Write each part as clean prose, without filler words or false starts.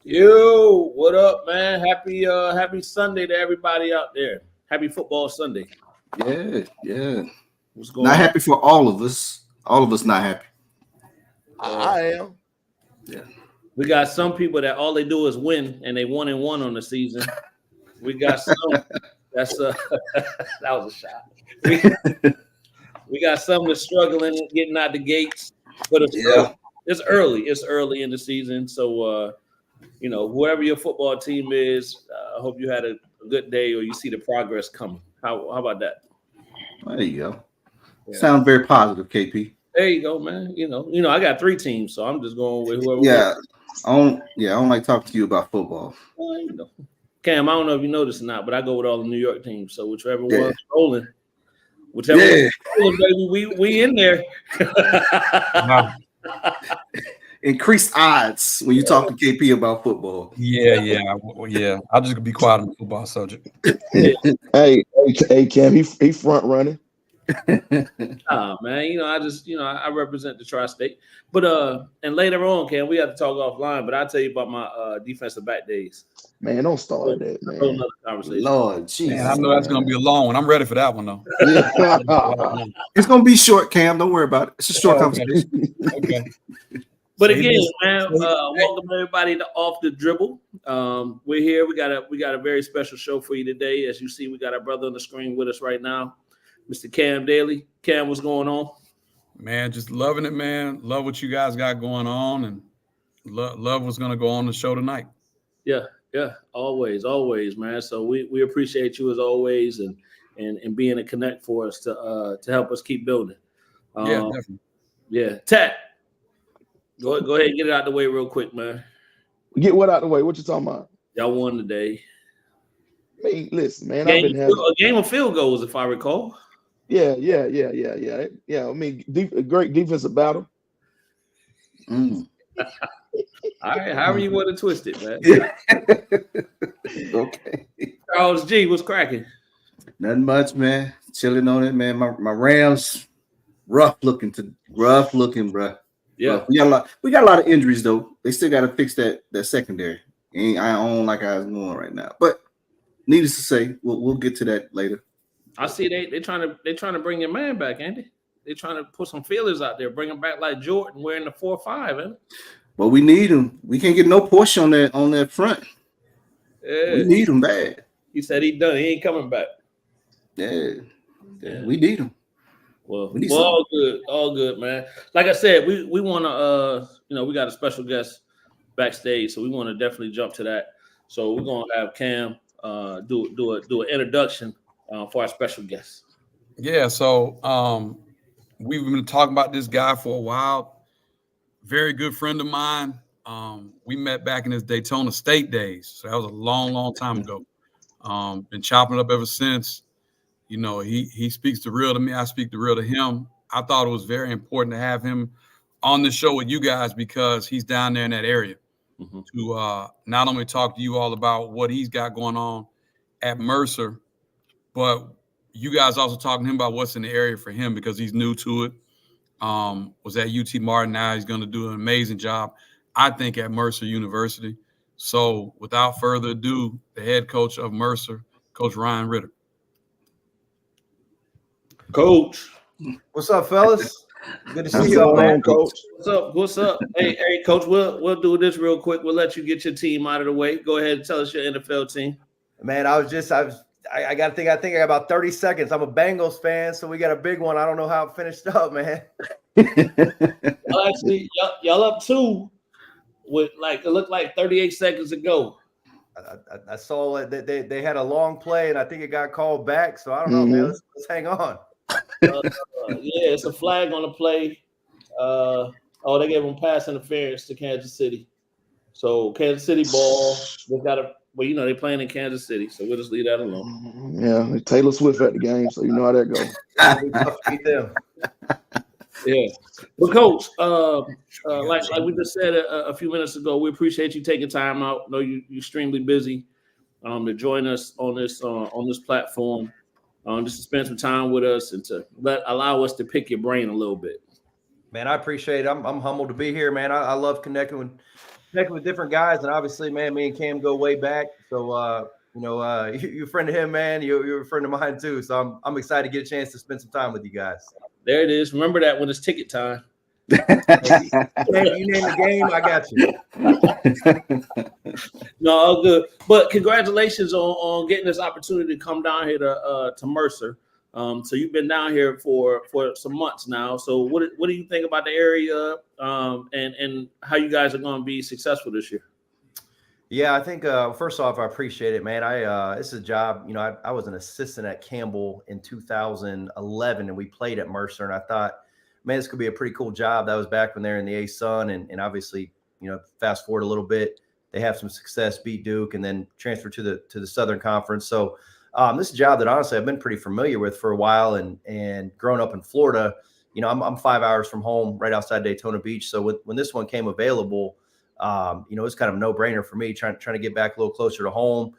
Yo, what up, man? Happy Sunday to everybody out there. Happy football Sunday. Yeah. What's going Not on? happy for all of us. All of us not happy. I am. Yeah. We got some people that all they do is win, and they 1-1 on the season. We got some. That's that was a shot. We got some that's struggling getting out the gates, but it's early. It's early. It's early in the season, so whoever your football team is, I hope you had a good day or you see the progress coming. How about that? There you go. Yeah. Sound very positive, KP. There you go, man. I got 3 teams, so I'm just going with whoever. Yeah. I don't like talking to you about football. Well, Cam, I don't know if you noticed or not, but I go with all the New York teams. So whichever one's rolling, one's rolling, baby, we in there. Increased odds when you talk to KP about football. Yeah. I'll just be quiet on the football subject. Hey, Cam, he front running. Man, I represent the tri-state. But and later on, Cam, we have to talk offline. But I'll tell you about my defensive back days. Man, don't start that, man. Another conversation. Lord, Jesus. Man, I know that's gonna be a long one. I'm ready for that one though. Yeah. It's gonna be short, Cam. Don't worry about it. It's a short conversation. Okay. But again, man, welcome everybody to Off the Dribble. We're here. We got a very special show for you today. As you see, we got our brother on the screen with us right now, Mr. Cam Daly. Cam, what's going on? Man, just loving it, man. Love what you guys got going on, and love what's gonna go on the show tonight. Yeah, always, man. So we appreciate you as always, and being a connect for us to help us keep building. Yeah, definitely. Yeah, Tat. Go ahead and get it out the way real quick, man. Get what out the way? What you talking about? Y'all won today. Man, listen, man. A game of field goals, if I recall. Yeah. I mean, great defensive battle. All right, however you want to twist it, man. Okay. Charles G, what's cracking? Nothing much, man. Chilling on it, man. My Rams, rough looking, bro. Yeah, we got a lot of injuries though. They still got to fix that secondary. I don't like how it's going right now. But needless to say, we'll get to that later. I see they trying to bring your man back, Andy. They trying to put some feelers out there, bring him back like Jordan wearing the 4-5, ain't it? But we need him. We can't get no push on that front. Yeah. We need him bad. He said he done. He ain't coming back. Yeah. We need him. Well, all good, man. Like I said, we want to, we got a special guest backstage, so we want to definitely jump to that. So we're gonna have Cam do an introduction for our special guest. Yeah, so we've been talking about this guy for a while. Very good friend of mine. We met back in his Daytona State days, so that was a long time ago. Been chopping it up ever since. He speaks the real to me. I speak the real to him. I thought it was very important to have him on the show with you guys because he's down there in that area to not only talk to you all about what he's got going on at Mercer, but you guys also talking to him about what's in the area for him because he's new to it. Was at UT Martin. Now he's going to do an amazing job, I think, at Mercer University. So without further ado, the head coach of Mercer, Coach Ryan Ritter. Coach, what's up, fellas? Good to see you all, man. Coach. What's up? Hey, Coach. We'll do this real quick. We'll let you get your team out of the way. Go ahead and tell us your NFL team. Man, I got to think. I got about 30 seconds. I'm a Bengals fan, so we got a big one. I don't know how it finished up, man. Well, actually, y'all up 2 with it looked like 38 seconds ago. I saw that they had a long play, and I think it got called back. So I don't know, man. Let's hang on. Yeah, it's a flag on the play. They gave them pass interference to Kansas City. So Kansas City ball. They're playing in Kansas City, so we'll just leave that alone. Yeah, Taylor Swift at the game, so you know how that goes. Yeah, but Coach, like we just said a few minutes ago, we appreciate you taking time out. I know you're extremely busy to join us on this platform, just to spend some time with us and to allow us to pick your brain a little bit. Man, I appreciate it. I'm humbled to be here, man. I love connecting connected with different guys, and obviously, man, me and Cam go way back. So, you're a friend of him, man. You're a friend of mine too. So I'm excited to get a chance to spend some time with you guys. There it is. Remember that when it's ticket time. You name the game, I got you. No, all good. But congratulations on getting this opportunity to come down here to Mercer. So you've been down here for some months now. So what do you think about the area and how you guys are going to be successful this year? Yeah, I think first off, I appreciate it, man. This is a job. I was an assistant at Campbell in 2011, and we played at Mercer. And I thought, man, this could be a pretty cool job. That was back when they're in the A-Sun, and obviously, fast forward a little bit, they have some success, beat Duke, and then transfer to the Southern Conference. So this is a job that honestly I've been pretty familiar with for a while, and growing up in Florida, I'm 5 hours from home, right outside Daytona Beach. So when this one came available, it's kind of a no-brainer for me, trying to get back a little closer to home.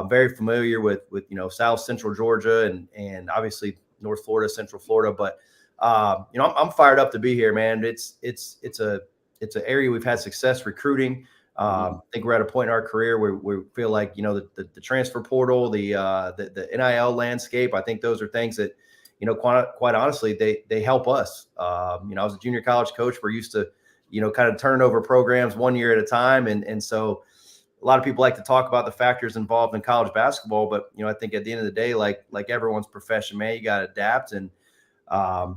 Very familiar with South Central Georgia and obviously North Florida, Central Florida. But I'm fired up to be here, man. It's an area we've had success recruiting. I think we're at a point in our career where we feel like the transfer portal, the NIL landscape. I think those are things that quite honestly they help us. I was a junior college coach. We're used to kind of turn over programs 1 year at a time. And so a lot of people like to talk about the factors involved in college basketball, but, I think at the end of the day, like everyone's profession, man, you got to adapt. And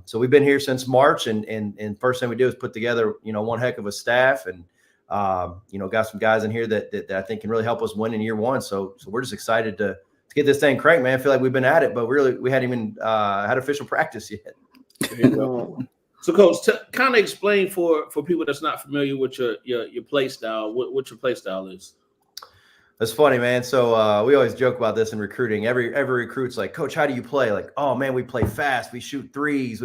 so we've been here since March, and first thing we do is put together, one heck of a staff, and, got some guys in here that I think can really help us win in year one. So we're just excited to get this thing cranked, man. I feel like we've been at it, but we hadn't even had official practice yet. So, Coach, kind of explain for people that's not familiar with your play style, what your play style is. That's funny, man. So we always joke about this in recruiting. Every recruit's like, Coach, how do you play? Like, oh, man, we play fast. We shoot threes.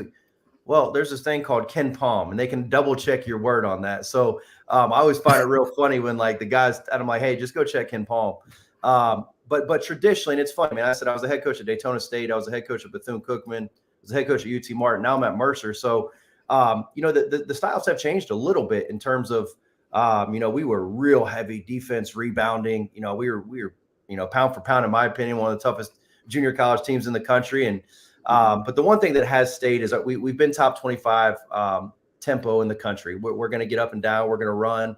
Well, there's this thing called Ken Palm, and they can double check your word on that. So I always find it real funny when like the guys, and I'm like, hey, just go check Ken Palm. But traditionally, and it's funny, man. I said I was the head coach at Daytona State. I was the head coach at Bethune-Cookman. I was the head coach at UT Martin. Now I'm at Mercer. So the styles have changed a little bit in terms of, we were real heavy defense rebounding. We were pound for pound, in my opinion, one of the toughest junior college teams in the country. And but the one thing that has stayed is that we've been top 25 tempo in the country. We're going to get up and down. We're going to run.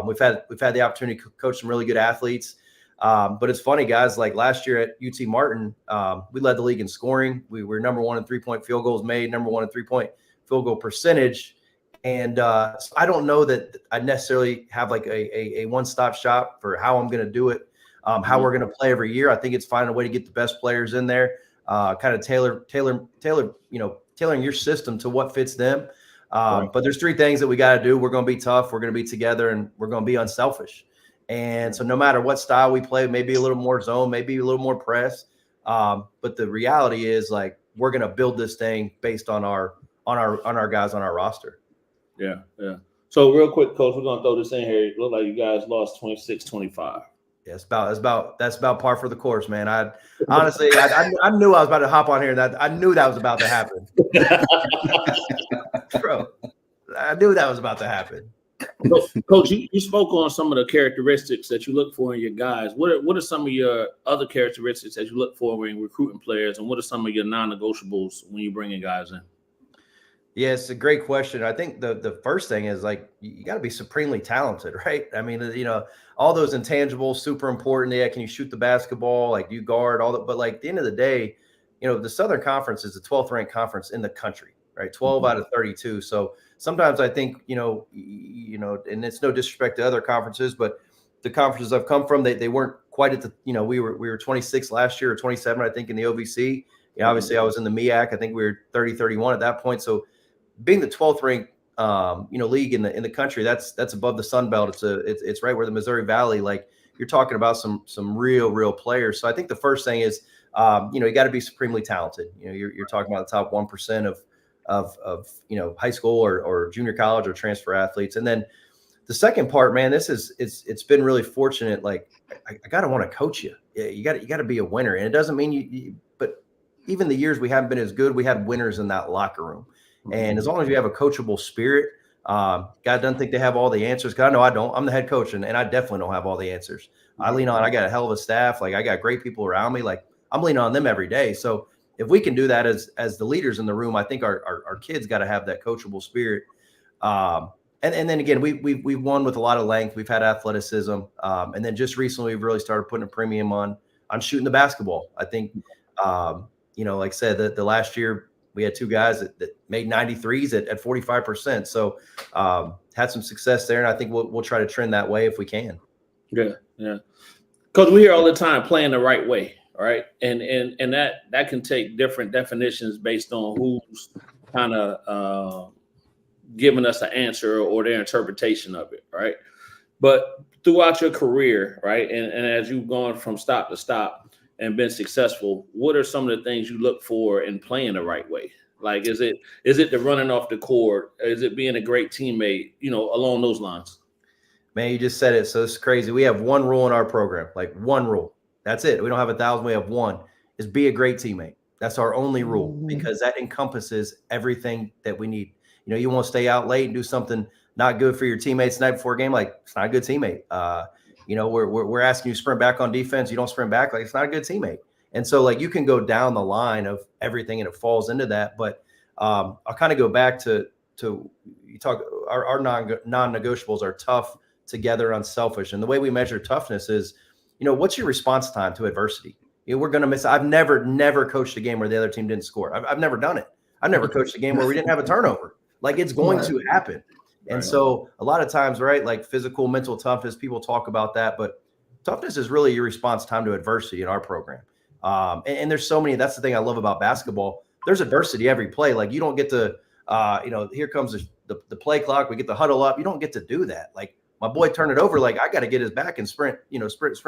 We've had the opportunity to coach some really good athletes. But it's funny, guys, like last year at UT Martin, we led the league in scoring. We were number one in 3-point field goals made, number one in 3-point field goal percentage. And so I don't know that I necessarily have like a one-stop shop for how I'm going to do it, how we're going to play every year. I think it's finding a way to get the best players in there, kind of tailoring your system to what fits them. Right. But there's three things that we got to do. We're going to be tough. We're going to be together, and we're going to be unselfish. And so no matter what style we play, maybe a little more zone, maybe a little more press. But the reality is, like, we're going to build this thing based on our guys on our roster. Yeah. So real quick, Coach, we're gonna throw this in here. It looked like you guys lost 26-25. Yeah, that's about par for the course, man. I honestly knew I was about to hop on here, and I knew that was about to happen. Bro, I knew that was about to happen. Coach, you spoke on some of the characteristics that you look for in your guys. What are some of your other characteristics that you look for when recruiting players, and what are some of your non-negotiables when you bring in guys in? Yeah, it's a great question. I think the first thing is, like, you got to be supremely talented, right? I mean, all those intangibles, super important. Yeah, can you shoot the basketball? Like, do you guard all that? But like at the end of the day, the Southern Conference is the 12th ranked conference in the country, right? 12 out of 32. So sometimes I think, and it's no disrespect to other conferences, but the conferences I've come from, they weren't quite at the, we were 26 last year or 27, I think, in the OVC. Obviously I was in the MEAC. I think we were 30, 31 at that point. So being the 12th ranked, league in the country, that's above the Sun Belt. It's right where the Missouri Valley, like, you're talking about some real players. So I think the first thing is, you got to be supremely talented. You're talking about the top 1% of high school or junior college or transfer athletes. And then the second part, man, it's been really fortunate. Like, I got to want to coach you. You got to be a winner. And it doesn't mean but even the years we haven't been as good, we had winners in that locker room. And as long as you have a coachable spirit, Guy doesn't think they have all the answers. Cause I know I don't. I'm the head coach, and I definitely don't have all the answers. I lean on. I got a hell of a staff. Like I got great people around me. Like I'm leaning on them every day. So if we can do that as the leaders in the room, I think our kids got to have that coachable spirit. And then again, we've won with a lot of length. We've had athleticism, and then just recently we've really started putting a premium on shooting the basketball. I think, like I said, the last year we had two guys that made 93s at 45%. So had some success there, and I think we'll try to trend that way if we can. Yeah. Because we hear all the time playing the right way, right? And that can take different definitions based on who's kind of giving us an answer or their interpretation of it, right? But throughout your career, right, and as you've gone from stop to stop and been successful, what are some of the things you look for in playing the right way? Like, is it the running off the court? Is it being a great teammate? Along those lines. Man, you just said it. So it's crazy. We have one rule in our program, like one rule. That's it. We don't have 1,000. We have one. Is be a great teammate. That's our only rule, because that encompasses everything that we need. You won't stay out late and do something not good for your teammates the night before a game. Like, it's not a good teammate. We're asking you to sprint back on defense. You don't sprint back. Like, it's not a good teammate. And so, like, you can go down the line of everything and it falls into that. But I'll kind of go back to you talk. Our non-negotiables are tough, together, unselfish. And the way we measure toughness is, what's your response time to adversity? We're going to miss. I've never coached a game where the other team didn't score. I've never done it. I've never coached a game where we didn't have a turnover. Like, it's going to happen. And so a lot of times, right, like physical, mental toughness, people talk about that, but toughness is really your response time to adversity in our program. And there's so many, that's the thing I love about basketball. There's adversity every play. Like, you don't get to, here comes the play clock. We get the huddle up. You don't get to do that. Like, my boy turned it over. Like, I got to get his back and sprint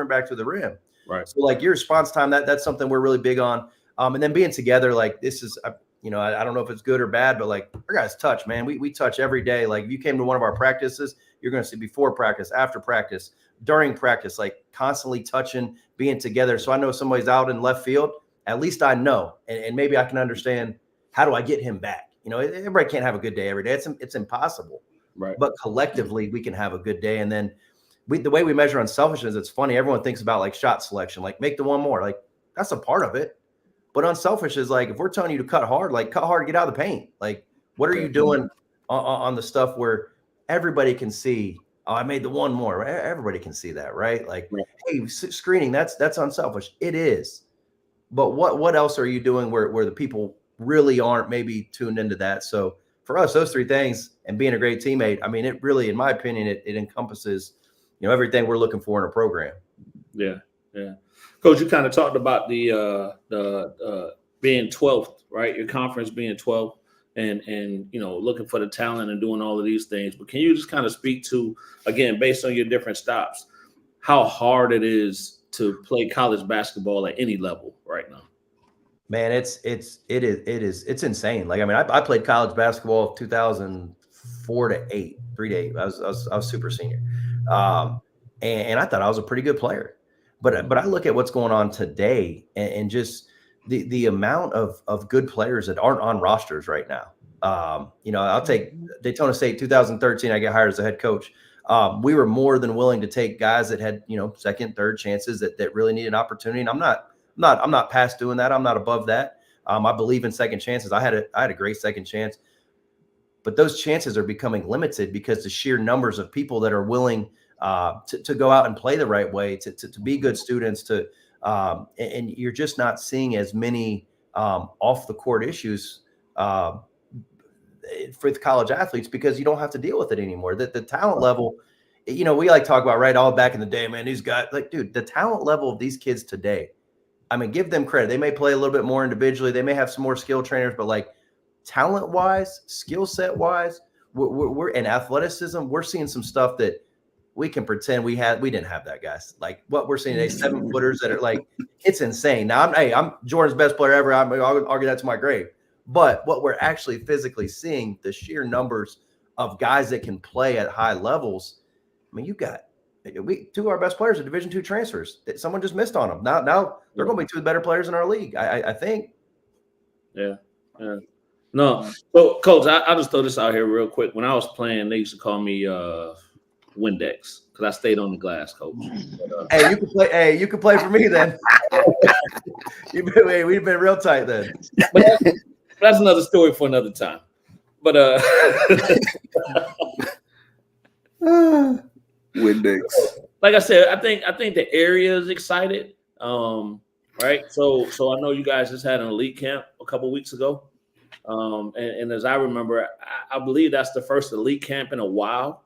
back to the rim. Right. So, like, your response time, that's something we're really big on. And then being together, like, this is, I don't know if it's good or bad, but like, our guys touch, man. We touch every day. Like, if you came to one of our practices, you're going to see before practice, after practice, during practice, like constantly touching, being together. So I know somebody's out in left field. At least I know, and maybe I can understand, how do I get him back? Everybody can't have a good day every day. It's impossible. Right. But collectively, we can have a good day. And then the way we measure unselfishness, it's funny. Everyone thinks about like shot selection, like make the one more. Like, that's a part of it. But unselfish is like, if we're telling you to cut hard, get out of the paint. Like, what are you doing on the stuff where everybody can see, oh, I made the one more, right? Everybody can see that, right? Like, hey, screening, that's unselfish. It is. But what else are you doing where the people really aren't maybe tuned into that? So for us, those three things and being a great teammate, I mean, it really, in my opinion, it encompasses, everything we're looking for in a program. Yeah. Coach, you kind of talked about the being 12th, right? Your conference being 12th and looking for the talent and doing all of these things. But can you just kind of speak to, again, based on your different stops, how hard it is to play college basketball at any level right now? Man, it's insane. Like, I mean, I played college basketball 2004 to 8, 3 to 8. I was super senior. And I thought I was a pretty good player. But I look at what's going on today and just the amount of good players that aren't on rosters right now. I'll take Daytona State 2013. I got hired as a head coach. We were more than willing to take guys that had, second, third chances that really need an opportunity. And I'm not past doing that. I'm not above that. I believe in second chances. I had a great second chance, but those chances are becoming limited because the sheer numbers of people that are willing to go out and play the right way, to be good students, and you're just not seeing as many off the court issues for the college athletes because you don't have to deal with it anymore. The talent level, we like talk about, right, all back in the day, man, these guys, like, dude, the talent level of these kids today, I mean, give them credit. They may play a little bit more individually. They may have some more skill trainers, but like talent wise, skill set wise, we're in athleticism, we're seeing some stuff that we can pretend we didn't have that, guys. Like what we're seeing today, 7-footers that are like, it's insane. Now I'm Jordan's best player ever. I'll argue that to my grave. But what we're actually physically seeing, the sheer numbers of guys that can play at high levels. I mean, two of our best players are Division II transfers. Someone just missed on them. Now they're going to be two of the better players in our league, I think. Yeah. No. So, Coach, I'll just throw this out here real quick. When I was playing, they used to call me Windex because I stayed on the glass, Coach. But, Hey, you can play. Hey, you can play for me then. We've been real tight then. but that's another story for another time. But Windex. like I said, I think the area is excited. Right. So I know you guys just had an elite camp a couple weeks ago. And as I remember, I believe that's the first elite camp in a while.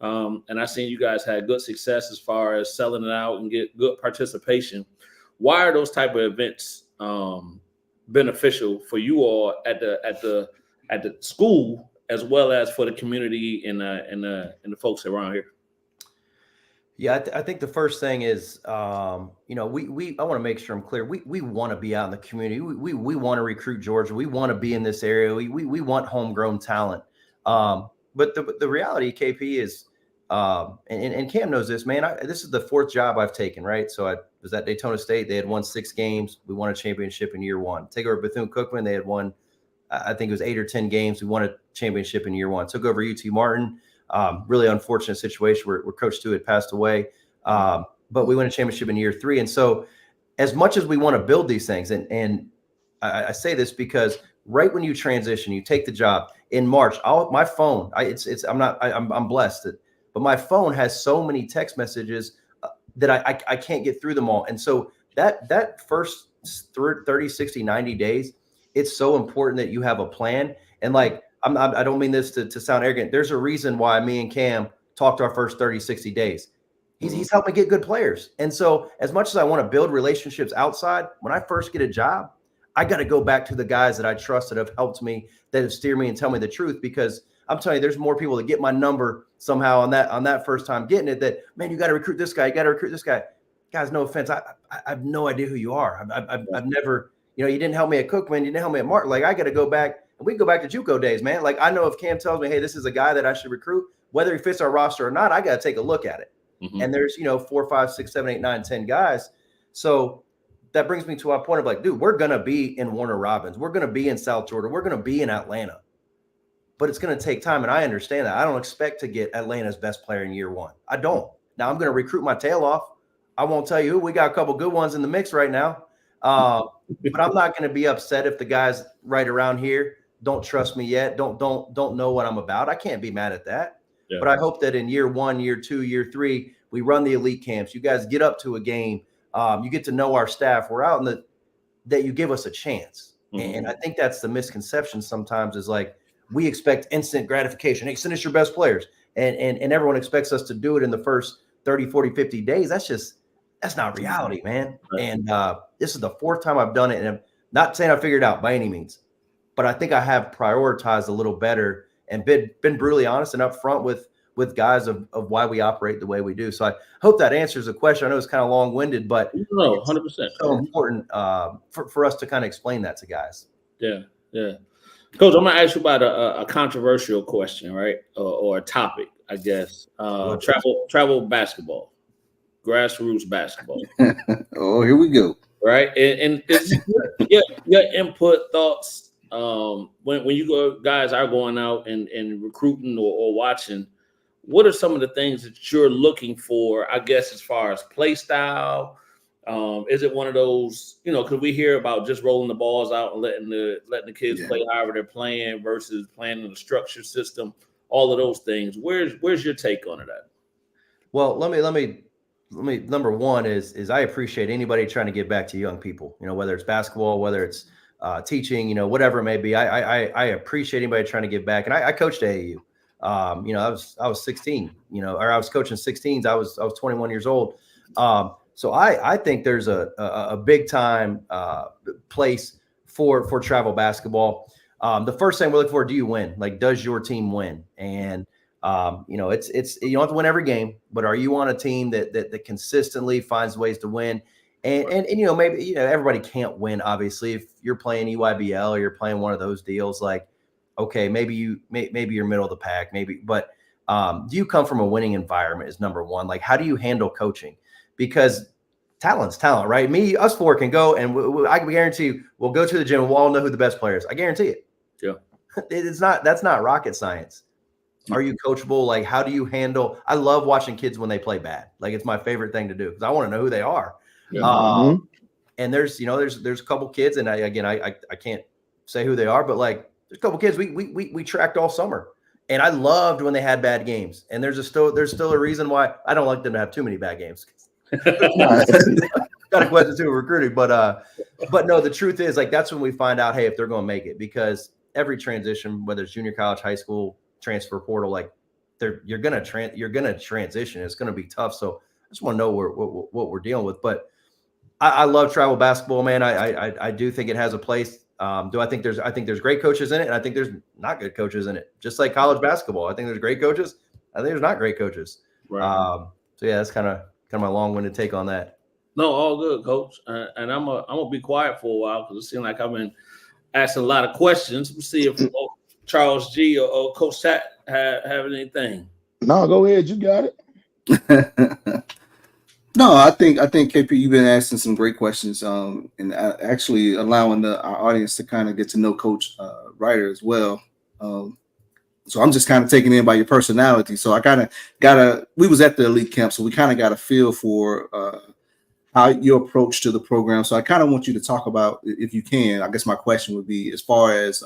And I seen you guys had good success as far as selling it out and get good participation. Why are those type of events beneficial for you all at the school as well as for the community and the folks around here? Yeah, I think the first thing is, we I want to make sure I'm clear. We want to be out in the community. We want to recruit Georgia. We want to be in this area. We want homegrown talent. But the reality, KP, is, and Cam knows this, man. This is the fourth job I've taken, right? So I was at Daytona State. They had won 6 games. We won a championship in year 1. Take over Bethune-Cookman. They had won, I think it was 8 or 10 games. We won a championship in year 1. Took over UT Martin. Really unfortunate situation where Coach Stu had passed away. But we won a championship in year 3. And so as much as we want to build these things, and I say this because right when you transition, you take the job in March, my phone, I'm blessed, but my phone has so many text messages that I can't get through them all. And so that first 30, 60, 90 days, it's so important that you have a plan. And like, I don't mean this to sound arrogant. There's a reason why me and Cam talked our first 30, 60 days. He's helped me get good players. And so as much as I want to build relationships outside, when I first get a job, I got to go back to the guys that I trust that have helped me, that have steered me and tell me the truth, because I'm telling you, there's more people that get my number somehow on that first time getting it that, man, you got to recruit this guy. You got to recruit this guy. Guys, no offense. I have no idea who you are. I've never, you didn't help me at Cookman. You didn't help me at Martin. Like, I got to go back. And we can go back to JUCO days, man. Like, I know if Cam tells me, hey, this is a guy that I should recruit, whether he fits our roster or not, I got to take a look at it. Mm-hmm. And there's, 4, 5, 6, 7, 8, 9, 10 guys. So that brings me to our point of like, dude, we're going to be in Warner Robins. We're going to be in South Georgia. We're going to be in Atlanta. But it's going to take time. And I understand that. I don't expect to get Atlanta's best player in year 1. I don't. Now I'm going to recruit my tail off. I won't tell you who. We got a couple good ones in the mix right now. But I'm not going to be upset if the guys right around here don't trust me yet, don't know what I'm about. I can't be mad at that. Yeah. But I hope that in year 1, year 2, year 3, we run the elite camps. You guys get up to a game. You get to know our staff. We're out in that you give us a chance. Mm-hmm. And I think that's the misconception sometimes is like, we expect instant gratification. Hey, send us your best players. And everyone expects us to do it in the first 30, 40, 50 days. That's not reality, man. Right. And this is the 4th time I've done it. And I'm not saying I figured it out by any means, but I think I have prioritized a little better and been brutally honest and upfront with guys of why we operate the way we do. So I hope that answers the question. I know it's kind of long-winded, but 100%. It's so important for us to kind of explain that to guys. Yeah. Coach, I'm going to ask you about a controversial question, right? Or a topic, I guess. Travel basketball, grassroots basketball. Oh, here we go. Right. And your input, thoughts, when you guys are going out and recruiting or watching, what are some of the things that you're looking for, I guess, as far as play style? Is it one of those, because we hear about just rolling the balls out and letting the kids play however they're playing versus playing in the structured system, all of those things. Where's your take on it at? Well, let me number one is I appreciate anybody trying to get back to young people, whether it's basketball, whether it's teaching, whatever it may be. I appreciate anybody trying to give back. And I coached AAU. I was 16, or I was coaching 16s. I was 21 years old. So I think there's a big time place for travel basketball. The first thing we look for, do you win? Like, does your team win? And it's you don't have to win every game, but are you on a team that consistently finds ways to win? And maybe everybody can't win. Obviously, if you're playing EYBL or you're playing one of those deals, like, okay, maybe you're middle of the pack, maybe. But do you come from a winning environment? Is number one. Like, how do you handle coaching? Because talent's talent, right? Us 4 can go and I can guarantee you we'll go to the gym and we'll all know who the best player is. I guarantee it. Yeah. That's not rocket science. Are you coachable? Like, how do you handle? I love watching kids when they play bad. Like, it's my favorite thing to do because I want to know who they are. Mhm. And there's a couple kids, and I can't say who they are, but like there's a couple kids we tracked all summer, and I loved when they had bad games. And there's still a reason why I don't like them to have too many bad games. Got a question too, recruiting, but no, the truth is like that's when we find out, hey, if they're going to make it, because every transition, whether it's junior college, high school, transfer portal, like you're gonna transition. It's gonna be tough. So I just want to know what we're dealing with. But I love travel basketball, man. I do think it has a place. I think there's great coaches in it, and I think there's not good coaches in it. Just like college basketball, I think there's great coaches. I think there's not great coaches. Right. So yeah, that's kind of my long-winded take on that. No, all good, Coach. And I'm gonna be quiet for a while because it seems like I've been asking a lot of questions. Let's see if Charles G or Coach Tat have anything. No, go ahead. You got it. No, I think KP, you've been asking some great questions, and actually allowing our audience to kind of get to know Coach Ryder as well. So I'm just kind of taken in by your personality. So I kind of we was at the elite camp, so we kind of got a feel for how your approach to the program. So I kind of want you to talk about, if you can, I guess my question would be as far as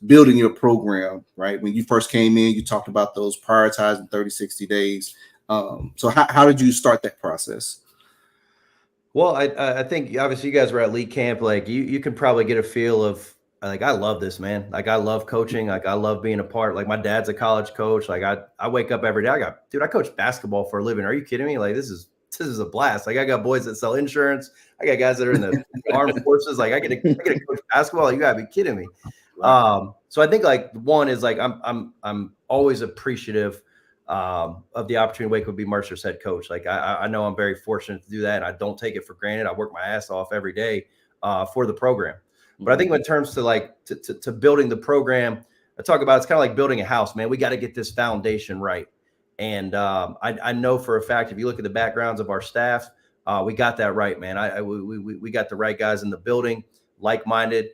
building your program, right? When you first came in, you talked about those prioritizing 30, 60 days. So how did you start that process? Well, I think obviously you guys were at league camp. Like you can probably get a feel of like, I love this, man. Like I love coaching. Like I love being a part. Like my dad's a college coach. Like I wake up every day. I coach basketball for a living. Are you kidding me? Like this is a blast. Like I got boys that sell insurance. I got guys that are in the armed forces. Like I get to coach basketball. Like, you gotta be kidding me. So I think like one is like I'm always appreciative of the opportunity to wake up and be Mercer's head coach. Like I know I'm very fortunate to do that, and I don't take it for granted. I work my ass off every day for the program. But I think in terms to like to building the program, I talk about it's kind of like building a house, man. We got to get this foundation right. And I know for a fact, if you look at the backgrounds of our staff, we got that right, man. We got the right guys in the building, like-minded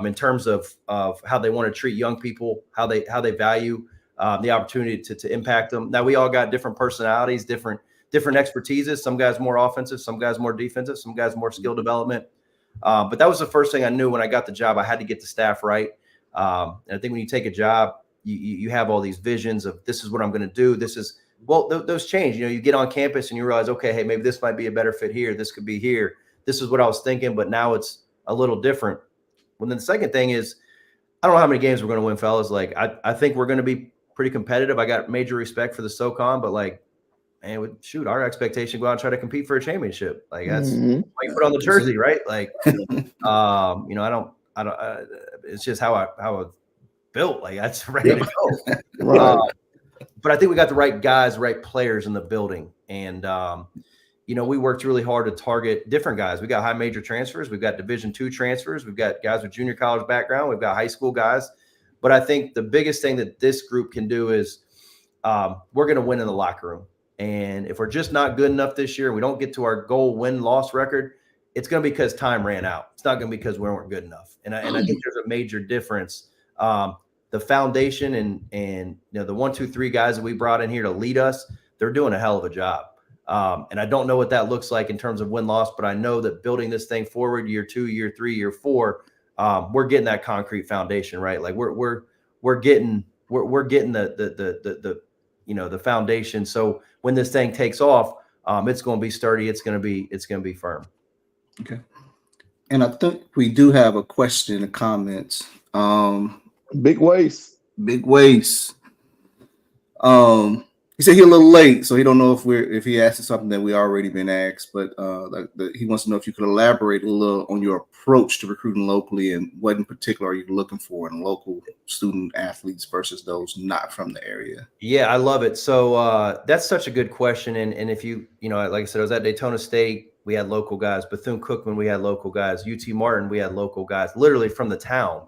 in terms of how they want to treat young people, how they value the opportunity to impact them. Now we all got different personalities, different expertises. Some guys more offensive, some guys more defensive, some guys more skill development. But that was the first thing I knew when I got the job. I had to get the staff right. And I think when you take a job, you have all these visions of this is what I'm going to do. This is those change. You know, you get on campus and you realize, okay, hey, maybe this might be a better fit here. This could be here. This is what I was thinking, but now it's a little different. Well, then the second thing is, I don't know how many games we're going to win, fellas. Like I think we're going to be pretty competitive. I got major respect for the SoCon, but like, man, shoot, our expectation go out and try to compete for a championship. Like that's why you put on the jersey, right? Like, you know, I don't. It's just how I built. Like that's ready to go. Right. But I think we got the right guys, right players in the building, and you know, we worked really hard to target different guys. We got high major transfers, we've got Division II transfers, we've got guys with junior college background, we've got high school guys. But I think the biggest thing that this group can do is we're going to win in the locker room. And if we're just not good enough this year, we don't get to our goal win-loss record, it's going to be because time ran out. It's not going to be because we weren't good enough. And I think there's a major difference. The foundation and you know, the 1, 2, 3 guys that we brought in here to lead us, they're doing a hell of a job. And I don't know what that looks like in terms of win-loss, but I know that building this thing forward year 2, year 3, year 4, we're getting that concrete foundation, right? Like we're getting the you know, the foundation. So when this thing takes off, it's going to be sturdy. It's going to be firm. Okay. And I think we do have a question, a comment. Big waste. He said he's a little late, so he don't know if he asked something that we already been asked, but he wants to know if you could elaborate a little on your approach to recruiting locally and what in particular are you looking for in local student athletes versus those not from the area. Yeah, I love it. So that's such a good question. And if you know, like I said, I was at Daytona State, we had local guys. Bethune-Cookman, we had local guys. UT Martin, we had local guys, literally from the town.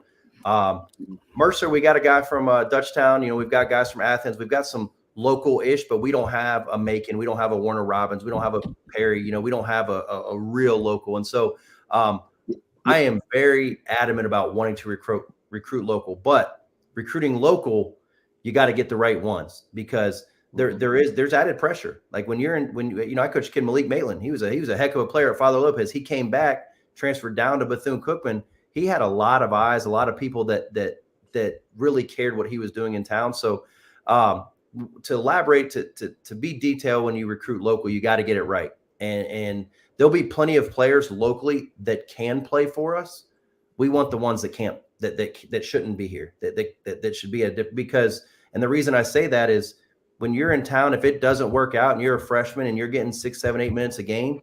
Mercer, we got a guy from Dutchtown. You know, we've got guys from Athens. We've got some local-ish, but we don't have a Macon, we don't have a Warner Robins, we don't have a Perry, you know, we don't have a real local. And so I am very adamant about wanting to recruit local. But recruiting local, you got to get the right ones, because there's added pressure. Like when I coached a kid, Malik Maitland. He was a heck of a player at Father Lopez. He came back, transferred down to Bethune-Cookman. He had a lot of eyes, a lot of people that really cared what he was doing in town. So to elaborate, to be detailed, when you recruit local, you got to get it right. And there'll be plenty of players locally that can play for us. We want the ones that can't, that shouldn't be here, that should be because, and the reason I say that is, when you're in town, if it doesn't work out and you're a freshman and you're getting 6, 7, 8 minutes a game,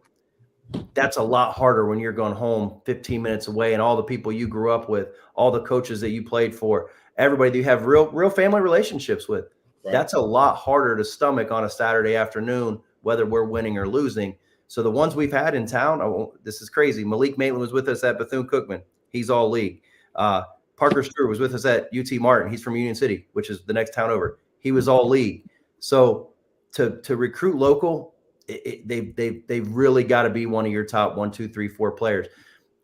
that's a lot harder when you're going home 15 minutes away, and all the people you grew up with, all the coaches that you played for, everybody that you have real family relationships with. Right. That's a lot harder to stomach on a Saturday afternoon, whether we're winning or losing. So the ones we've had in town, this is crazy. Malik Maitland was with us at Bethune-Cookman. He's all league. Parker Stewart was with us at UT Martin. He's from Union City, which is the next town over. He was all league. So to recruit local, they've really got to be one of your top 1, 2, 3, 4 players.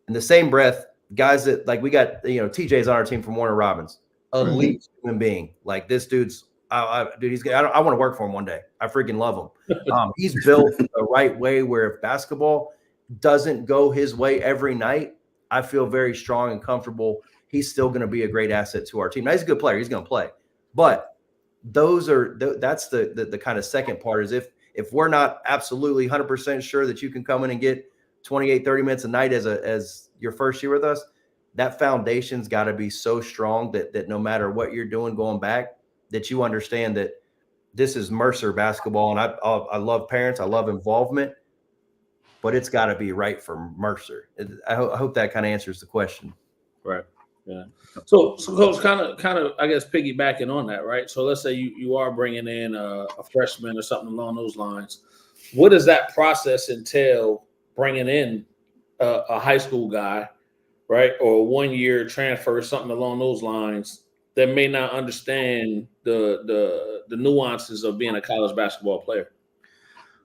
In the same breath, guys that, like, we got, TJ's on our team from Warner Robins, elite human being. Like, this dude's, dude, I want to work for him one day. I freaking love him. He's built the right way, where if basketball doesn't go his way every night, I feel very strong and comfortable he's still going to be a great asset to our team. Now, he's a good player. He's going to play. But that's the kind of second part, is if we're not absolutely 100% sure that you can come in and get 28, 30 minutes a night as your first year with us, that foundation's got to be so strong that no matter what you're doing going back, that you understand that this is Mercer basketball. And I love parents. I love involvement, but it's got to be right for Mercer. I hope that kind of answers the question. Right. Yeah. So Coach, kind of, I guess, piggybacking on that, right? So let's say you are bringing in a freshman or something along those lines. What does that process entail, bringing in a high school guy, right, or a 1-year transfer, something along those lines, that may not understand the nuances of being a college basketball player?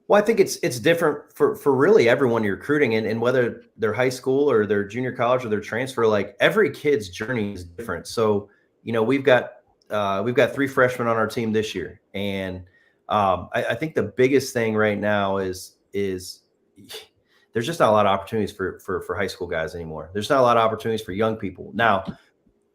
Well, I think it's different for really everyone you're recruiting, and whether they're high school or they're junior college or they're transfer, like, every kid's journey is different. So, we've got 3 freshmen on our team this year. And I think the biggest thing right now is there's just not a lot of opportunities for high school guys anymore. There's not a lot of opportunities for young people. Now,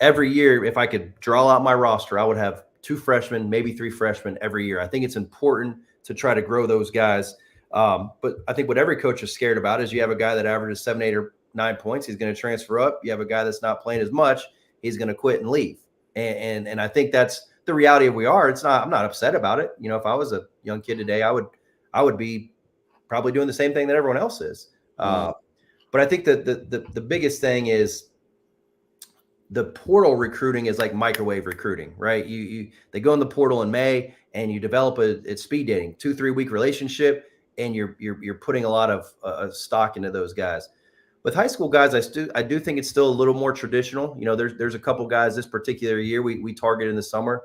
every year, if I could draw out my roster, I would have 2 freshmen, maybe 3 freshmen every year. I think it's important to try to grow those guys. But I think what every coach is scared about is, you have a guy that averages 7, 8, or 9 points. He's going to transfer up. You have a guy that's not playing as much. He's going to quit and leave. And I think that's the reality of we are. I'm not upset about it. If I was a young kid today, I would be probably doing the same thing that everyone else is. But I think that the biggest thing is, the portal recruiting is like microwave recruiting, right? They go in the portal in May, and you develop it's speed dating, 2-3 week relationship, and you're putting a lot of stock into those guys. With high school guys, I do think it's still a little more traditional. There's a couple guys this particular year we target in the summer,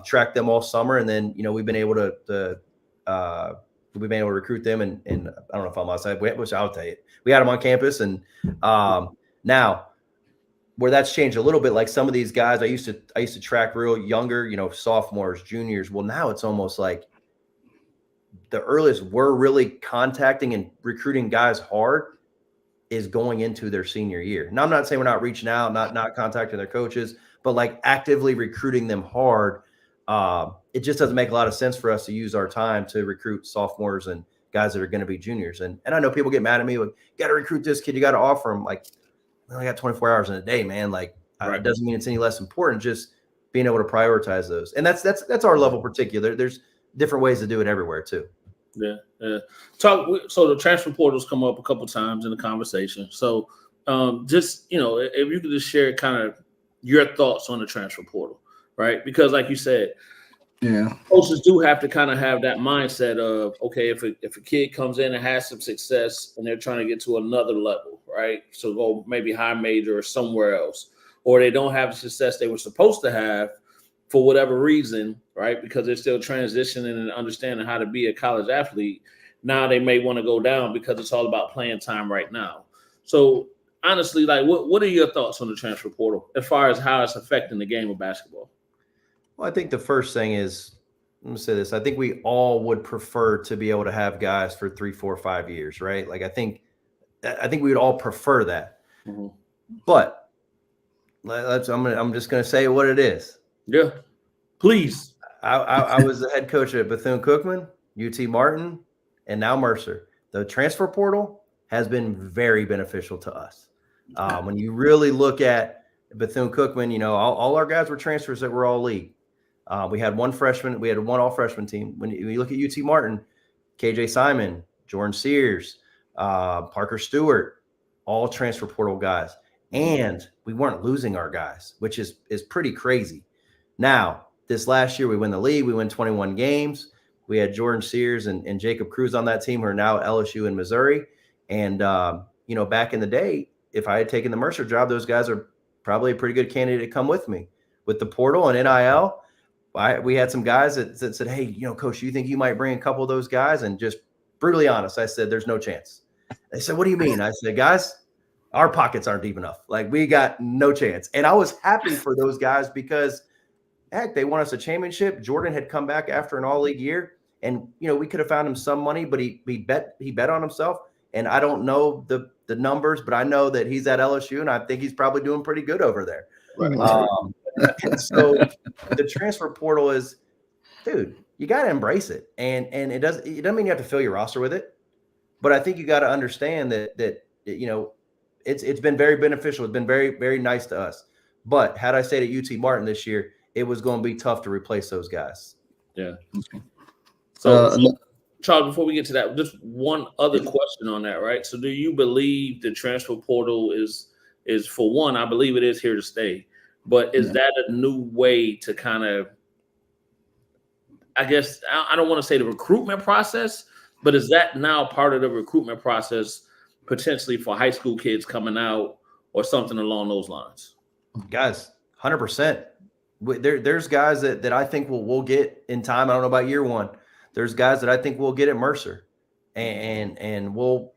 track them all summer, and then we've been able to recruit them. And I don't know if I'm outside, which I'll tell you, we had them on campus, and now, where that's changed a little bit, like some of these guys I used to track real younger, sophomores, juniors. Well, now it's almost like the earliest we're really contacting and recruiting guys hard is going into their senior year. Now, I'm not saying we're not reaching out, not contacting their coaches, but like actively recruiting them hard. It just doesn't make a lot of sense for us to use our time to recruit sophomores and guys that are going to be juniors. And I know people get mad at me, like, you got to recruit this kid, you got to offer him. Like, I got 24 hours in a day, man. Like, right. It doesn't mean it's any less important. Just being able to prioritize those, and that's our level particular. There's different ways to do it everywhere too. Yeah. So the transfer portals come up a couple times in the conversation. So just if you could just share kind of your thoughts on the transfer portal, right? Because like you said, coaches do have to kind of have that mindset of, okay, if a kid comes in and has some success and they're trying to get to another level, right? So go maybe high major or somewhere else, or they don't have the success they were supposed to have for whatever reason, right? Because they're still transitioning and understanding how to be a college athlete. Now they may want to go down because it's all about playing time right now. So honestly, like, what are your thoughts on the transfer portal as far as how it's affecting the game of basketball? Well, I think the first thing is, let me say this. I think we all would prefer to be able to have guys for 3, 4, 5 years, right? Like, I think we would all prefer that. Mm-hmm. But I'm just going to say what it is. Yeah, please. I was the head coach at Bethune-Cookman, UT Martin, and now Mercer. The transfer portal has been very beneficial to us. When you really look at Bethune-Cookman, all our guys were transfers that were all league. We had one freshman. We had one all-freshman team. When you look at UT Martin, KJ Simon, Jordan Sears, Parker Stewart, all transfer portal guys. And we weren't losing our guys, which is pretty crazy. Now, this last year, we win the league. We win 21 games. We had Jordan Sears and Jacob Cruz on that team who are now at LSU in Missouri. And, back in the day, if I had taken the Mercer job, those guys are probably a pretty good candidate to come with me. With the portal and NIL, we had some guys that said, hey, coach, you think you might bring a couple of those guys? And just brutally honest, I said, there's no chance. They said, what do you mean? I said, guys, our pockets aren't deep enough. Like, we got no chance. And I was happy for those guys because, heck, they won us a championship. Jordan had come back after an all-league year. And, we could have found him some money, but he bet on himself. And I don't know the numbers, but I know that he's at LSU, and I think he's probably doing pretty good over there. Right. And so the transfer portal is, dude, you got to embrace it. And it doesn't mean you have to fill your roster with it. But I think you got to understand that it's been very beneficial. It's been very, very nice to us. But had I stayed at UT Martin this year, it was going to be tough to replace those guys. Yeah. So, Charles, before we get to that, just one other question on that, right? So do you believe the transfer portal is for one, I believe it is here to stay, but is that a new way to kind of, I guess, I don't want to say the recruitment process, but is that now part of the recruitment process potentially for high school kids coming out or something along those lines? Guys, 100%. There's guys that I think we'll get in time. I don't know about year one. There's guys that I think we'll get at Mercer, and they'll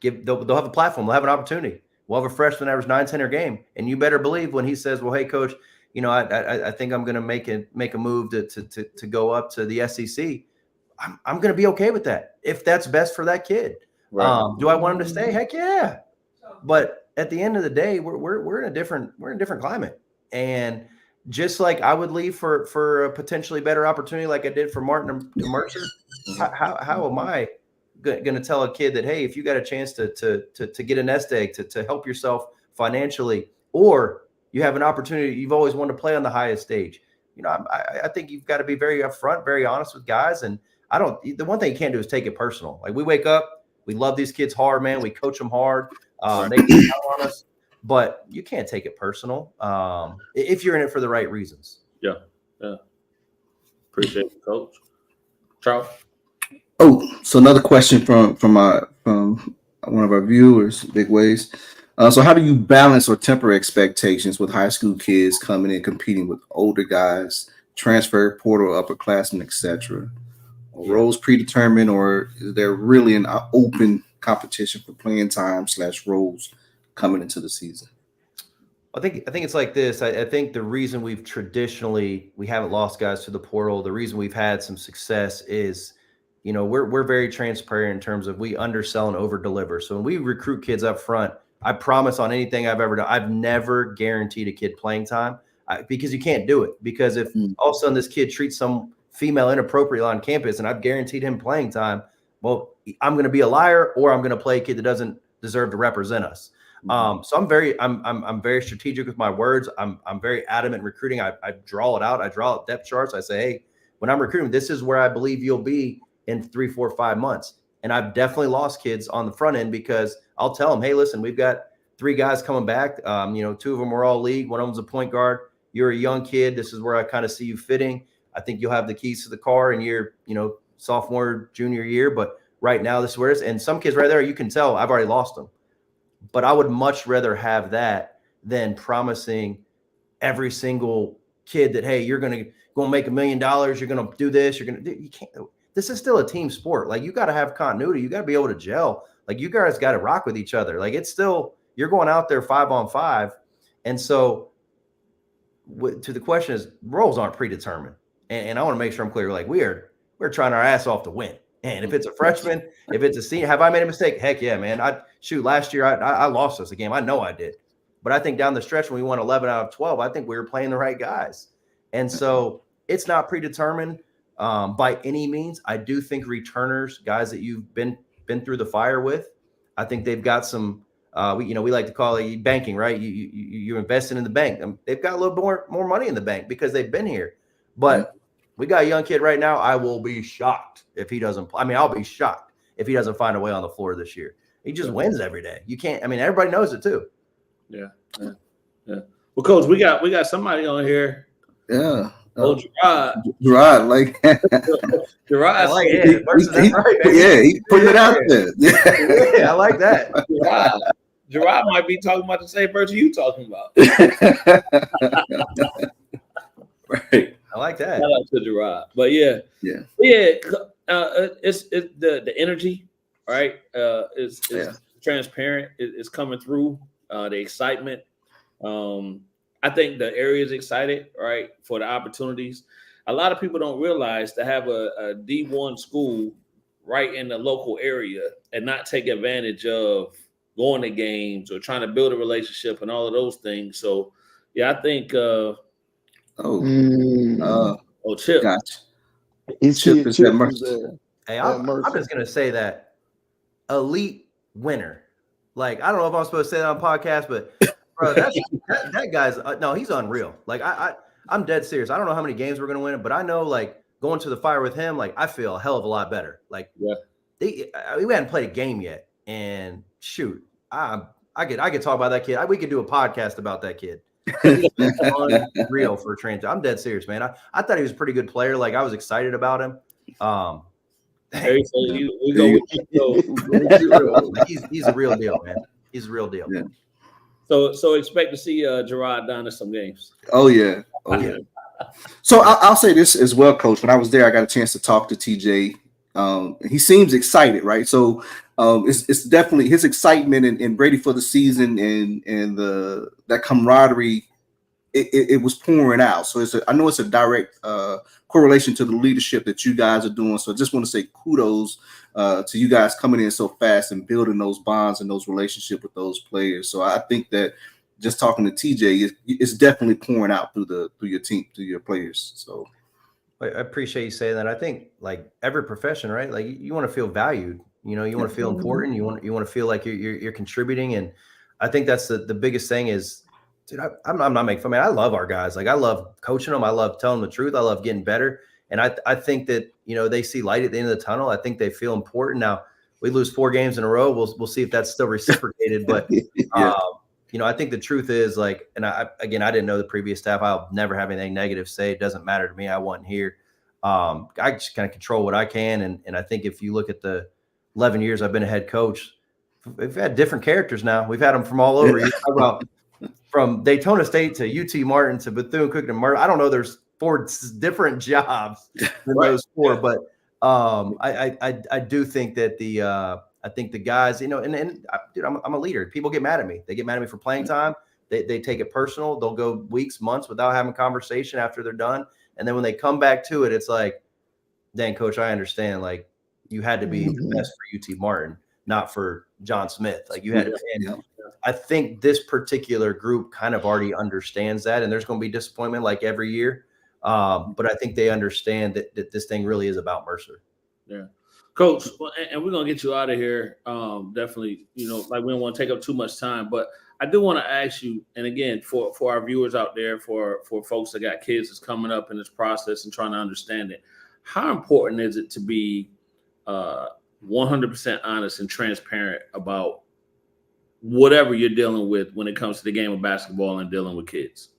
have a platform. They'll have an opportunity. We'll have a freshman average 9-10 a game, and you better believe when he says, "Well, hey, coach, I think I'm going to make a move to go up to the SEC." I'm going to be okay with that if that's best for that kid. Right. Do I want him to stay? Heck yeah. But at the end of the day, we're in a different climate, and just like I would leave for a potentially better opportunity, like I did for Martin and Mercer. How am I going to tell a kid that, hey, if you got a chance to get a nest egg, to help yourself financially, or you have an opportunity, you've always wanted to play on the highest stage. I think you've got to be very upfront, very honest with guys. And the one thing you can't do is take it personal. Like, we wake up, we love these kids hard, man. We coach them hard. They get out on us. But you can't take it personal if you're in it for the right reasons. Yeah. Appreciate it, Coach. Charles? Oh, so another question from one of our viewers, Big Ways. So how do you balance or temper expectations with high school kids coming in competing with older guys, transfer portal, upperclassmen, etc.? Roles predetermined, or is there really an open competition for playing time / roles coming into the season? I think it's like this. I think the reason we haven't lost guys to the portal, the reason we've had some success is, we're very transparent in terms of we undersell and over deliver. So when we recruit kids up front, I promise on anything I've ever done, I've never guaranteed a kid playing time because you can't do it. Because if all of a sudden this kid treats some female inappropriately on campus and I've guaranteed him playing time, well, I'm going to be a liar, or I'm going to play a kid that doesn't deserve to represent us. So I'm very strategic with my words. I'm very adamant in recruiting. I draw it out. I draw out depth charts. I say, hey, when I'm recruiting, this is where I believe you'll be in 3, 4, 5 months. And I've definitely lost kids on the front end because I'll tell them, hey, listen, we've got 3 guys coming back. 2 of them are all league. One of them's a point guard. You're a young kid. This is where I kind of see you fitting. I think you'll have the keys to the car in your, sophomore, junior year. But right now, this is where it is. And some kids right there, you can tell I've already lost them. But I would much rather have that than promising every single kid that, hey, you're going to make $1 million. You're going to do this. You can't. This is still a team sport. Like, you got to have continuity. You got to be able to gel. Like, you guys got to rock with each other. Like, it's still you're going out there 5-on-5. And so to the question is, roles aren't predetermined. And I want to make sure I'm clear. Like we're trying our ass off to win. And if it's a freshman, if it's a senior, have I made a mistake? Heck yeah, man. Last year I lost us a game. I know I did. But I think down the stretch when we won 11 out of 12, I think we were playing the right guys. And so it's not predetermined by any means. I do think returners, guys that you've been through the fire with, I think they've got some we like to call it banking, right? You're investing in the bank. They've got a little more money in the bank because they've been here. But we got a young kid right now. I will be shocked if he doesn't. I'll be shocked if he doesn't find a way on the floor this year. He just wins every day. You can't. I mean, everybody knows it too. Yeah. Well, Coach, we got somebody on here. Yeah. Gerard, like Gerard. I like it. He put it out there. Yeah, I like that. Gerard might be talking about the same person you talking about. Right. I like that. Shout out to Gerard. But it's the energy, right? It's transparent. It's coming through. The excitement. I think the area is excited, right, for the opportunities. A lot of people don't realize to have a D1 school right in the local area and not take advantage of going to games or trying to build a relationship and all of those things. So, yeah, I think. Chip. Gotcha. Chip is Mercer. Hey, I'm just gonna say that elite winner. Like, I don't know if I'm supposed to say that on podcast, but bro, that guy's no, he's unreal. Like, I'm dead serious. I don't know how many games we're gonna win, but I know, like, going to the fire with him, like, I feel a hell of a lot better. Like, we hadn't played a game yet, and shoot, I could talk about that kid. We could do a podcast about that kid. He's unreal for trans. I'm dead serious, man. I thought he was a pretty good player. Like, I was excited about him. He's a real deal, man. He's a real deal. Yeah. So expect to see Gerard down in some games. Oh yeah. So I'll say this as well, Coach. When I was there, I got a chance to talk to TJ. He seems excited, right? So it's definitely his excitement and ready for the season and that camaraderie. It was pouring out. So I know it's a direct correlation to the leadership that you guys are doing. So I just want to say kudos to you guys coming in so fast and building those bonds and those relationships with those players. So I think that just talking to TJ, it's definitely pouring out through your team, through your players. So I appreciate you saying that. I think, like, every profession, right? Like, you want to feel valued. You know, you want to feel important. You want to feel like you're contributing. And I think that's the biggest thing is, dude, I'm not making fun. Man, I love our guys. Like, I love coaching them. I love telling them the truth. I love getting better. And I think that, you know, they see light at the end of the tunnel. I think they feel important. Now, we lose 4 games in a row. We'll see if that's still reciprocated. But, you know, I think the truth is, like, and I didn't know the previous staff. I'll never have anything negative to say. It doesn't matter to me. I wasn't here. I just kind of control what I can. And I think if you look at the 11 years I've been a head coach, we've had different characters now. We've had them from all over. You talk about from Daytona State to UT Martin to Bethune-Cookman and Mercer. I don't know. There's 4 different jobs in those 4, but I do think that I think the guys, you know, and dude, I'm a leader. People get mad at me. They get mad at me for playing time. They take it personal. They'll go weeks, months without having a conversation after they're done. And then when they come back to it, it's like, dang, coach, I understand. Like, you had to be the best for UT Martin, not for John Smith. Like, you had to. And I think this particular group kind of already understands that, and there's going to be disappointment like every year. But I think they understand that this thing really is about Mercer. Yeah. Coach, and we're going to get you out of here. Definitely, you know, like, we don't want to take up too much time, but I do want to ask you, and again, for our viewers out there, for folks that got kids that's coming up in this process and trying to understand it, how important is it to be 100% honest and transparent about whatever you're dealing with when it comes to the game of basketball and dealing with kids?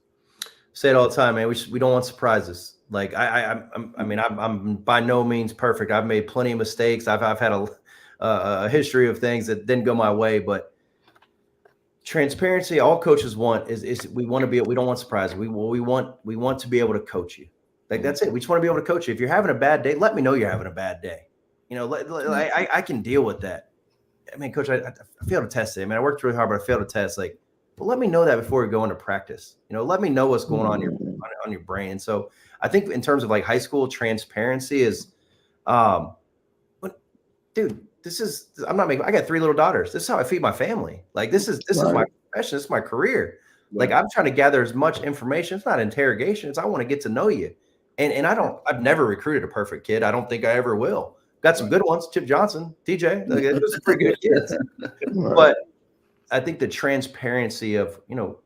Say it all the time, man. We don't want surprises. Like, I'm by no means perfect. I've made plenty of mistakes. I've had a history of things that didn't go my way, but transparency, all coaches want is we don't want surprises. We want to be able to coach you. Like, that's it. We just want to be able to coach you. If you're having a bad day, let me know you're having a bad day. You know, I can deal with that. I mean, coach, I failed a test today. I mean, I worked really hard, but I failed a test. Like, but let me know that before we go into practice. You know, let me know what's going on on your brain. So I think in terms of like high school transparency is, dude, I got 3 little daughters. This is how I feed my family. Like, this is my profession. This is my career. Like, I'm trying to gather as much information. It's not interrogation. It's I want to get to know you. And I've never recruited a perfect kid. I don't think I ever will. Got some good ones. Chip Johnson, TJ, those are pretty good kids. But I think the transparency of, you know,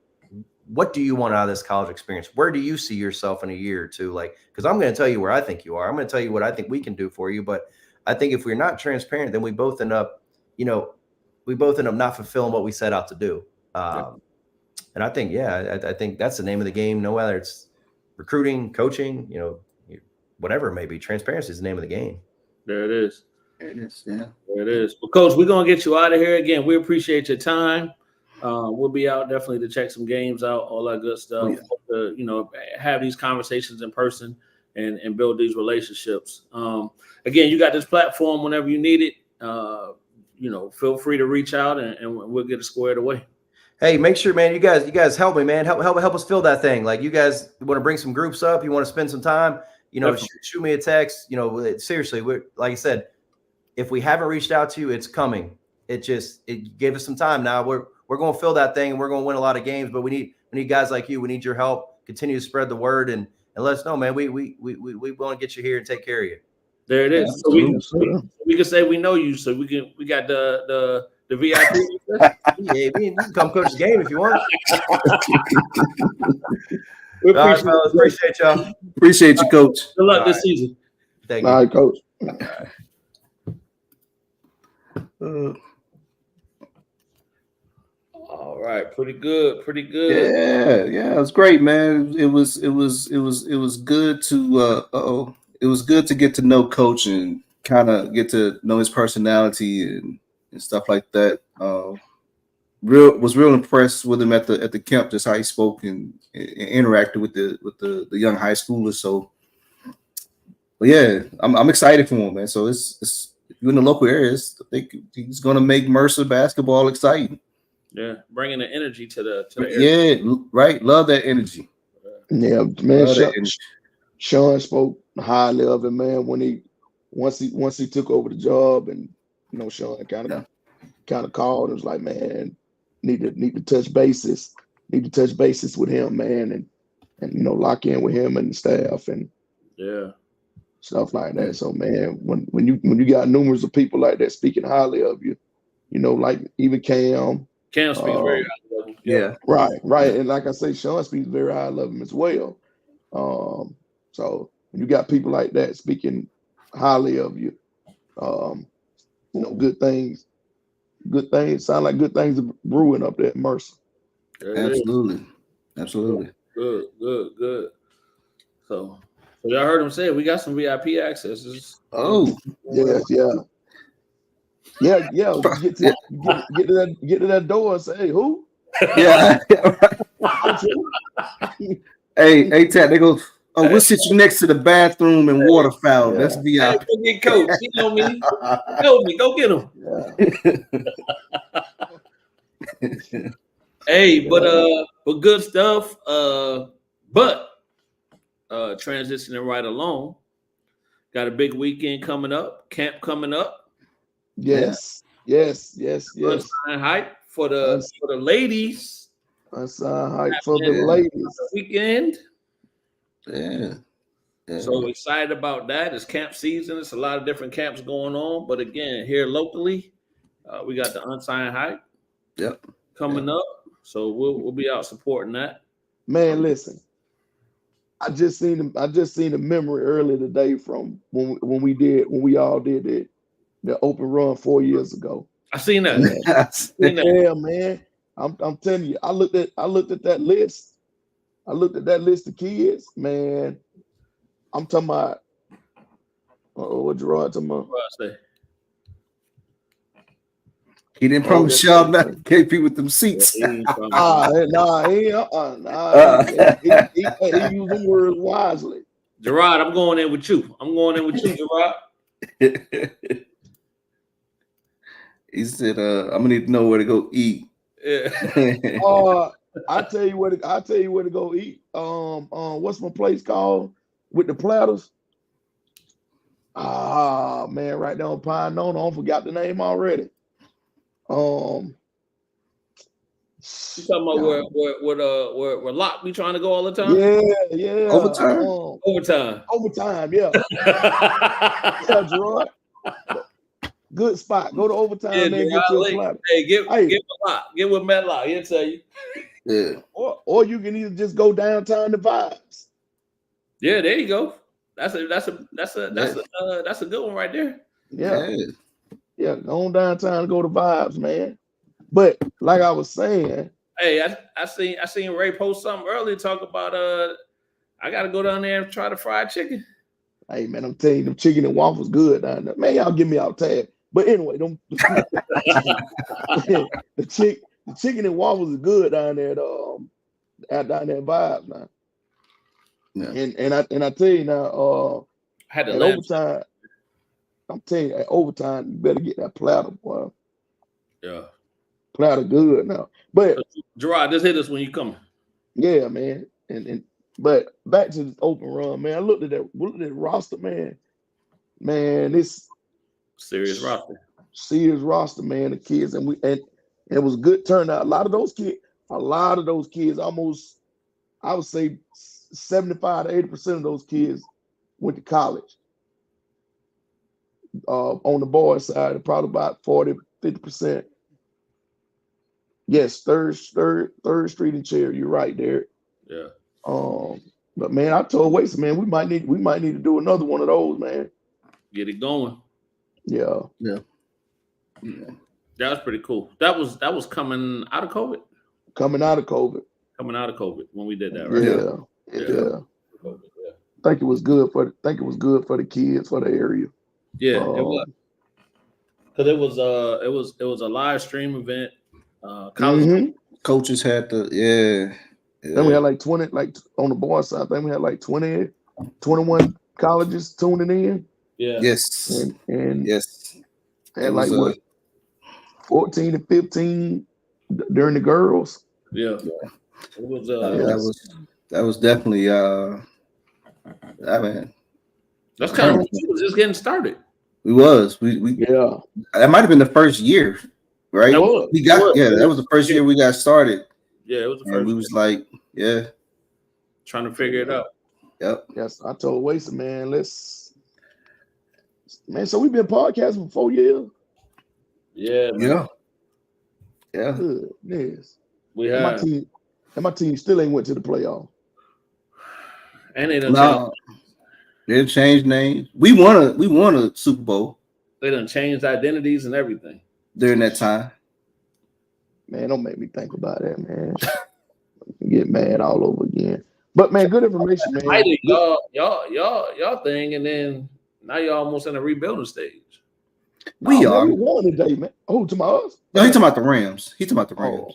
what do you want out of this college experience? Where do you see yourself in a year or two? Like, because I'm going to tell you where I think you are. I'm going to tell you what I think we can do for you. But I think if we're not transparent, then we both end up not fulfilling what we set out to do. And I think, I think that's the name of the game. No matter it's recruiting, coaching, you know, whatever it may be, transparency is the name of the game. There it is. There it is. Yeah. There it is. Well, Coach, we're going to get you out of here again. We appreciate your time. We'll be out definitely to check some games out, all that good stuff. To, you know, have these conversations in person and build these relationships. Again, you got this platform whenever you need it. You know, feel free to reach out and we'll get it squared away. Hey, make sure, man, you guys help me, man. Help us fill that thing. Like, you guys want to bring some groups up, you want to spend some time, you know, shoot me a text. You know, seriously, like I said, if we haven't reached out to you, it's coming. It gave us some time. Now we're going to fill that thing and we're going to win a lot of games, but we need guys like you. We need your help. Continue to spread the word and let us know, man. We want to get you here and take care of you. There it is. So we can say we know you. So we got the VIP. Yeah, you can come coach the game if you want. We All right, fellas. Appreciate y'all. Appreciate you, Coach. Good luck this season. Thank you. All right, Coach. All right, pretty good. Yeah, it was great, man. It was good to it was good to get to know Coach and kind of get to know his personality and stuff like that. Was real impressed with him at the camp, just how he spoke and interacted with the young high schoolers. So, but yeah, I'm excited for him, man. So it's if you're in the local areas, I think he's gonna make Mercer basketball exciting. Yeah, bringing the energy to the area. Yeah, right. Love that energy. Yeah, man. Sean spoke highly of him, man. Once he took over the job, and you know, Sean kind of called and was like, man, need to touch bases. Need to touch bases with him, man, and you know, lock in with him and the staff and stuff like that. So, man, when you got numerous of people like that speaking highly of you, you know, like even Cam speaks very highly of him. Yeah. Right. And like I say, Sean speaks very highly of him as well. So when you got people like that speaking highly of you, you know, good things sound like good things are brewing up there at Mercer. Absolutely. Good. So y'all heard him say we got some VIP accesses. Oh, Yeah. Get to that door and say, hey, who? yeah. Hey, Tat, they go, oh, we'll sit you next to the bathroom and water fountain. That's VIP. Hey, go get Coach. He know me. Go get him. Hey, but good stuff. But transitioning right along, got a big weekend coming up, camp coming up. Yes. Unsigned hype for the ladies. Unsigned hype for the ladies. Weekend. Yeah. So excited about that. It's camp season. It's a lot of different camps going on. But again, here locally, we got the unsigned hype. Coming up. So we'll be out supporting that. Man, listen. I just seen a memory earlier today from when we all did the open run 4 years ago. I seen that. Yeah, man. I'm telling you, I looked at that list. I looked at that list of kids, man. I'm talking about what Gerard talking about? He didn't promise y'all not KP with them seats. He used them words wisely. Gerard, I'm going in with you. Gerard. He said, "I'm gonna need to know where to go eat." Yeah. I tell you where to go eat. What's my place called with the platters? Ah, man, right down Pine Nono. I forgot the name already. You talking about where Locke be trying to go all the time? Yeah. Overtime. Overtime. Yeah. Yeah, Gerard. Good spot. Go to overtime, Yeah, man. Get you a Gerard, platter. hey, give a Locke. Get with Matt Locke. He'll tell you. Yeah. Or you can either just go downtown to Vibes. Yeah, there you go. That's a good one right there. Yeah. Go on downtown and go to Vibes, man. But like I was saying, Hey, I seen Ray post something earlier talk about I gotta go down there and try the fried chicken. hey man, I'm telling you, them chicken and waffles good down there. Man, y'all give me out tab. But anyway, the chicken and waffles is good down there down there at Vibes now. Yeah. And I tell you now, I had to at laugh. overtime, I'm telling you, at overtime, you better get that platter, boy. Yeah. Platter good now. But Gerard, just hit us when you come. yeah, man. But back to this open run, man. I looked at that roster, man. Man, this Serious roster. serious roster, man. The kids and it was good turnout. A lot of those kids, almost I would say 75 to 80% of those kids went to college. On the boys' side, and probably about 40, 50%. Yes, third street and chair. You're right there. Yeah. But man, I told Wason, man, we might need to do another one of those, man. Get it going. Yeah. That was pretty cool. That was coming out of COVID. Coming out of COVID When we did that, right? Yeah. I think it was good for the kids, for the area. Yeah, it was. Because it was a live stream event. College coaches had to Then we had like 20, like on the boys' side, then we had like 20, 21 colleges tuning in. Yeah. Yes. And yes. And like what 14 and 15 during the girls. Yeah. It was that was definitely I mean that's kind of when we was just getting started. We that might have been the first year, right? That was the first year we got started. Yeah, it was the first. And we was like, trying to figure it out. Yep. Yes, I told Wason, man, so we've been podcasting for 4 years. Yeah, man. Yeah. Goodness. We have. And my team still ain't went to the playoff. And they done changed names. We won a Super Bowl. They done changed identities and everything during that time. Man, don't make me think about that, man. Get mad all over again. But man, good information, man. Y'all thing, and then now you're almost in a rebuilding stage. We are. Man, we won today, man. Oh, to my us? No, he's talking about the Rams. He's talking about the Rams.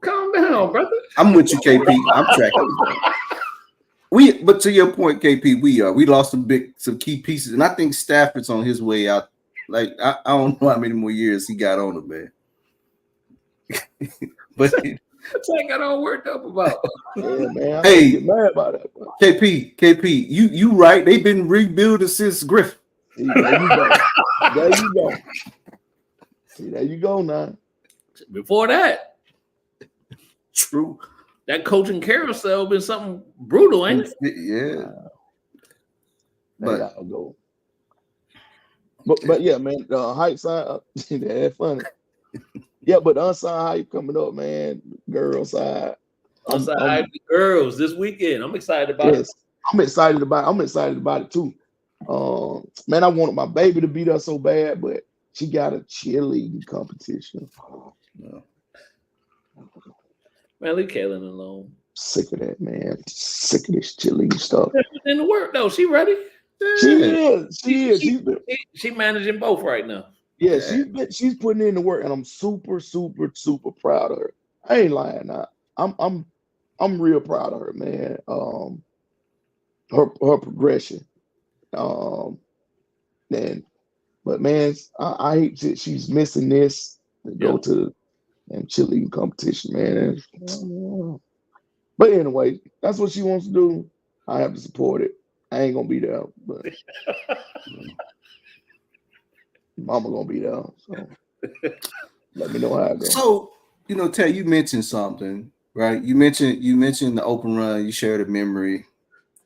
Calm down, brother. I'm with you, KP. I'm tracking. But to your point, KP, we lost some key pieces, and I think Stafford's on his way out. Like I don't know how many more years he got on him, man. But that's what I got all worked up about. Yeah, man. Hey, get mad about that. Bro. KP, you right? They've been rebuilding since Griffin. See, there you go. See, there you go now. Before that, true. That coaching carousel been something brutal, ain't it? Yeah. But go. But yeah, man, the hype side, that's funny. Yeah, but the unsigned hype coming up, man. Girl side. Unsigned hype, the girls this weekend. I'm excited about it. I'm excited about it too. Man, I wanted my baby to beat us so bad, but she got a cheerleading competition. Man, leave Kaylin alone. Sick of that, man. Sick of this cheerleading stuff. In the work though, she ready. She is. She managing both right now. Yeah, she's putting in the work, and I'm super, super, super proud of her. I ain't lying now. I'm real proud of her, man. Her progression. And But man, I hate that she's missing this to go Yeah. to and cheerleading competition, man. But anyway, that's what she wants to do. I have to support it. I ain't gonna be there, but mama gonna be there. So let me know how it goes. So, Ted, you mentioned something, right? You mentioned the open run, you shared a memory,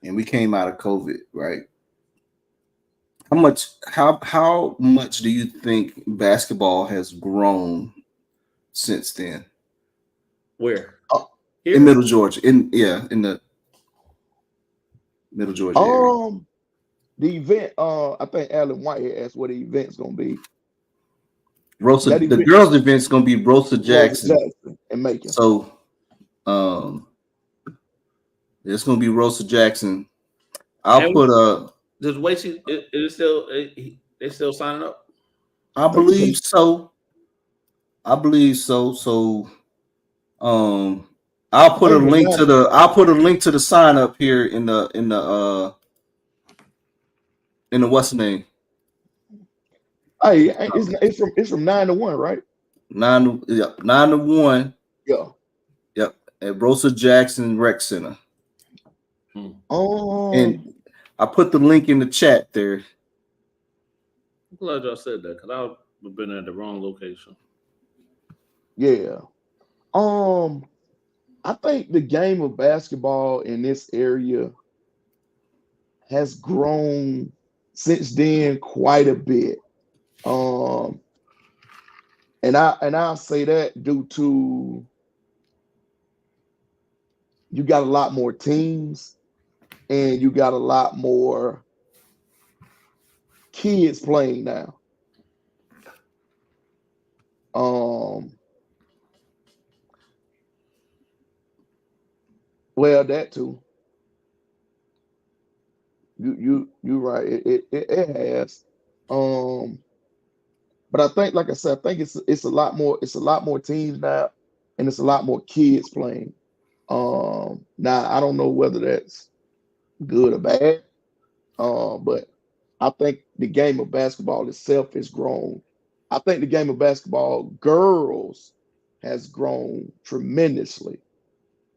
and we came out of COVID, right? How much do you think basketball has grown since then? Where? In Here? Middle Georgia. In the Middle Georgia area. The event, I think Alan Whitehead asked what the event's gonna be. Rosa, That the event- girls' event's gonna be Rosa Jackson. and Macon. So it's gonna be Rosa Jackson. I'll And put a does Wasey is still they still signing up? I believe so. So I'll put a link to the sign up here in the what's the name? Hey, it's from 9 to 1, right? 9 to 1. Yeah. Yep. At Rosa Jackson Rec Center. And I put the link in the chat there. I'm glad y'all said that because I've been at the wrong location. Yeah. I think the game of basketball in this area has grown since then quite a bit. And I'll say that due to you got a lot more teams and you got a lot more kids playing now. Well, that too. You right. It has. But I think, like I said, I think it's a lot more teams now, and it's a lot more kids playing. Now I don't know whether that's good or bad. But I think the game of basketball itself has grown. I think the game of basketball girls has grown tremendously.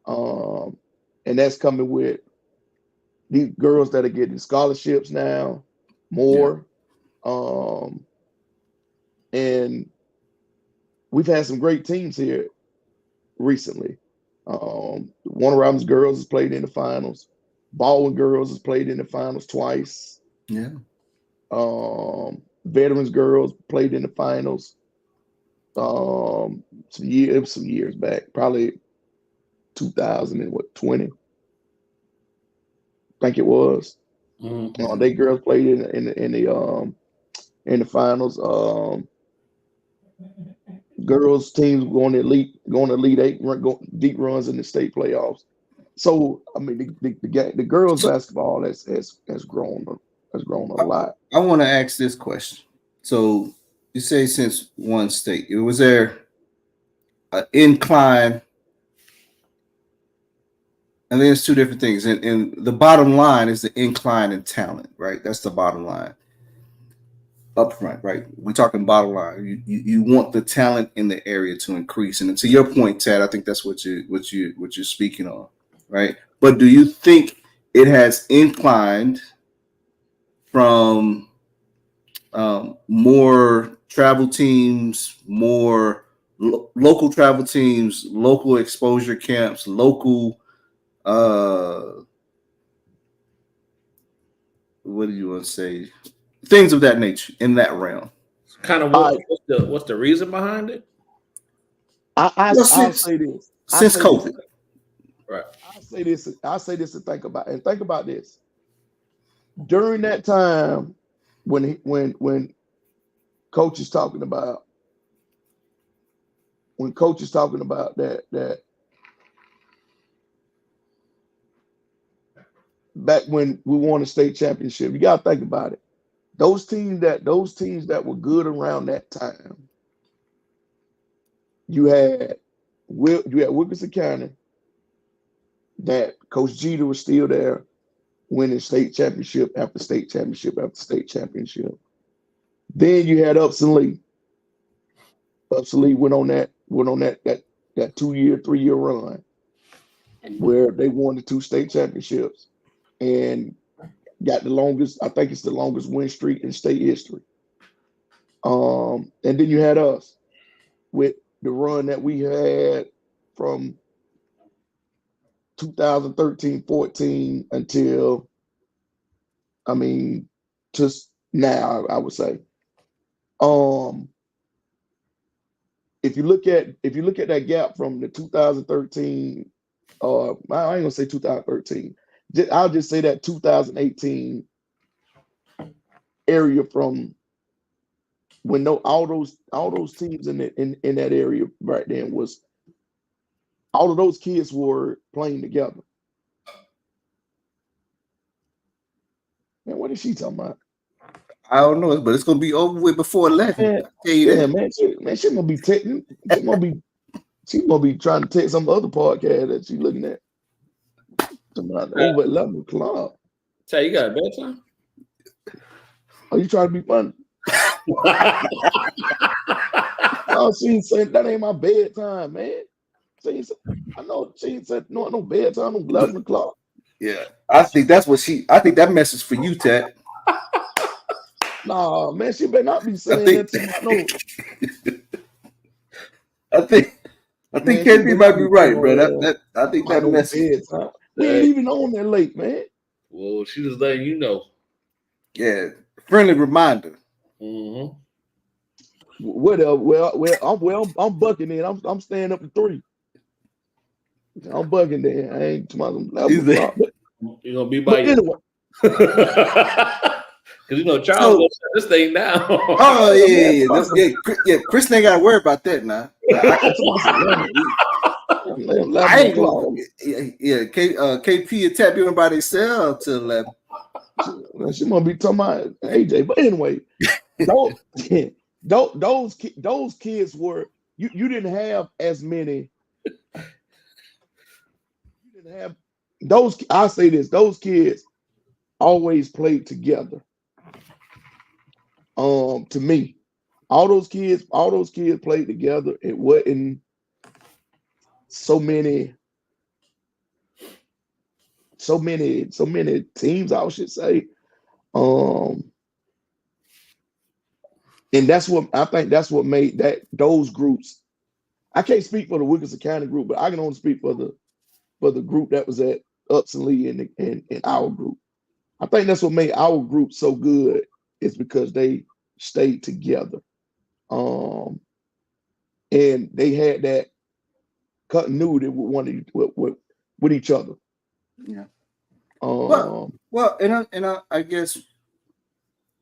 And that's coming with these girls that are getting scholarships now more. And we've had some great teams here recently. Warner Robins girls has played in the finals. Baldwin girls has played in the finals twice. Yeah. Veterans girls played in the finals. It was some years back, probably 2020. I think it was. They girls played in the finals. Girls teams going to elite eight, go deep runs in the state playoffs. So I mean, the girls basketball has grown a lot. I want to ask this question. So you say since one state, was there an incline? And then it's two different things. And the bottom line is the incline in talent, right? That's the bottom line. Up front, right? We're talking bottom line. You want the talent in the area to increase. And to your point, Ted, I think that's what you're speaking on, right? But do you think it has inclined from more travel teams, more local travel teams, local exposure camps, local what do you want to say? Things of that nature in that realm. Kind of what's the reason behind it? I'll say this. Since COVID. Right. I'll say this and think about this. During that time when coach is talking about that back when we won a state championship, you gotta think about it. Those teams that were good around that time, you had Wilkinson County, that Coach Jeter was still there, winning state championship after state championship after state championship. Then you had Upson Lee. Upson Lee went on that 2-year, 3-year run where they won the 2 state championships and got the longest, I think it's the longest win streak in state history. And then you had us with the run that we had from 2013-14 until, I mean, just now, I would say. If you look at that gap from the 2013, I ain't gonna say 2013. I'll just say that 2018 area from when all those teams in that area right then was all of those kids were playing together. Man, what is she talking about? I don't know, but it's gonna be over with before 11. Man, she gonna be texting. She gonna be trying to text some other podcast that she looking at. Over at 11 o'clock. Tay, you got a bedtime? Are you trying to be funny? Oh, she ain't saying that ain't my bedtime, man. I know she ain't said no bedtime on 11 o'clock. Yeah, I think that message for you, Ted. Nah, man, she better not be saying that to me. No. I think KP might be right, bro. I think that message. We ain't even on that late, man. Well, she was letting you know. Yeah, friendly reminder. Mm-hmm. Whatever. Well, I'm bucking in. I'm staying up to 3. I'm bucking there. I ain't tomorrow. You're gonna be by you. Anyway. Because Charles will shut this thing down. Oh yeah. Chris ain't got to worry about that now. KP and Tap you by themselves till 11. She gonna be talking about AJ. But anyway, those kids were you didn't have as many. You didn't have those. I say this: those kids always played together. To me, all those kids played together. It wasn't so many teams, I should say. And that's what I think that's what made those groups. I can't speak for the Wilkinson County group, but I can only speak for the group that was at Upson Lee and our group. I think that's what made our group so good is because they stayed together. And they had that continuity with each other. Yeah. Well, I guess,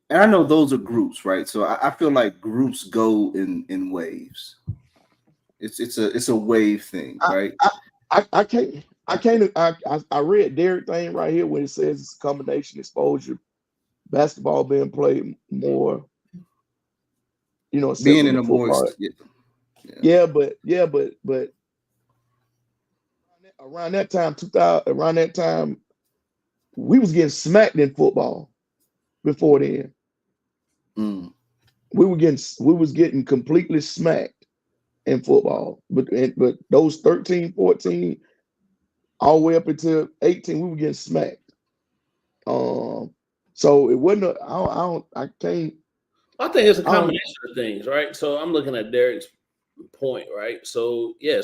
and I know those are groups, right? So I feel like groups go in waves. It's a wave thing, right? I read Derek thing right here when it says it's a combination exposure, basketball being played more, being in a more but around that time, 2000, we was getting smacked in football before then. We was getting completely smacked in football. But those 13, 14, all the way up until 18, we were getting smacked. So it wasn't I think it's a combination of things, right? So I'm looking at Derek's point, right? So yeah,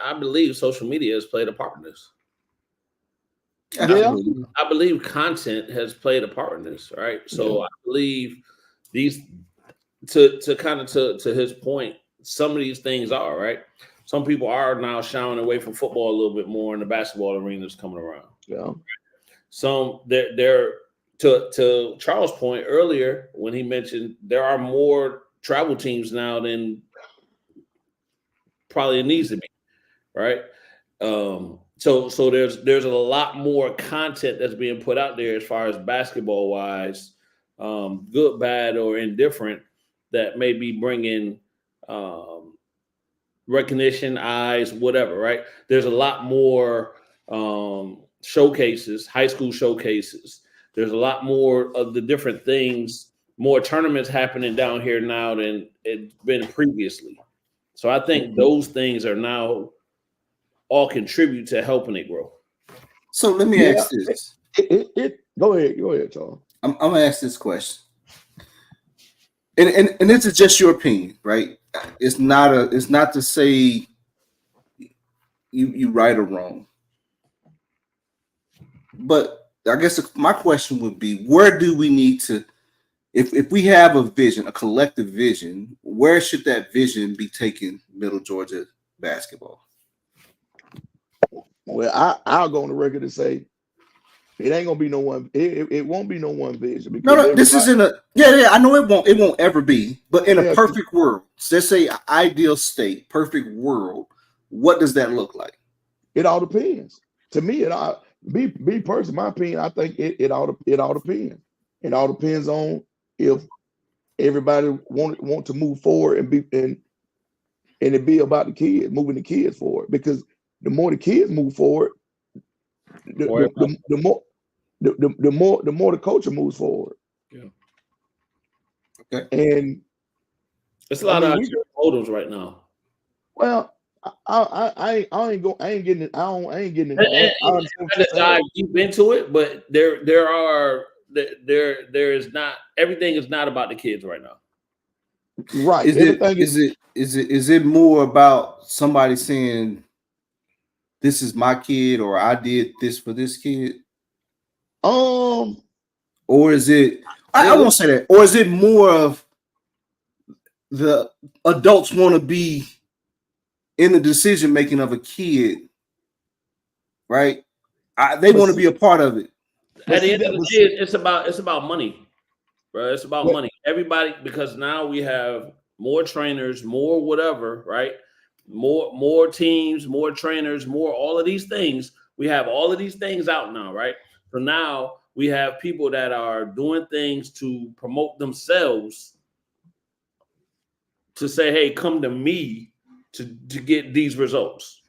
I believe social media has played a part in this. Yeah. I believe content has played a part in this, right? So I believe these to his point, some of these things are right. Some people are now shying away from football a little bit more, and the basketball arena is coming around. Yeah. Some they're to Charles' point earlier when he mentioned there are more travel teams now than probably it needs to be, right? So there's a lot more content that's being put out there as far as basketball wise, good, bad, or indifferent, that may be bringing recognition, eyes, whatever, right? There's a lot more showcases, high school showcases. There's a lot more of the different things more tournaments happening down here now than it's been previously. So I think those things are now all contribute to helping it grow. So let me ask this. Go ahead, Charles. I'm gonna ask this question. And this is just your opinion, right? It's not to say you right or wrong. But I guess my question would be, where do we need to, if we have a vision, a collective vision, where should that vision be taking Middle Georgia basketball? Well, I'll go on the record and say it ain't gonna be no one. It won't be no one vision. No, this isn't a. Yeah. I know it won't ever be. But in a perfect world, let's say ideal state, perfect world, what does that look like? It all depends. To me, it all be personal. My opinion, I think it all depends. It all depends on if everybody want to move forward and it be about the kids, moving the kids forward. Because the more the kids move forward, the more the culture moves forward. Yeah. Okay. And it's a lot of motives right now. Well, I ain't getting it. I ain't getting it. I understand dive deep into it, but there is not, everything is not about the kids right now. Right. Is it more about somebody saying, this is my kid, or I did this for this kid? Or is it, I won't say that, or is it more of the adults want to be in the decision making of a kid, right? They want to be a part of it. At the end of the day, it's about money, bro. It's about money. Everybody, because now we have more trainers, more whatever, right? More teams, more trainers, more all of these things. We have all of these things out now, right? So now we have people that are doing things to promote themselves, to say, hey, come to me to get these results.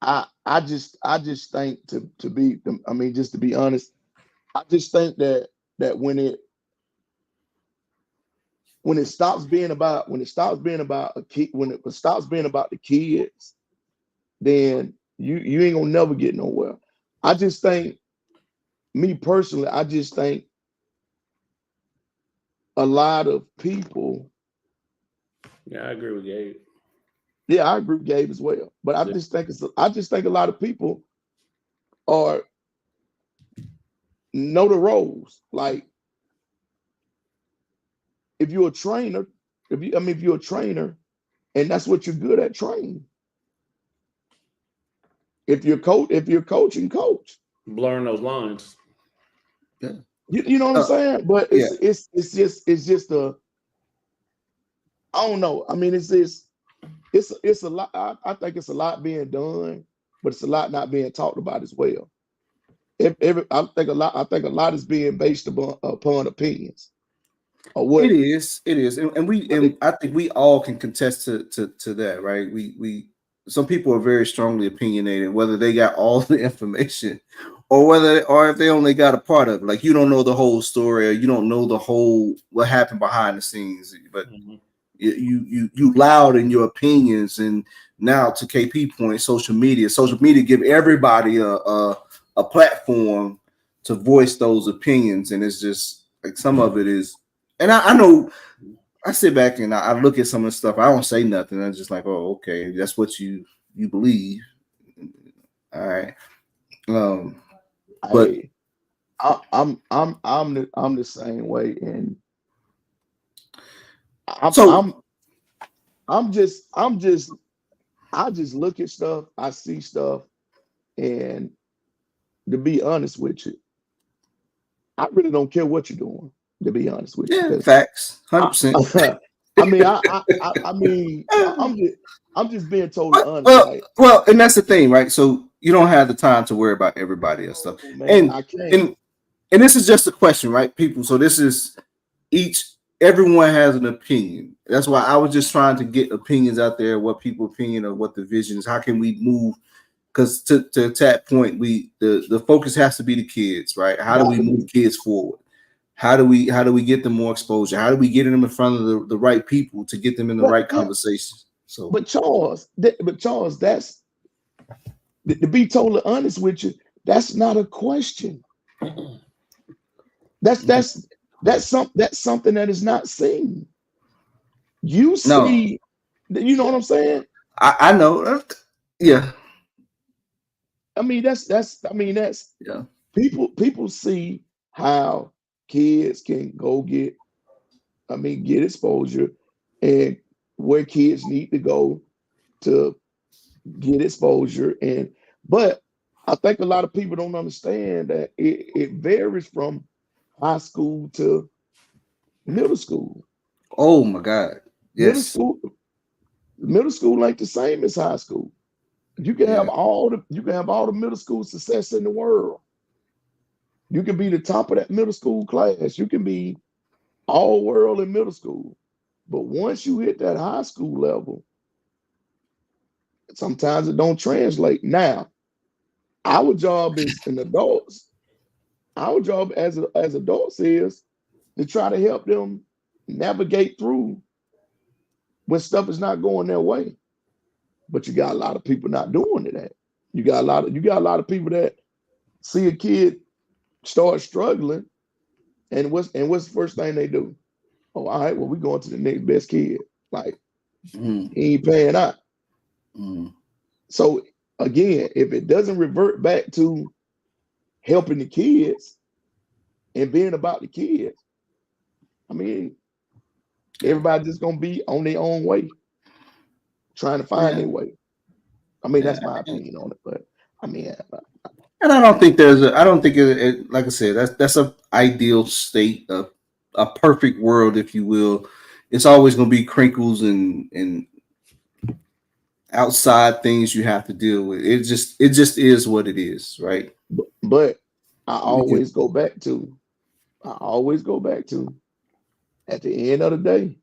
I just think to be honest, I just think that when it stops being about a kid, when it stops being about the kids, then you ain't gonna never get nowhere. I just think, me personally, I just think a lot of people. Yeah, I agree with Gabe. Yeah, I agree with Gabe as well. But I just think a lot of people know the roles. Like, if you're a trainer, if you're a trainer and that's what you're good at, train. If you're coaching, coach. Blurring those lines. Yeah. You know what I'm saying? But it's just a, I don't know. I mean, it's a lot. I think it's a lot being done, but it's a lot not being talked about as well. I think a lot is being based upon opinions. It is, and I think we all can contest to that, right? We some people are very strongly opinionated, whether they got all the information or if they only got a part of it. Like, you don't know the whole story, or you don't know the whole what happened behind the scenes, but you loud in your opinions. And now, to KP point, social media give everybody a platform to voice those opinions, and it's just like some of it is. And I know, I sit back and I look at some of the stuff. I don't say nothing. I'm just like, oh, okay, that's what you believe. All right. But I'm the same way, and I just look at stuff, I see stuff, and to be honest with you, I really don't care what you're doing. To be honest with you, facts, 100%. I'm just being totally honest. Well, and that's the thing, right? So you don't have the time to worry about everybody else stuff. Man, and this is just a question, right, people? So this is everyone has an opinion. That's why I was just trying to get opinions out there, what people's opinion of what the vision is. How can we move? Because to that point, the focus has to be the kids, right? How do we move kids forward? How do we get them more exposure? How do we get them in front of the right people to get them in the right conversations? So, but Charles, that's to be totally honest with you, that's not a question. That's something that is not seen. You see, you know what I'm saying? I know. Yeah. I mean, that's Yeah. People see how kids can go get exposure and where kids need to go to get exposure. But I think a lot of people don't understand that it varies from high school to middle school. Oh my God. Yes. Middle school ain't the same as high school. You can have all the middle school success in the world. You can be the top of that middle school class. You can be all world in middle school. But once you hit that high school level, sometimes it don't translate. Now, our job as adults is to try to help them navigate through when stuff is not going their way. But you got a lot of people not doing that. You got a lot of people that see a kid start struggling, and what's the first thing they do? Oh, all right, well, we're going to the next best kid. Like, he ain't paying out. So again, if it doesn't revert back to helping the kids and being about the kids, I mean, everybody's just gonna be on their own way, trying to find their way. I mean, that's my opinion on it, but I mean, and I don't think like I said, that's a ideal state, a perfect world, if you will. It's always going to be crinkles and outside things you have to deal with. It just is what it is, right? But I always go back to, at the end of the day,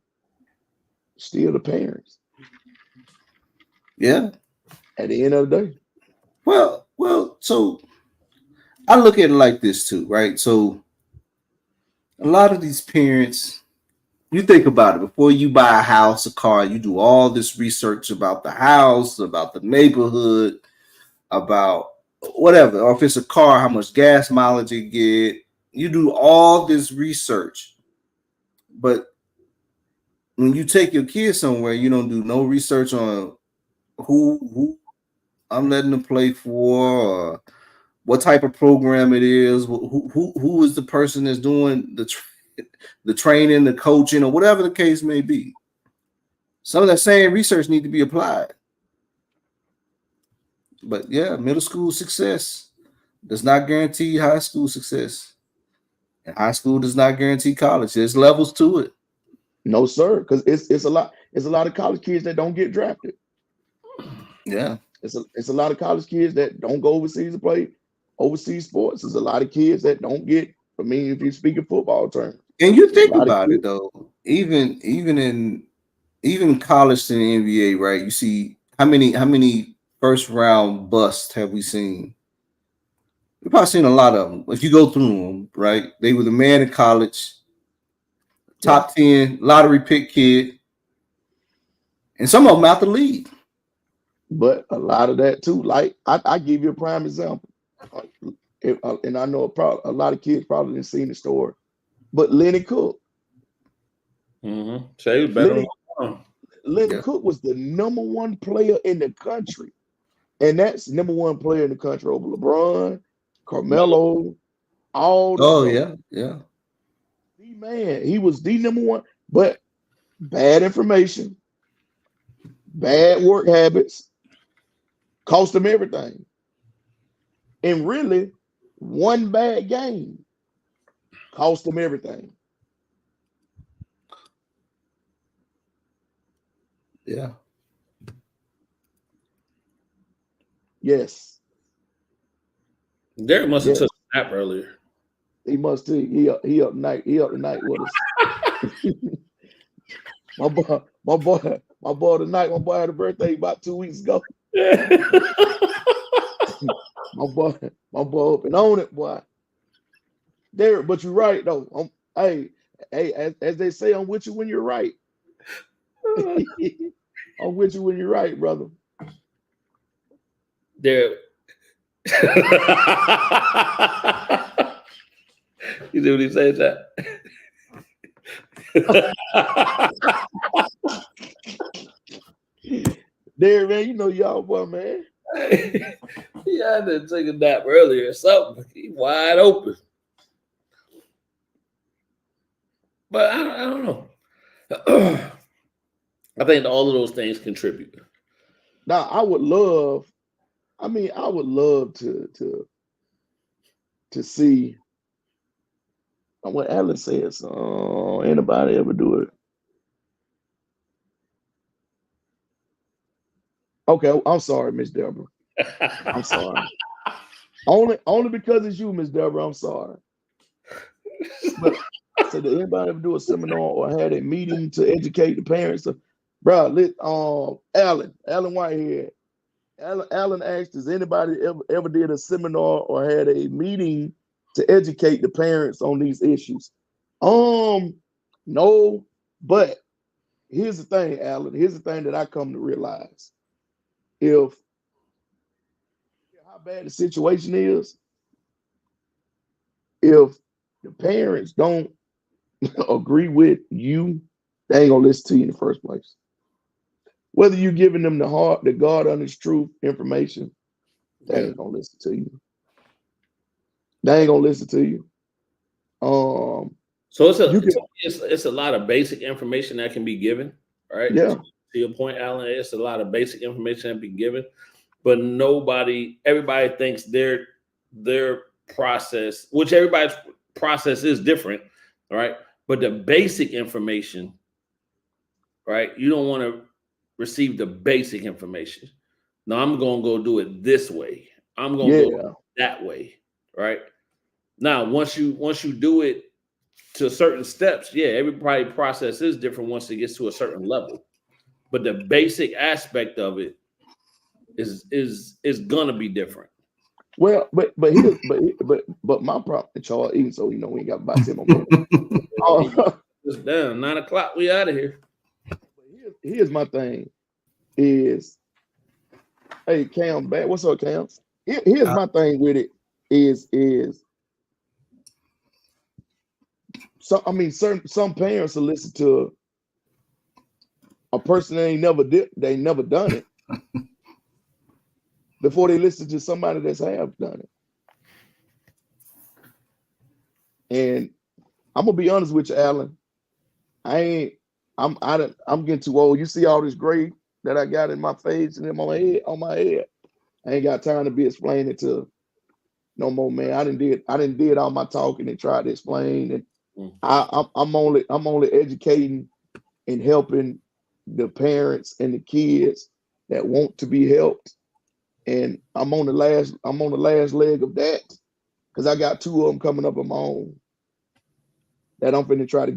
still the parents. Yeah. At the end of the day. Well, so I look at it like this too, right? So a lot of these parents, you think about it, before you buy a house, a car, you do all this research about the house, about the neighborhood, about whatever, or if it's a car, how much gas mileage it get. You do all this research. But when you take your kids somewhere, you don't do no research on who I'm letting them play for, or what type of program it is, who is the person that's doing the training, the coaching, or whatever the case may be. Some of that same research need to be applied. But yeah, middle school success does not guarantee high school success. And high school does not guarantee college. There's levels to it. No, sir, because it's a lot of college kids that don't get drafted. Yeah. It's a lot of college kids that don't go overseas to play overseas sports. There's a lot of kids that don't get, I mean, if you speak in football terms. And you think about it though, even in college and the NBA, right? You see how many first round busts have we seen? We've probably seen a lot of them. If you go through them, right? They were the man in college, top 10 lottery pick kid, and some of them out the league. But a lot of that too, like I give you a prime example, and I know a lot of kids probably didn't see the story, but Lenny Cook. So he was better. Lenny Cook was the number one player in the country, and that's number one player in the country over LeBron, Carmelo, all. Yeah. The man, he was the number one, but bad information, bad work habits. Cost him everything. And really, one bad game cost him everything. Yeah. Yes. Derek must have took a nap earlier. He must have. He up tonight with us. my boy tonight. My boy had a birthday about 2 weeks ago. my boy up and on it, boy. Derek, but you're right though. Hey, as they say, I'm with you when you're right. I'm with you when you're right, brother. There. You see what he says that? There, man, you know y'all boy, man. Yeah, I didn't take a nap earlier or something. He wide open. But I don't know. I think all of those things contribute. Now, I would love to see what Alan says. Anybody ever do it? Okay, I'm sorry, Miss Deborah. I'm sorry. Only because it's you, Miss Deborah. I'm sorry. But so did anybody ever do a seminar or had a meeting to educate the parents? Bro, Alan Whitehead. Alan asked, does anybody ever did a seminar or had a meeting to educate the parents on these issues? No, but here's the thing, Alan. Here's the thing that I come to realize. If how bad the situation is, if the parents don't agree with you, they ain't gonna listen to you in the first place. Whether you're giving them the God honest truth information, they ain't gonna listen to you. They ain't gonna listen to you. So it's a lot of basic information that can be given, right? Yeah. To your point, Alan, it's a lot of basic information that can be given, but everybody thinks their process, which everybody's process is different, right? But the basic information, right? You don't want to receive the basic information. No, I'm gonna go do it this way. I'm gonna go that way, right? Now, once you do it to certain steps, yeah, everybody's process is different once it gets to a certain level. But the basic aspect of it is gonna be different. Well, but my problem, Charles, even so, we ain't got about 10 more minutes. It's down 9 o'clock. We out of here. Here's my thing: is hey Cam, back. What's up, Cam? Here's my thing with it: is some parents will listen to a person they never done it before they listen to somebody that's have done it. And I'm gonna be honest with you, Alan. I'm getting too old. You see all this gray that I got in my face and in on my head. I ain't got time to be explaining to no more, man. I didn't did all my talking and tried to explain, and I'm only educating and helping the parents and the kids that want to be helped. And I'm on the last leg of that because I got 2 of them coming up on my own that I'm finna try to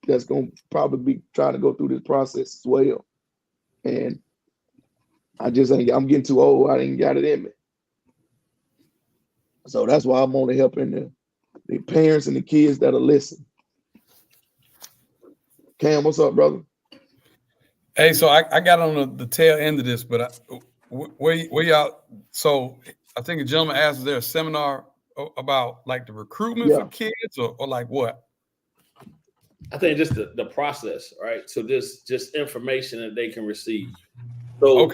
that's gonna probably be trying to go through this process as well. And I'm getting too old. I ain't got it in me. So that's why I'm only helping the parents and the kids that'll listen. Cam, what's up, brother? Hey, so I got on the tail end of this, but where y'all? So I think a gentleman asked, is there a seminar about like the recruitment for kids or like what? I think just the process, right? So just information that they can receive. So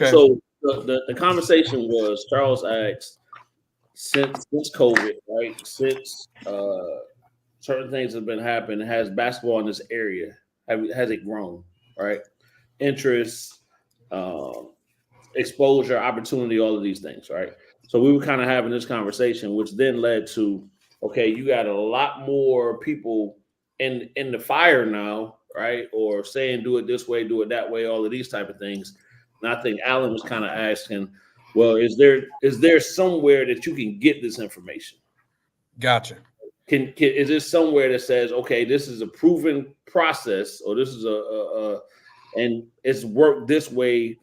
the conversation was, Charles asked, since COVID, right? Since certain things have been happening, has basketball in this area, has it grown, right? Interest, exposure, opportunity, all of these things, right? So we were kind of having this conversation, which then led to, okay, you got a lot more people in the fire now, right? Or saying do it this way, do it that way, all of these type of things. And I think Alan was kind of asking, well, is there somewhere that you can get this information? Gotcha. Is there somewhere that says, okay, this is a proven process, or this is and it's worked this way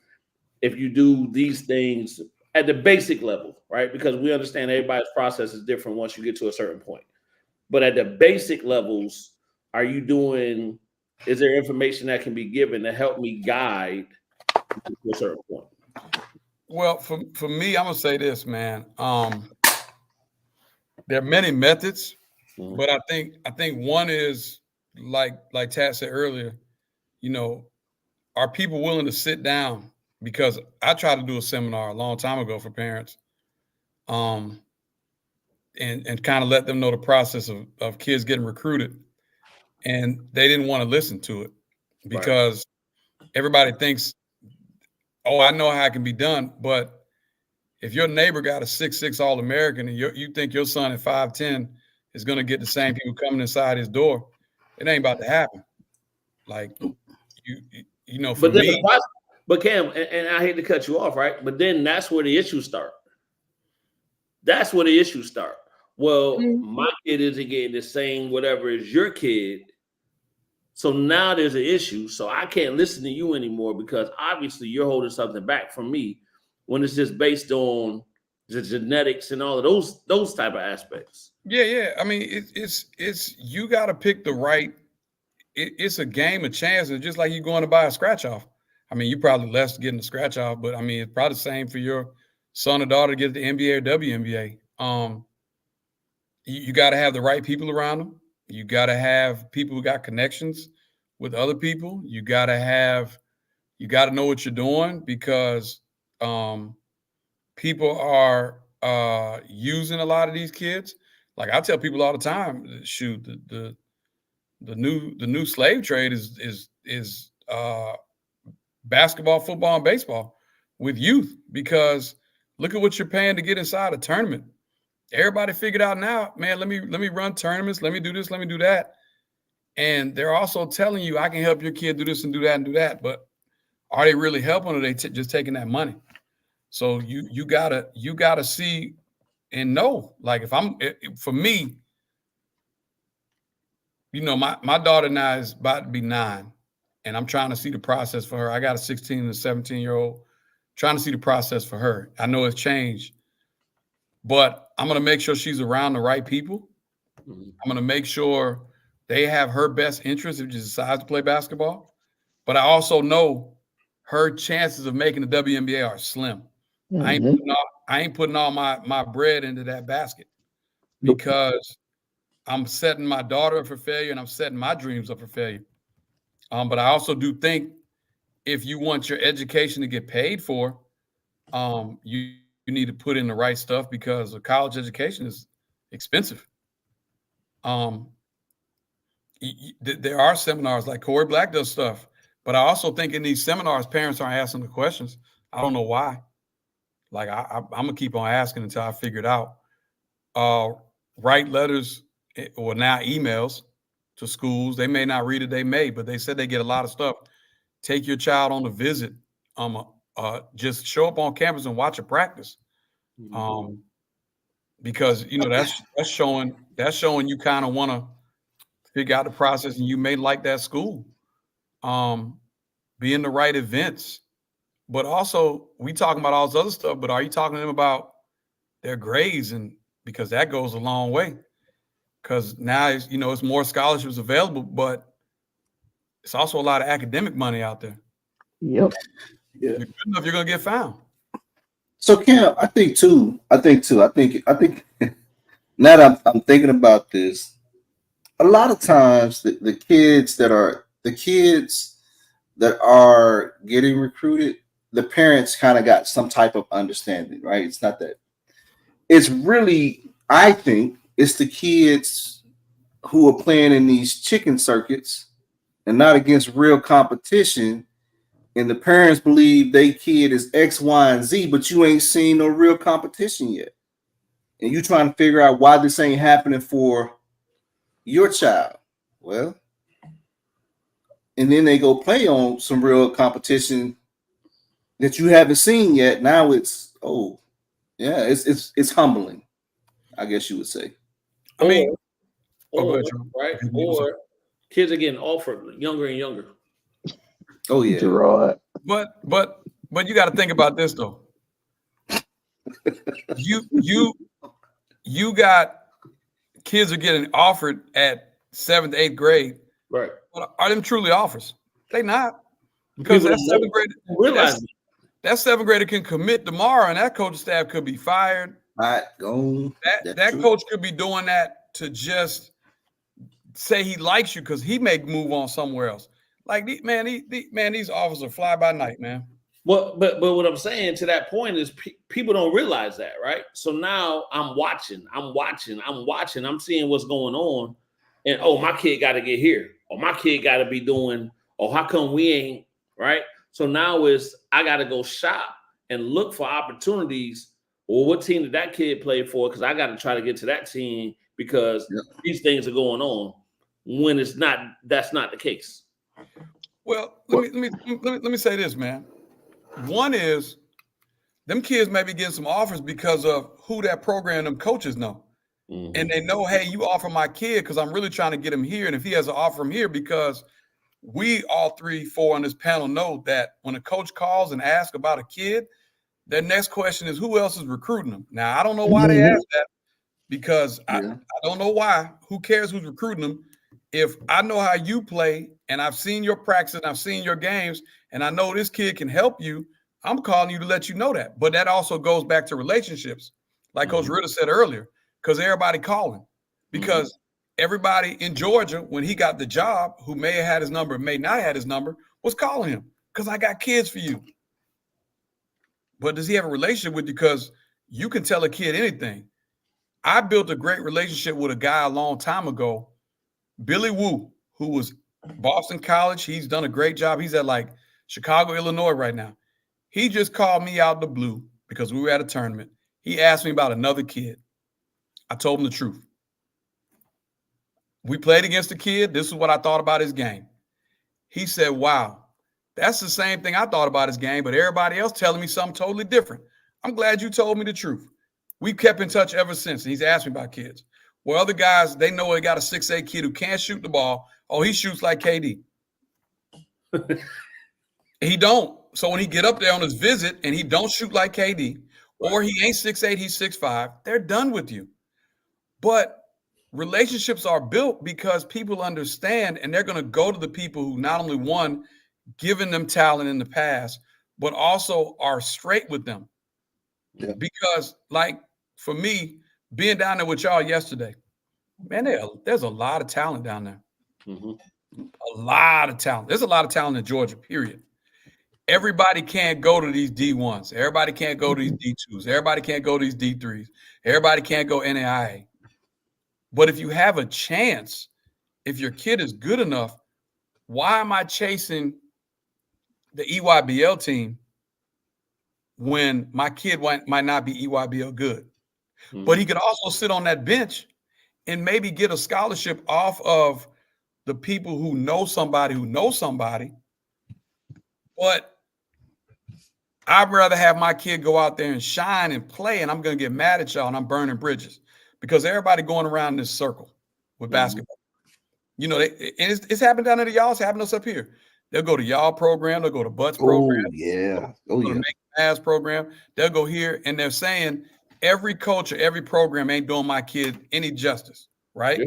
if you do these things at the basic level, right? Because we understand everybody's process is different once you get to a certain point. But at the basic levels, are you doing? Is there information that can be given to help me guide to a certain point? Well, for me, I'm gonna say this, man. There are many methods, but I think one is like Tad said earlier. Are people willing to sit down? Because I tried to do a seminar a long time ago for parents, and kind of let them know the process of kids getting recruited, and they didn't want to listen to it because everybody thinks, oh, I know how it can be done, but if your neighbor got a 6'6" All-American and you think your son at 5'10" is going to get the same people coming inside his door, it ain't about to happen. Like, for me. But Cam, and I hate to cut you off, right? But then that's where the issues start. Well, my kid isn't getting the same whatever as your kid. So now there's an issue. So I can't listen to you anymore because obviously you're holding something back from me when it's just based on the genetics and all of those type of aspects. Yeah. I mean, it's you got to pick the right. It's a game of chances, just like you going to buy a scratch off. I mean, you probably less getting a scratch off, but I mean, it's probably the same for your son or daughter to get the NBA or WNBA. You got to have the right people around them. You got to have people who got connections with other people. You got to know what you're doing because people are using a lot of these kids. Like I tell people all the time, shoot, the new slave trade is basketball, football, and baseball with youth because look at what you're paying to get inside a tournament. Everybody figured out now, man, let me run tournaments. Let me do this. Let me do that. And they're also telling you, I can help your kid do this and do that and do that. But are they really helping or are they just taking that money? So you gotta see and know, like for me, my daughter now is about to be 9 and I'm trying to see the process for her. I got a 16 and a 17-year-old trying to see the process for her. I know it's changed, but I'm going to make sure she's around the right people. I'm going to make sure they have her best interest if she decides to play basketball. But I also know her chances of making the WNBA are slim. I ain't putting all my bread into that basket because I'm setting my daughter up for failure and I'm setting my dreams up for failure. But I also do think if you want your education to get paid for, you need to put in the right stuff because a college education is expensive. There are seminars like Corey Black does stuff, but I also think in these seminars, parents aren't asking the questions. I don't know why. Like I'm gonna keep on asking until I figure it out. Write letters or now emails to schools. They may not read it, they may, but they said they get a lot of stuff. Take your child on a visit. Just show up on campus and watch a practice. Because that's showing you kind of want to figure out the process and you may like that school. Be in the right events. But also we talking about all this other stuff, but are you talking to them about their grades? And because that goes a long way. Because now it's more scholarships available, but it's also a lot of academic money out there. Yep. Yeah. If you're good enough, you're gonna get found. So Cam, I think now that I'm thinking about this, a lot of times the kids that are getting recruited, the parents kind of got some type of understanding, right? It's not that. It's really, I think, it's the kids who are playing in these chicken circuits and not against real competition. And the parents believe their kid is X, Y, and Z, but you ain't seen no real competition yet. And you trying to figure out why this ain't happening for your child. Well, and then they go play on some real competition that you haven't seen yet. Now it's humbling, I guess you would say. I mean, or kids are getting offered younger and younger. Oh yeah, Gerard. But you got to think about this though. You got kids are getting offered at 7th, 8th grade. Right. But are them truly offers? They not. Because that seventh grader can commit tomorrow, and that coaching staff could be fired. That coach could be doing that to just say he likes you because he may move on somewhere else. Like, these offers are fly by night, man. Well, but what I'm saying to that point is people don't realize that, right? So now I'm watching. I'm seeing what's going on, and my kid got to get here, or my kid got to be doing, or how come we ain't, right? So now I got to go shop and look for opportunities. Well, what team did that kid play for? Because I got to try to get to that team because these things are going on. When that's not the case. Well, let me say this, man. One is them kids may be getting some offers because of who that program them coaches know. Mm-hmm. And they know, hey, you offer my kid because I'm really trying to get him here. And if he has an offer him here, because we all 3, 4 on this panel know that when a coach calls and asks about a kid, their next question is who else is recruiting them. Now, I don't know why they ask that because I don't know why. Who cares who's recruiting them? If I know how you play and I've seen your practice and I've seen your games and I know this kid can help you, I'm calling you to let you know that. But that also goes back to relationships, like Coach Ritter said earlier, because everybody calling. Because everybody in Georgia, when he got the job, who may have had his number, may not have had his number, was calling him because I got kids for you. But does he have a relationship with you? Because you can tell a kid anything. I built a great relationship with a guy a long time ago, Billy Wu, who was Boston College. He's done a great job. He's at like Chicago, Illinois right now. He just called me out of the blue because we were at a tournament. He asked me about another kid. I told him the truth. We played against the kid. This is what I thought about his game. He said, wow, that's the same thing I thought about his game, but everybody else telling me something totally different. I'm glad you told me the truth. We've kept in touch ever since. And he's asked me about kids. Well, other guys, they know they got a 6'8" kid who can't shoot the ball. Oh, he shoots like KD. He don't. So when he get up there on his visit and he don't shoot like KD, or he ain't 6'8", he's 6'5", they're done with you. But relationships are built because people understand and they're going to go to the people who not only won, given them talent in the past, but also are straight with them. Yeah. Because like for me, being down there with y'all yesterday, man, there's a lot of talent down there. Mm-hmm. A lot of talent. There's a lot of talent in Georgia, period. Everybody can't go to these D1s. Everybody can't go to these D2s. Everybody can't go to these D3s. Everybody can't go NAIA. But if you have a chance, if your kid is good enough, why am I chasing the EYBL team when my kid might not be EYBL good? Mm-hmm. But he could also sit on that bench and maybe get a scholarship off of the people who know somebody who knows somebody. But I'd rather have my kid go out there and shine and play, and I'm going to get mad at y'all and I'm burning bridges because everybody going around this circle with basketball. You know, it's happened down there to y'all. It's happened to us up here. They'll go to y'all program. They'll go to Butts program. They'll go to Mass program. They'll go here, and they're saying every coach or every program ain't doing my kid any justice, right?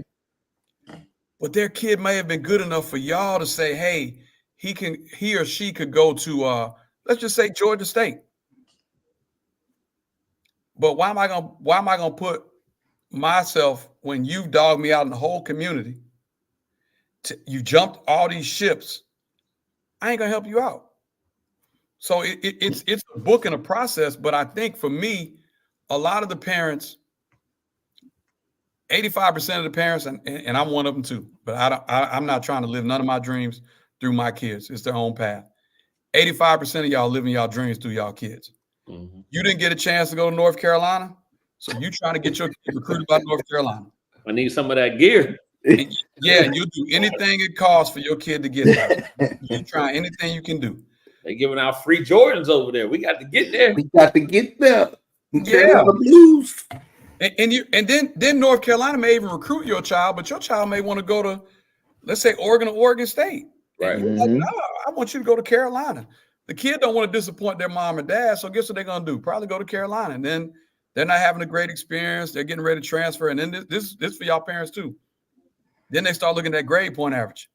Yeah. But their kid may have been good enough for y'all to say, hey, he or she could go to let's just say Georgia State. But why am I gonna put myself when you've dogged me out in the whole community? You jumped all these ships. I ain't gonna help you out. So it's a book and a process. But I think for me, a lot of the parents, 85% of the parents, and I'm one of them too. But I'm not trying to live none of my dreams through my kids. It's their own path. 85% of y'all living y'all dreams through y'all kids. Mm-hmm. You didn't get a chance to go to North Carolina, so you trying to get your kid recruited by North Carolina. I need some of that gear. And you'll do anything it costs for your kid to get there. You try anything you can do. They're giving out free Jordans over there. We got to get there. Yeah. The blues. And then North Carolina may even recruit your child, but your child may want to go to, let's say, Oregon or Oregon State. Right. Mm-hmm. Like, no, I want you to go to Carolina. The kid don't want to disappoint their mom and dad, so guess what they're gonna do? Probably go to Carolina. And then They're not having a great experience. They're getting ready to transfer. And then this for y'all parents too. Then they start looking at grade point average.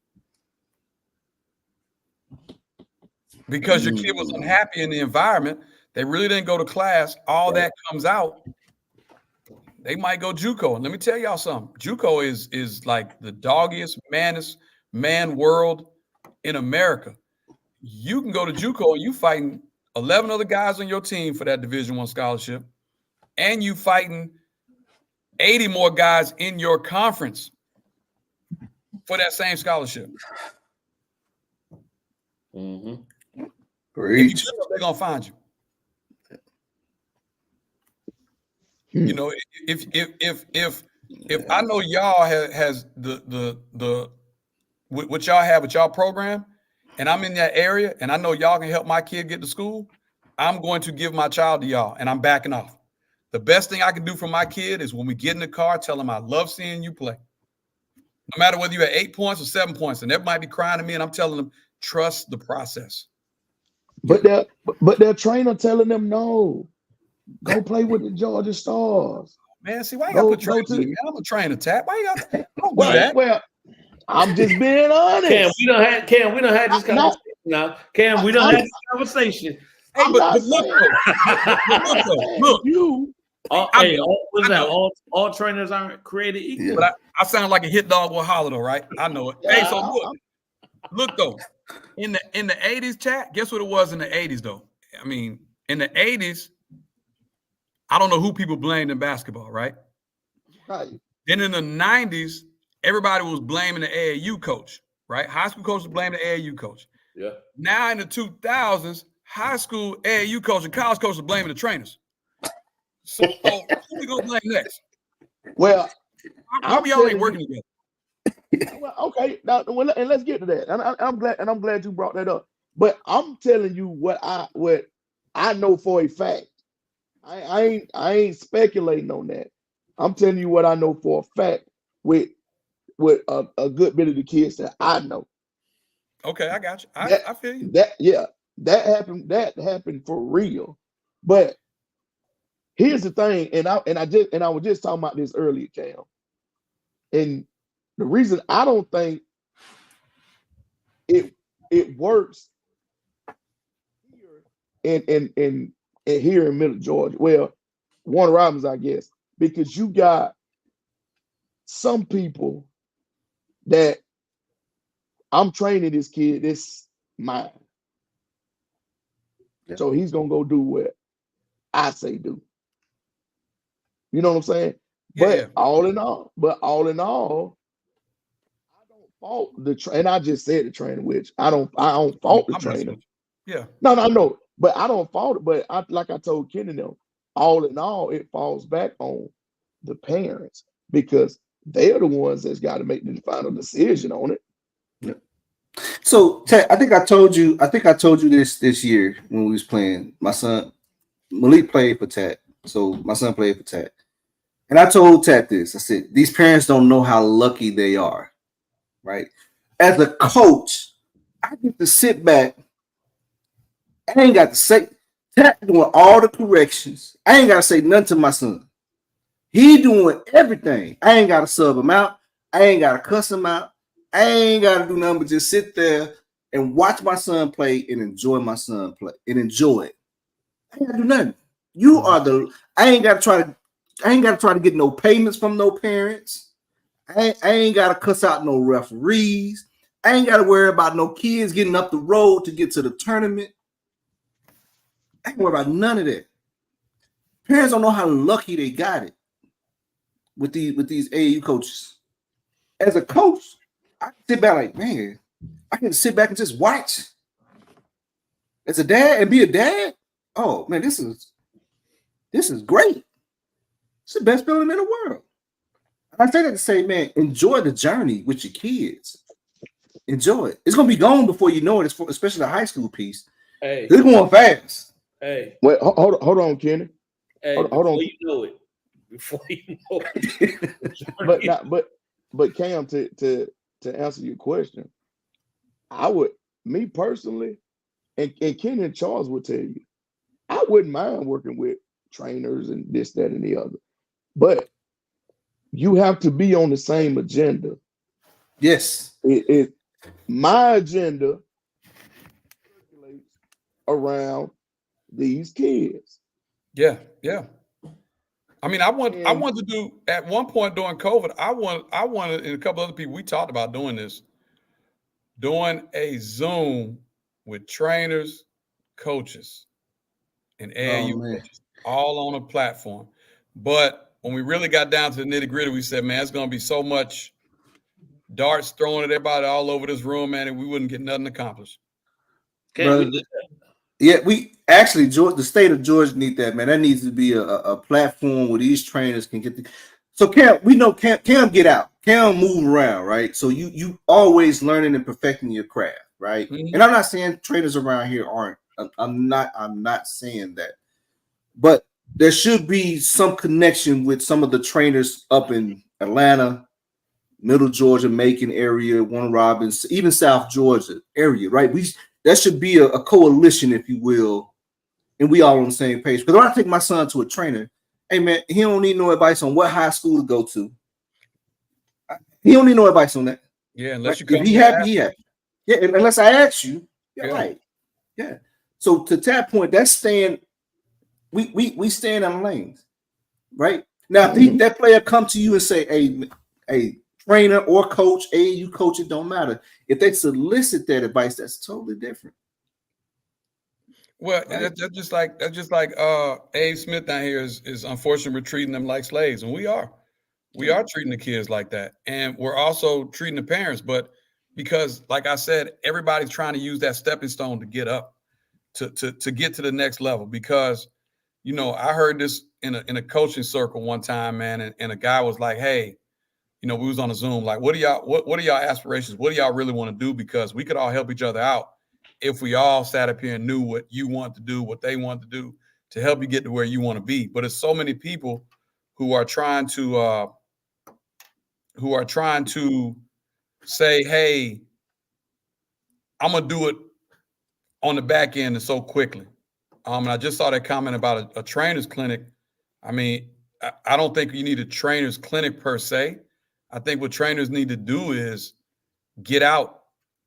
Because your kid was unhappy in the environment, they really didn't go to class. All that comes out. They might go JUCO. And let me tell y'all something. JUCO is like the doggiest, man world in America. You can go to JUCO and you fighting 11 other guys on your team for that Division I scholarship. And you fighting 80 more guys in your conference for that same scholarship. Mm-hmm. Great. They're gonna find you. You know, if I know y'all has the what y'all have with y'all program, and I'm in that area, and I know y'all can help my kid get to school, I'm going to give my child to y'all, and I'm backing off. The best thing I can do for my kid is when we get in the car, tell him I love seeing you play. No matter whether you're at 8 points or 7 points, and everybody be crying to me, and I'm telling them, trust the process. But their trainer telling them no. Go play with the Georgia Stars. Man, see, why you got to put trainers in me? I'm a trainer, Tap. Why you got to don't do that? Well, I'm just being honest. Cam, we don't have this conversation now. Cam, we don't have this conversation. Hey, but look, you. What's that? All trainers aren't created equal. Yeah. But I sound like a hit dog with holler, though, right? I know it. Yeah, Hey, so look though, in the 80s, Chat, guess what it was in the 80s, though? I mean, in the 80s, I don't know who people blamed in basketball, right? Right. Then in the 90s, everybody was blaming the AAU coach, right? High school coaches blaming the AAU coach. Yeah. Now in the 2000s, high school AAU coach and college coaches are blaming the trainers. So who we gonna blame next? Well, how y'all ain't working together? Well, okay, now and let's get to that. And I'm glad you brought that up. But I'm telling you what I know for a fact. I ain't speculating on that. I'm telling you what I know for a fact with a good bit of the kids that I know. Okay, I got you. I feel you. That happened for real. But here's the thing, and I was just talking about this earlier, Cam. And the reason I don't think it works here in here in Middle Georgia, well, Warner Robins, I guess, because you got some people that I'm training this kid, this mine. Yeah. So he's gonna go do what I say do. You know what I'm saying? Yeah. All in all, I don't fault the trainer. And I just said the trainer, which I don't fault the trainer. Yeah. No, but I don't fault it. But like I told Kenny, all in all, it falls back on the parents because they're the ones that's got to make the final decision on it. Yeah. So Ted, I think I told you this year when we was playing. My son Malik played for Ted. So my son played for Ted. And I told Ted this. I said, these parents don't know how lucky they are. Right? As a coach, I get to sit back. I ain't got to say Ted doing all the corrections. I ain't got to say nothing to my son. He doing everything. I ain't got to sub him out. I ain't got to cuss him out. I ain't got to do nothing but just sit there and watch my son play and enjoy my son play and enjoy it. I ain't got to do nothing. You are the. I ain't got to try to get no payments from no parents. I ain't got to cuss out no referees. I ain't got to worry about no kids getting up the road to get to the tournament. I ain't worry about none of that. Parents don't know how lucky they got it with these AAU coaches. As a coach, I can sit back like, man, I can sit back and just watch. As a dad and be a dad, oh man, this is great. It's the best feeling in the world. I say that to say, man, enjoy the journey with your kids. Enjoy it. It's gonna be gone before you know it, especially the high school piece. Hey, it's going fast. Hey, wait, hold on, Kenny. Hey, hold on. You know it. Before you know it. but Cam, to answer your question, I would, me personally, and Kenny and Charles would tell you, I wouldn't mind working with trainers and this, that, and the other. But you have to be on the same agenda. Yes. My agenda circulates around these kids. Yeah. I mean, I want to do at one point during COVID. I wanted, and a couple other people, we talked about doing this, doing a Zoom with trainers, coaches, and AAU coaches, all on a platform. But when we really got down to the nitty gritty, we said, man, it's going to be so much darts thrown at everybody all over this room, man, and we wouldn't get nothing accomplished. Yeah, we actually, the state of Georgia need that, man. That needs to be a platform where these trainers can get so Cam, we know Cam get out. Cam move around, right? So you always learning and perfecting your craft, right? Mm-hmm. And I'm not saying trainers around here aren't. I'm not saying that. But there should be some connection with some of the trainers up in Atlanta, Middle Georgia, Macon area, Warner Robins, even South Georgia area, right? That should be a coalition, if you will, and we all on the same page. Because when I take my son to a trainer, hey man, he don't need no advice on what high school to go to. He don't need no advice on that. Yeah, unless you come. If he happy, he happy. Yeah, unless I ask you, right. Yeah. So to that point, that's staying. We staying in lanes, right? Now, if that player come to you and say, "Hey, trainer or coach, AAU coach, it don't matter." If they solicit that advice, that's totally different. Well, right? that's just like Abe Smith down here is unfortunately we're treating them like slaves, and we are treating the kids like that, and we're also treating the parents. But because, like I said, everybody's trying to use that stepping stone to get up, to get to the next level. Because, you know, I heard this in a coaching circle one time, man, and a guy was like, "Hey, you know, we was on a Zoom, like, what are y'all aspirations? What do y'all really want to do? Because we could all help each other out if we all sat up here and knew what you want to do, what they want to do to help you get to where you want to be." But it's so many people who are trying to say, "Hey, I'm gonna do it on the back end and so quickly." And I just saw that comment about a trainer's clinic. I mean, I don't think you need a trainer's clinic per se. I think what trainers need to do is get out,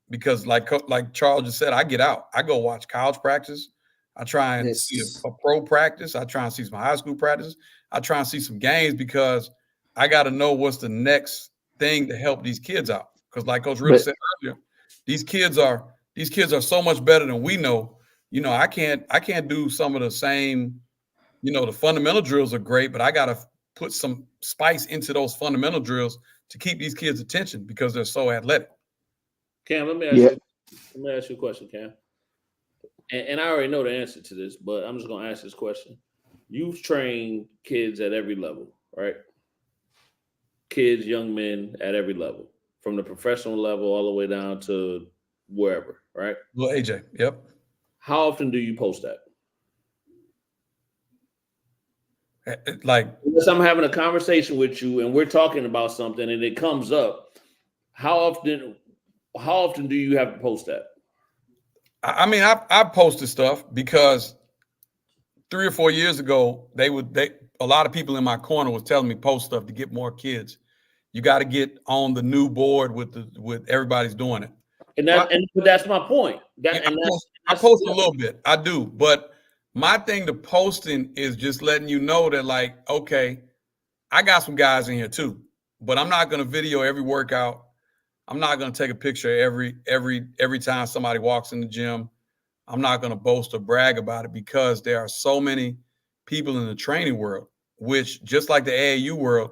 because like Charles just said, I get out. I go watch college practice. I try and see a pro practice. I try and see some high school practice. I try and see some games, because I got to know what's the next thing to help these kids out. Because like Coach Ritter said earlier, these kids are so much better than we know. You know, I can't do some of the same, you know, the fundamental drills are great, but I got to put some spice into those fundamental drills to keep these kids' attention, because they're so athletic. Cam, let me ask you a question, Cam. And I already know the answer to this, but I'm just going to ask this question. You've trained kids at every level, right? Kids, young men at every level, from the professional level all the way down to wherever, right? Well, AJ, yep. How often do you post that? Like, unless I'm having a conversation with you and we're talking about something and it comes up, how often do you have to post that? I mean, I posted stuff because 3 or 4 years ago, a lot of people in my corner was telling me post stuff to get more kids. You got to get on the new board with everybody's doing it. And that's my point. I post a little bit. I do, but my thing to posting is just letting you know that, like, okay, I got some guys in here too, but I'm not going to video every workout. I'm not going to take a picture every time somebody walks in the gym. I'm not going to boast or brag about it, because there are so many people in the training world, which, just like the AAU world,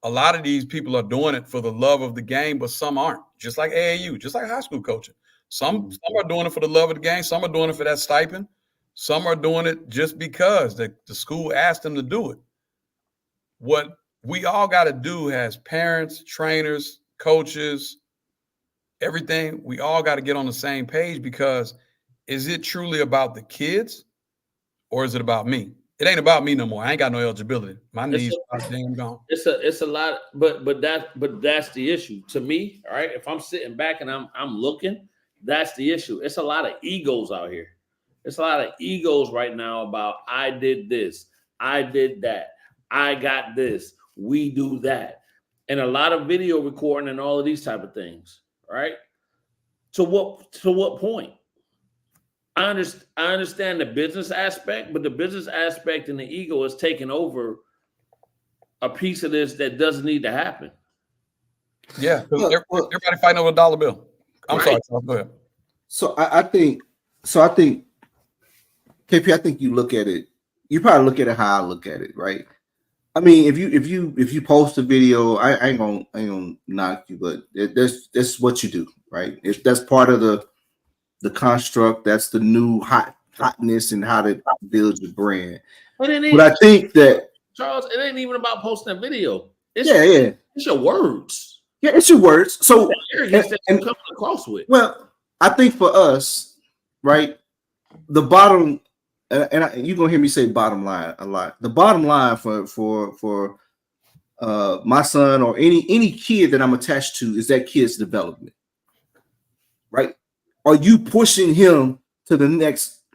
a lot of these people are doing it for the love of the game, but some aren't. Just like AAU, just like high school coaching. Some are doing it for the love of the game. Some are doing it for that stipend. Some are doing it just because the school asked them to do it. What we all got to do as parents, trainers, coaches, everything, we all got to get on the same page, because is it truly about the kids, or is it about me? It ain't about me no more. I ain't got no eligibility. My knees are damn gone. It's a lot, but that's the issue to me. All right, if I'm sitting back and I'm looking, that's the issue. It's a lot of egos out here. It's a lot of egos right now about I did this, I did that, I got this, we do that, and a lot of video recording and all of these type of things, right? To what point? I understand the business aspect, but the business aspect and the ego is taking over a piece of this that doesn't need to happen. Yeah, everybody fighting over a dollar bill. I'm sorry, go ahead. So I think KP, I think you look at it, you probably look at it how I look at it, right? I mean, if you post a video, I ain't gonna knock you, but that's what you do, right? If that's part of the construct, that's the new hotness and how to build your brand. But I think that, Charles, it ain't even about posting a video. It's it's your words. Yeah, it's your words. So and coming across with. Well, I think for us, right, the bottom, and you're gonna hear me say bottom line a lot. The bottom line for my son or any kid that I'm attached to is that kid's development, right? Are you pushing him to the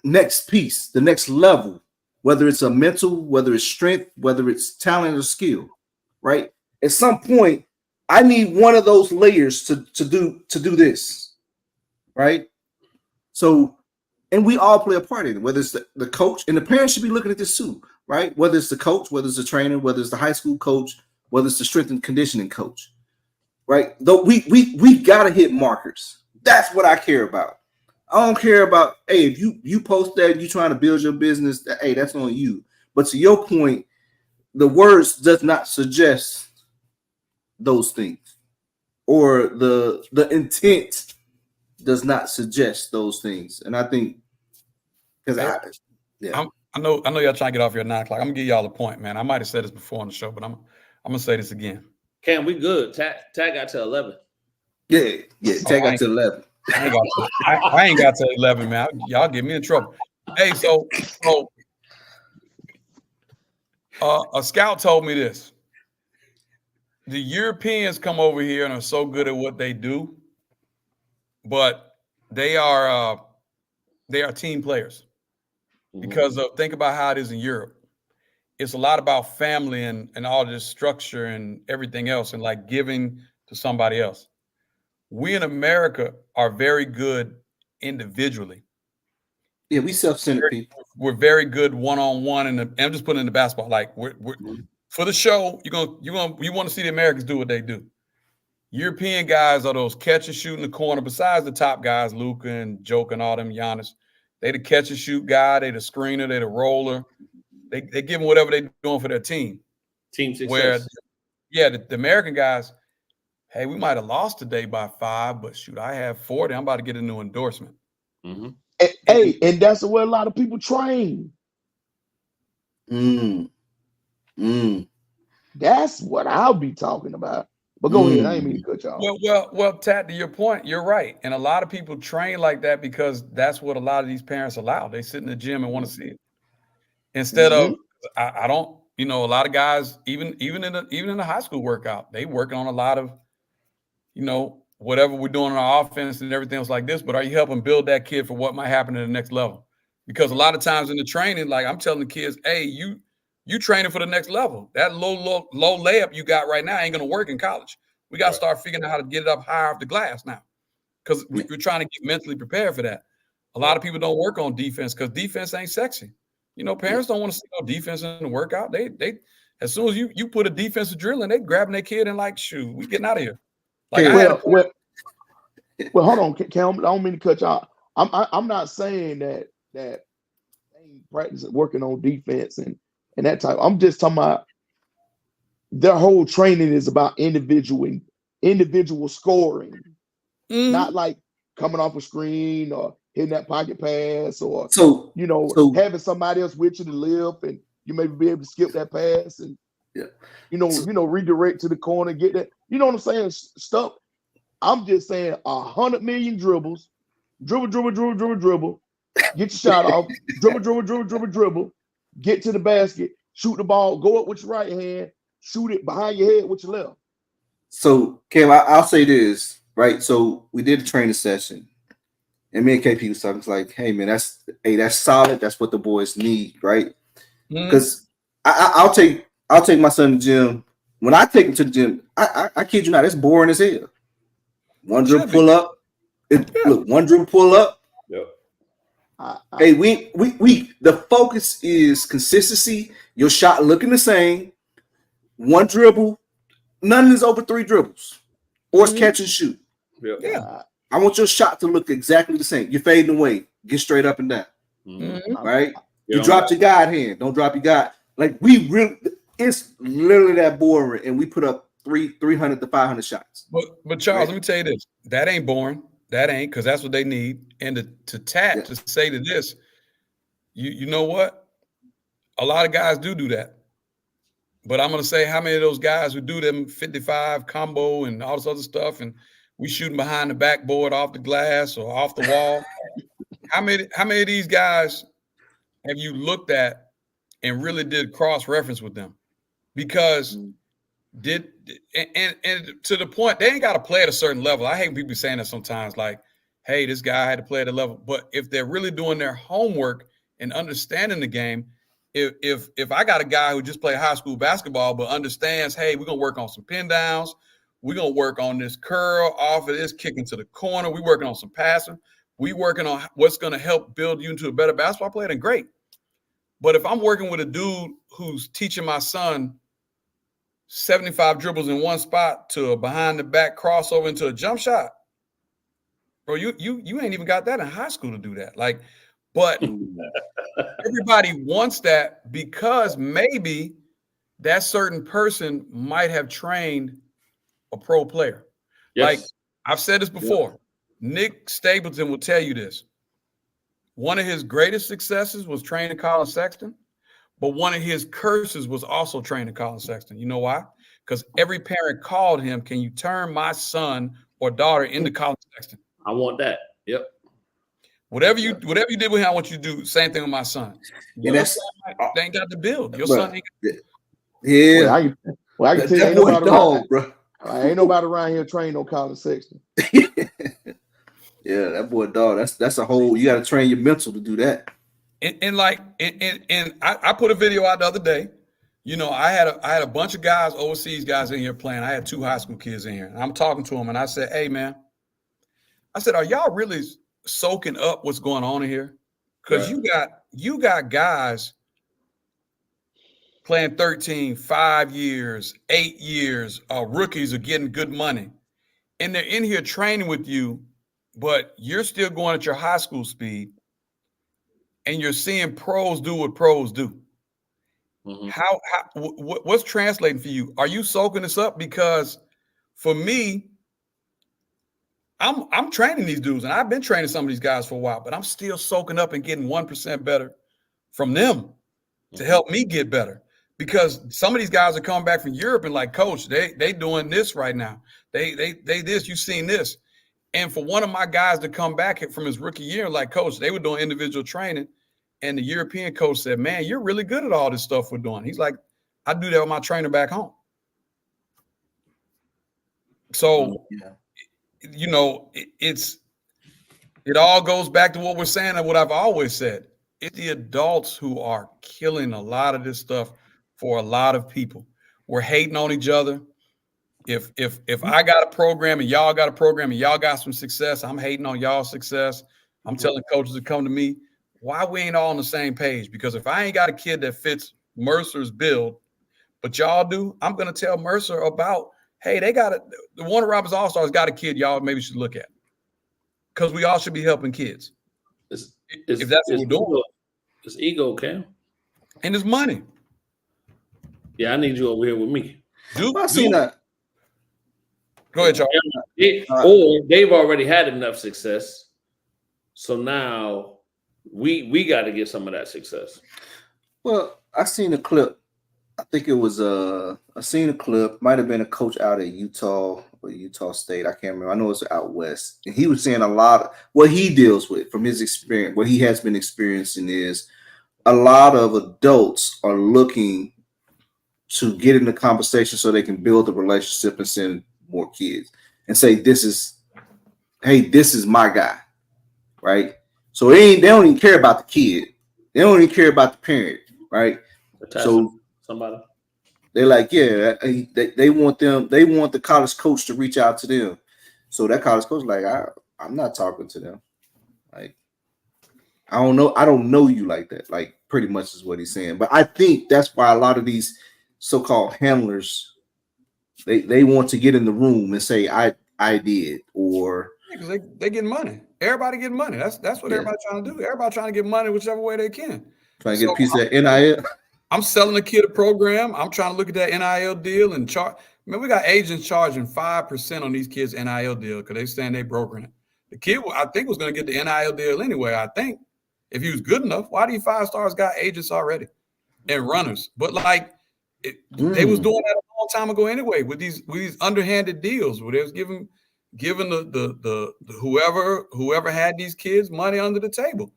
next piece, the next level, whether it's a mental, whether it's strength, whether it's talent or skill, right? At some point, I need one of those layers to do this, right? So, and we all play a part in it, whether it's the coach, and the parents should be looking at this too, right? Whether it's the coach, whether it's the trainer, whether it's the high school coach, whether it's the strength and conditioning coach, right? Though we gotta hit markers. That's what I care about. I don't care about, hey, if you post that, you trying to build your business, hey, that's on you. But to your point, the words does not suggest those things, or the intent does not suggest those things. And I think because I know y'all trying to get off your 9 o'clock. I'm gonna give y'all a point, man. I might have said this before on the show, but I'm gonna say this again. Cam, we good. Tag got to 11. Yeah. Tag got to 11. I ain't got to 11, man. Y'all get me in trouble. Hey, so a scout told me this. The Europeans come over here and are so good at what they do, but they are team players. Because of, think about how it is in Europe. It's a lot about family and all this structure and everything else, and like giving to somebody else. We in America are very good individually. Yeah, we self-centered people. We're very good one-on-one, and I'm just putting in the basketball. Like we're for the show, you want to see the Americans do what they do. European guys are those catch and shoot in the corner. Besides the top guys, Luka and Joker and all them, Giannis, they the catch and shoot guy. They the screener. They the roller. They give them whatever they're doing for their team. Team success. Where, the American guys, hey, we might have lost today by 5, but shoot, I have 40. I'm about to get a new endorsement. And that's where a lot of people train. That's what I'll be talking about. But go ahead. I ain't mean to cut y'all. Well, Tat, to your point, you're right. And a lot of people train like that because that's what a lot of these parents allow. They sit in the gym and want to see it. Instead of, I don't, a lot of guys, even in the high school workout, they working on a lot of, whatever we're doing on our offense and everything else like this. But are you helping build that kid for what might happen in the next level? Because a lot of times in the training, like I'm telling the kids, hey, you training for the next level. That low layup you got right now ain't going to work in college. We got to start figuring out how to get it up higher off the glass now, because we're trying to get mentally prepared for that. A lot of people don't work on defense because defense ain't sexy. Parents don't want to see no defense in the workout. They as soon as you put a defensive drill in, they grabbing their kid and like, shoot, we getting out of here. Like, well, hold on, Cam. I don't mean to cut you off. I'm not saying that they ain't practicing working on defense and that type. I'm just talking about their whole training is about individual scoring, not like coming off a screen or hitting that pocket pass or having somebody else with you to lift and you may be able to skip that pass and redirect to the corner, get that. You know what I'm saying? Stuff. I'm just saying 100 million dribbles, dribble, get your shot off, dribble, get to the basket, shoot the ball, go up with your right hand, shoot it behind your head with your left. So, Cam, I'll say this, right? So we did a training session, And me and KP was talking, it's like, hey man, that's solid. That's what the boys need, right? Because I'll take my son to the gym. When I take him to the gym, I kid you not, it's boring as hell. One dribble pull up. Look, one dribble pull up. Yep. Hey, we the focus is consistency. Your shot looking the same. One dribble, none is over 3 dribbles. Or it's catch and shoot. Yep. Yeah. I want your shot to look exactly the same. You're fading away. Get straight up and down. Right? You dropped your guide hand. Don't drop your guide. Like it's literally that boring, and we put up 300 to 500 shots. But Charles, let me tell you this: that ain't boring. That ain't, because that's what they need. And to say to this, you know what? A lot of guys do that. But I'm gonna say, how many of those guys who do them 55 combo and all this other stuff, and we shooting behind the backboard off the glass or off the wall? How many of these guys have you looked at and really did cross-reference with them? Because and to the point, they ain't got to play at a certain level. I hate people saying that sometimes, like, hey, this guy had to play at a level. But if they're really doing their homework and understanding the game, if I got a guy who just played high school basketball but understands, hey, we're gonna work on some pin downs, we're gonna work on this curl off of this kicking to the corner, we're working on some passing, we working on what's gonna help build you into a better basketball player, then great. But if I'm working with a dude who's teaching my son 75 dribbles in one spot to a behind the back crossover into a jump shot, bro, you ain't even got that in high school to do that. Like, but everybody wants that because maybe that certain person might have trained a pro player. Yes. Like I've said this before, Nick Stapleton will tell you this. One of his greatest successes was training Colin Sexton, but one of his curses was also training Colin Sexton. You know why? Because every parent called him, can you turn my son or daughter into Colin Sexton? I want that. Yep. Whatever you did with him, I want you to do the same thing with my son. They ain't got to build. Your son ain't got to. Yeah. I can tell you, ain't nobody around here trained on Colin Sexton. Yeah, that boy dog. That's a whole. You got to train your mental to do that. And I put a video out the other day. You know, I had a bunch of guys, overseas guys in here playing. I had 2 high school kids in here, and I'm talking to them, and I said, "Hey, man," I said, "Are y'all really soaking up what's going on in here? Because you got guys playing 13, 5 years, 8 years. Rookies are getting good money, and they're in here training with you, but you're still going at your high school speed, and you're seeing pros do what pros do." What's translating for you? Are you soaking this up? Because for me, I'm training these dudes, and I've been training some of these guys for a while, but I'm still soaking up and getting 1% better from them to help me get better. Because some of these guys are coming back from Europe and like, coach, they doing this right now. They this, you've seen this. And for one of my guys to come back from his rookie year, like, coach, they were doing individual training. And the European coach said, man, you're really good at all this stuff we're doing. He's like, I do that with my trainer back home. So, you know, it all goes back to what we're saying and what I've always said. It's the adults who are killing a lot of this stuff for a lot of people. We're hating on each other. If I got a program and y'all got a program and y'all got some success, I'm hating on y'all's success. I'm telling coaches to come to me. Why we ain't all on the same page? Because if I ain't got a kid that fits Mercer's build, but y'all do, I'm going to tell Mercer about, hey, they got the Warner Robins All-Stars got a kid y'all maybe should look at. Because we all should be helping kids. If that's what we're doing. It's ego, Cam. And it's money. Yeah, I need you over here with me. I seen that. Go ahead, Charles. Or they've already had enough success. So now we got to get some of that success. Well, I seen a clip. I think it was I seen a clip. Might have been a coach out at Utah or Utah State. I can't remember. I know it's out west. And he was saying a lot of what he deals with from his experience. What he has been experiencing is a lot of adults are looking to get in the conversation so they can build a relationship and send more kids and say, this is my guy. right? So they don't even care about the kid. They don't even care about the parent, right? So somebody. They're like, yeah, they want them. They want the college coach to reach out to them. So that college coach, like, I'm not talking to them. Like, I don't know you like that. Like, pretty much is what he's saying. But I think that's why a lot of these so-called handlers, they want to get in the room and say, I did, or because they getting money. Everybody getting money. That's what everybody's trying to do. Everybody trying to get money whichever way they can. Trying to get a piece of that NIL. I'm selling a kid a program. I'm trying to look at that NIL deal and charge. Man, we got agents charging 5% on these kids' NIL deal because they saying they brokering it. The kid, I think, was going to get the NIL deal anyway. I think if he was good enough. Why do you 5-stars got agents already and runners? But like they was doing that a long time ago anyway with these underhanded deals where they was giving the whoever had these kids money under the table.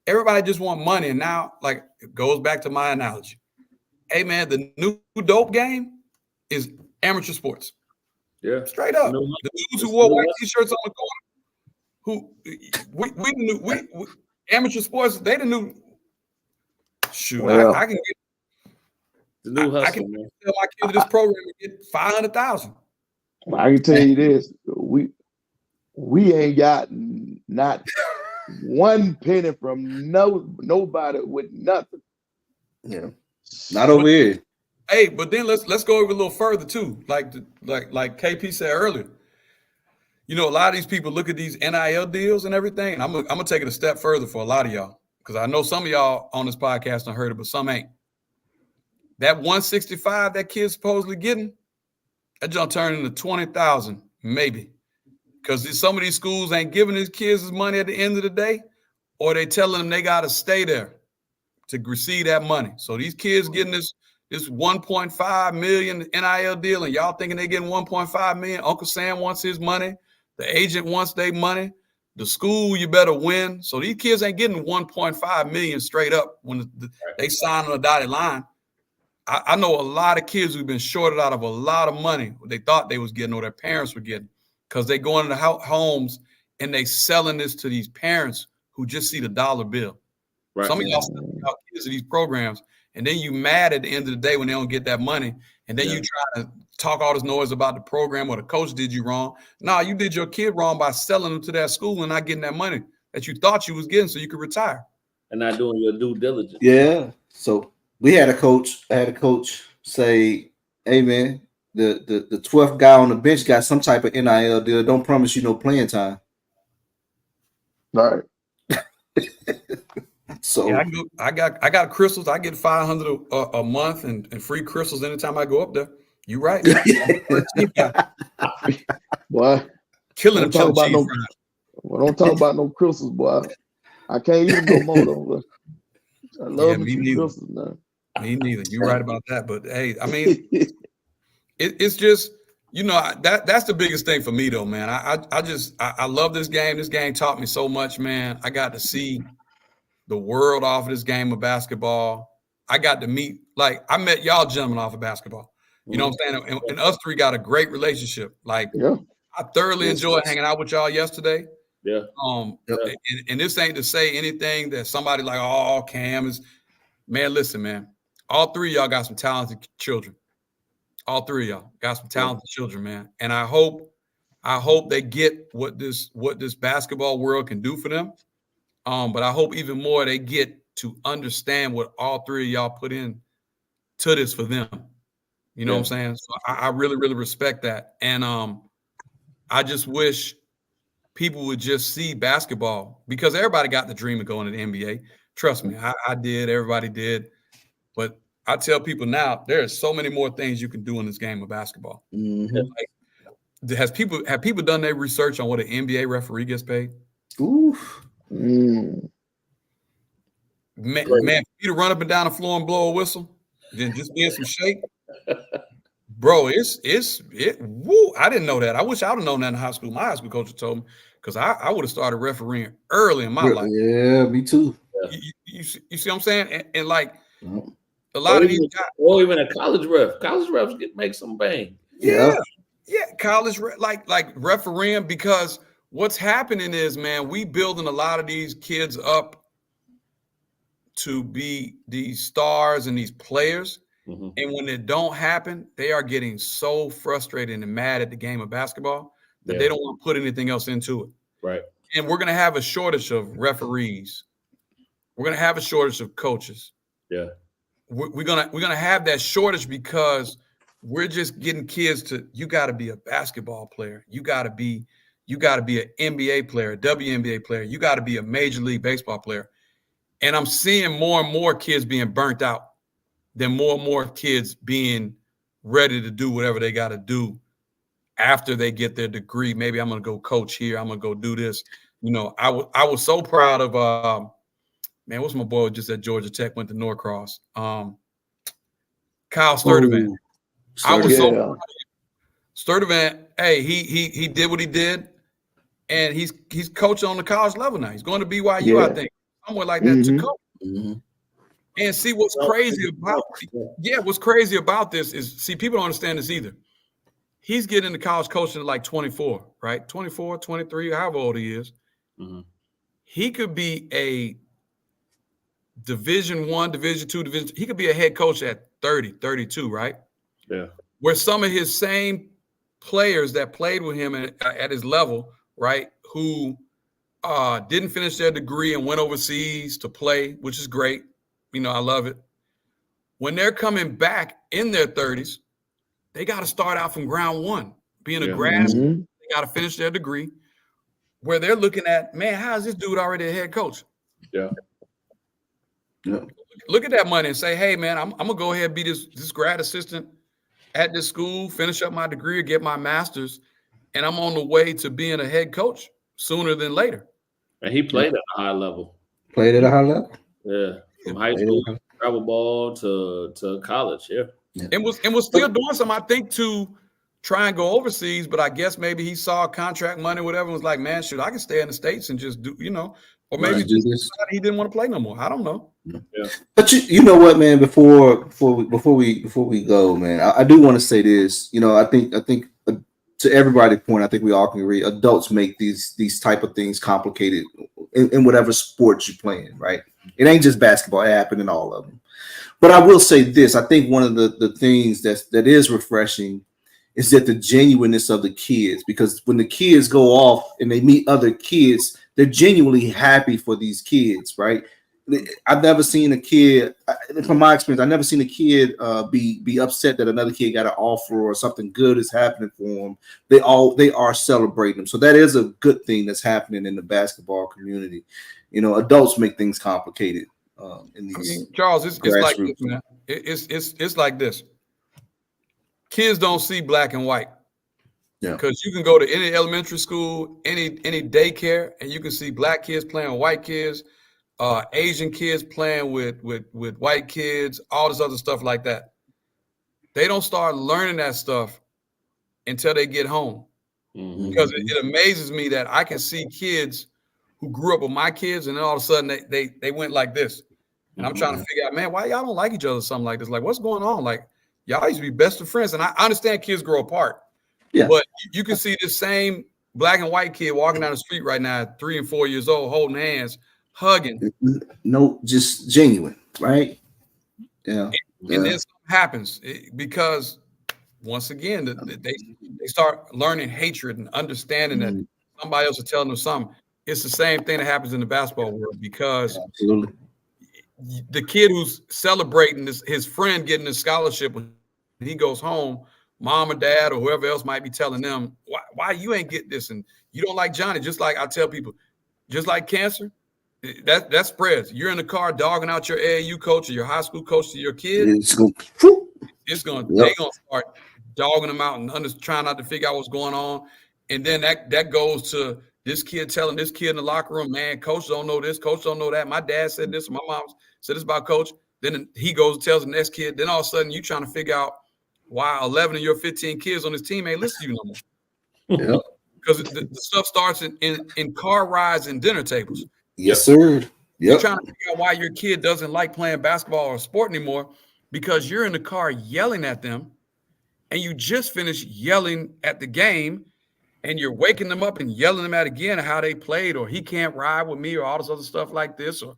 Everybody just want money, and now like it goes back to my analogy. Hey man, the new dope game is amateur sports. Yeah, straight up. The dudes who wore white t-shirts on the corner, who we amateur sports, they the new shoot. Well, I can get the new hustle. I can tell my kid to this program and get 500,000. I can tell you this: we ain't got not one penny from nobody with nothing. Yeah, not over here. Hey, but then let's go over a little further too. Like KP said earlier, you know, a lot of these people look at these NIL deals and everything. And I'm gonna take it a step further for a lot of y'all, because I know some of y'all on this podcast done heard it, but some ain't. That 165 that kid's supposedly getting, that jump turn into 20,000 maybe, because some of these schools ain't giving these kids money at the end of the day, or they telling them they gotta stay there to receive that money. So these kids getting this 1.5 million NIL deal, and y'all thinking they getting 1.5 million. Uncle Sam wants his money. The agent wants their money. The school, you better win. So these kids ain't getting 1.5 million straight up when they sign on a dotted line. I know a lot of kids who've been shorted out of a lot of money they thought they was getting or their parents were getting, because they go into the homes and they selling this to these parents who just see the dollar bill. Right. Some of y'all out kids in these programs, and then you mad at the end of the day when they don't get that money, and then you try to talk all this noise about the program or the coach did you wrong. No, you did your kid wrong by selling them to that school and not getting that money that you thought you was getting so you could retire. And not doing your due diligence. Yeah. So I had a coach say, hey man, the 12th guy on the bench got some type of NIL deal. Don't promise you no playing time. All right. So yeah, I got crystals. I get 500 a month and free crystals anytime I go up there. You right. Boy, killing them. Don't talk about no crystals, boy. I can't even go more though. I love me crystals now. Me neither. You're right about that. But hey, I mean, it's just, you know, that's the biggest thing for me though, man. I love this game. This game taught me so much, man. I got to see the world off of this game of basketball. I got to meet, like, I met y'all gentlemen off of basketball. You know what I'm saying? And us three got a great relationship. Like, I thoroughly enjoyed hanging out with y'all yesterday. Yeah. And this ain't to say anything that somebody like, oh, Cam is, man, listen, man. All three of y'all got some talented children. All three of y'all got some talented children, man. And I hope they get what this basketball world can do for them. But I hope even more they get to understand what all three of y'all put in to this for them. You know what I'm saying? So I really, really respect that. And I just wish people would just see basketball, because everybody got the dream of going to the NBA. Trust me, I did. Everybody did. But I tell people now, there are so many more things you can do in this game of basketball. Mm-hmm. Like, have people done their research on what an NBA referee gets paid? Oof. Man, for you to run up and down the floor and blow a whistle, then just be in some shape, bro. Woo! I didn't know that. I wish I would have known that in high school. My high school coach told me, because I would have started refereeing early in my life. Yeah, me too. You see what I'm saying? And like a lot of these guys, or even a college ref. College refs make some bang. Yeah, college like refereeing, because what's happening is, man, we building a lot of these kids up to be these stars and these players. Mm-hmm. And when it don't happen, they are getting so frustrated and mad at the game of basketball that they don't want to put anything else into it. Right. And we're going to have a shortage of referees. We're going to have a shortage of coaches. Yeah. We're gonna have that shortage because we're just getting kids to, you got to be a basketball player. You got to be an NBA player, a WNBA player. You got to be a Major League Baseball player. And I'm seeing more and more kids being burnt out than more and more kids being ready to do whatever they got to do after they get their degree. Maybe I'm going to go coach here. I'm going to go do this. You know, I was so proud of, man, what's my boy just at Georgia Tech, went to Norcross? Kyle Sturdivant. I was so proud of Sturdivant. Hey, he did what he did, and he's coaching on the college level now. He's going to BYU, I think, somewhere like that to coach. Mm-hmm. And see what's crazy about this is, see, people don't understand this either. He's getting into college coaching at like 24, right? 24, 23, however old he is. Mm-hmm. He could be a Division I, Division II, he could be a head coach at 30, 32, right? Yeah. Where some of his same players that played with him at his level, right, who didn't finish their degree and went overseas to play, which is great. You know, I love it. When they're coming back in their 30s, they got to start out from ground one. Being a grad student, they got to finish their degree, where they're looking at, man, how is this dude already a head coach? Yeah. Look at that money and say, hey, man, I'm going to go ahead and be this grad assistant at this school, finish up my degree, get my master's, and I'm on the way to being a head coach sooner than later. And he played at a high level. Played at a high level? Yeah. From high school, travel ball to college, And was still doing something, I think, to try and go overseas, but I guess maybe he saw contract money, whatever, and was like, man, shoot, I can stay in the States and just do, you know, or maybe he didn't want to play no more. I don't know. Yeah. But you know what, man, before we go, man, I do want to say this. You know, I think to everybody's point, I think we all can agree, adults make these type of things complicated in whatever sports you're playing, right? It ain't just basketball, it happened in all of them. But I will say this, I think one of the things that is refreshing is that the genuineness of the kids, because when the kids go off and they meet other kids, they're genuinely happy for these kids, right? I've never seen a kid, from my experience, I've never seen a kid be upset that another kid got an offer or something good is happening for them. They are celebrating them. So that is a good thing that's happening in the basketball community. You know, adults make things complicated. In these, I mean, Charles, it's like this, man. It's like this. Kids don't see black and white. Yeah. Because you can go to any elementary school, any daycare, and you can see black kids playing with white kids, Asian kids playing with white kids, all this other stuff like that. They don't start learning that stuff until they get home. Mm-hmm. Because it amazes me that I can see kids who grew up with my kids, and then all of a sudden they went like this. And I'm trying to figure out, man, why y'all don't like each other or something like this? Like, what's going on? Like, y'all used to be best of friends. And I understand kids grow apart. Yeah. But you can see this same black and white kid walking down the street right now at 3 and 4 years old, holding hands, hugging. No, just genuine, right? Yeah. And then something happens because once again, they start learning hatred and understanding that somebody else is telling them something. It's the same thing that happens in the basketball world, because absolutely, the kid who's celebrating his friend getting a scholarship, when he goes home, mom or dad or whoever else might be telling them, why you ain't get this, and you don't like Johnny. Just like I tell people, just like cancer, that spreads. You're in the car dogging out your AAU coach or your high school coach to your kid. They're gonna start dogging them out and trying not to figure out what's going on, and then that goes to this kid telling this kid in the locker room, man, coach don't know this, coach don't know that. My dad said this, my mom said this about coach. Then he goes and tells the next kid. Then all of a sudden, you trying to figure out why 11 of your 15 kids on his team ain't listen to you no more. Yeah. Because the stuff starts in car rides and dinner tables. Yes, sir. Yep. You're trying to figure out why your kid doesn't like playing basketball or sport anymore, because you're in the car yelling at them, and you just finished yelling at the game, and you're waking them up and yelling them at again how they played, or he can't ride with me, or all this other stuff like this, or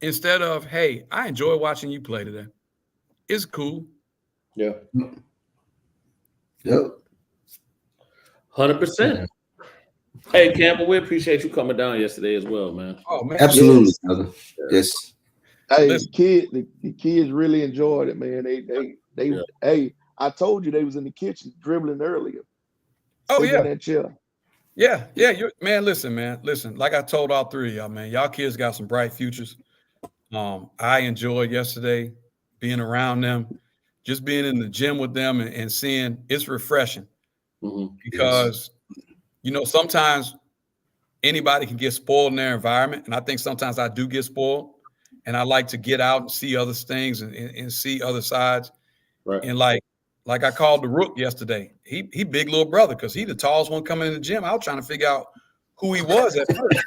instead of, hey, I enjoy watching you play today. It's cool. Yeah. Yep. 100%. Hey, Campbell, we appreciate you coming down yesterday as well, man. Oh man, Absolutely, brother. Yes. Hey, Listen. the kids really enjoyed it, man. They Yeah. Hey, I told you they was in the kitchen dribbling earlier. Oh Sitting yeah, in that chair. yeah. Man. Listen. Like I told all three of y'all, man, y'all kids got some bright futures. I enjoyed yesterday being around them, just being in the gym with them and seeing. It's refreshing because sometimes anybody can get spoiled in their environment, and I think sometimes I do get spoiled, and I like to get out and see other things and see other sides. Right. And like I called the Rook yesterday. He big little brother because he the tallest one coming in the gym. I was trying to figure out who he was at first.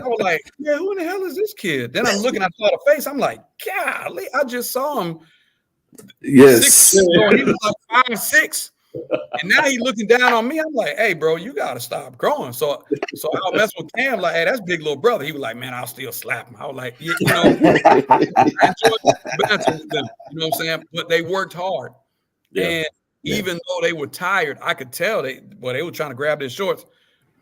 I was like, yeah, who in the hell is this kid? Then I'm looking, I saw the face. I'm like, golly, I just saw him. Yes. 6 years ago, he was like 5'6", and now he's looking down on me. I'm like, hey, bro, you gotta stop growing. So I'll mess with Cam, like, hey, that's big little brother. He was like, man, I'll still slap him. I was like, I enjoyed banter with them, you know what I'm saying? But they worked hard. Yeah. And even though they were tired, I could tell they were trying to grab their shorts.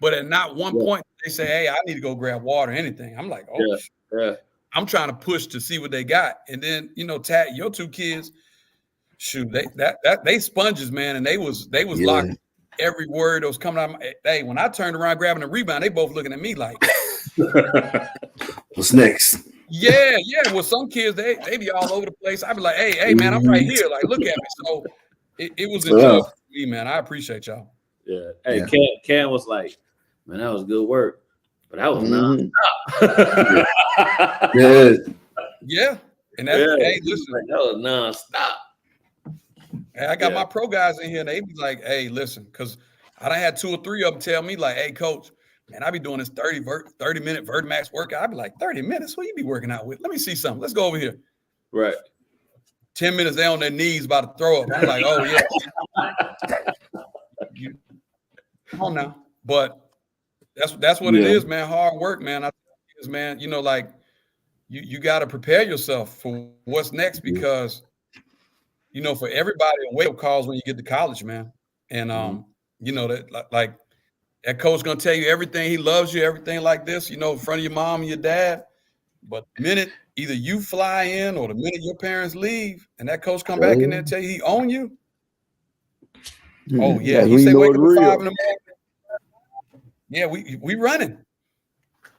But at not one point they say, hey, I need to go grab water or anything. I'm like, oh, yeah. I'm trying to push to see what they got. And then, Tat, your two kids, shoot, they sponges, man. And they was locked every word that was coming out. Hey, when I turned around grabbing the rebound, they both looking at me like, what's next? Yeah. Well, some kids, they be all over the place. I be like, hey, man, I'm right here. Like, look at me. So it was enjoyable for me, man. I appreciate y'all. Yeah. Hey, Cam was like, man, that was good work, but that was nonstop. Yeah. And that's, hey, listen, that was nonstop. Hey, I got my pro guys in here, and they be like, hey, listen, because I done had 2 or 3 of them tell me, like, hey, coach, man, I be doing this 30-minute Vertimax workout. I be like, 30 minutes? What you be working out with? Let me see something. Let's go over here. Right. 10 minutes, they on their knees about to throw up. I'm like, oh, yeah. Come on now. But that's what it is, man. Hard work, man. I think it is, man. Like you got to prepare yourself for what's next because, for everybody, a wake-up calls when you get to college, man. And, that like that coach going to tell you everything. He loves you, everything like this, in front of your mom and your dad. But the minute either you fly in or the minute your parents leave and that coach come back in there and tell you he own you. Oh, yeah. He say wake up at 5 in the morning. Yeah, we running.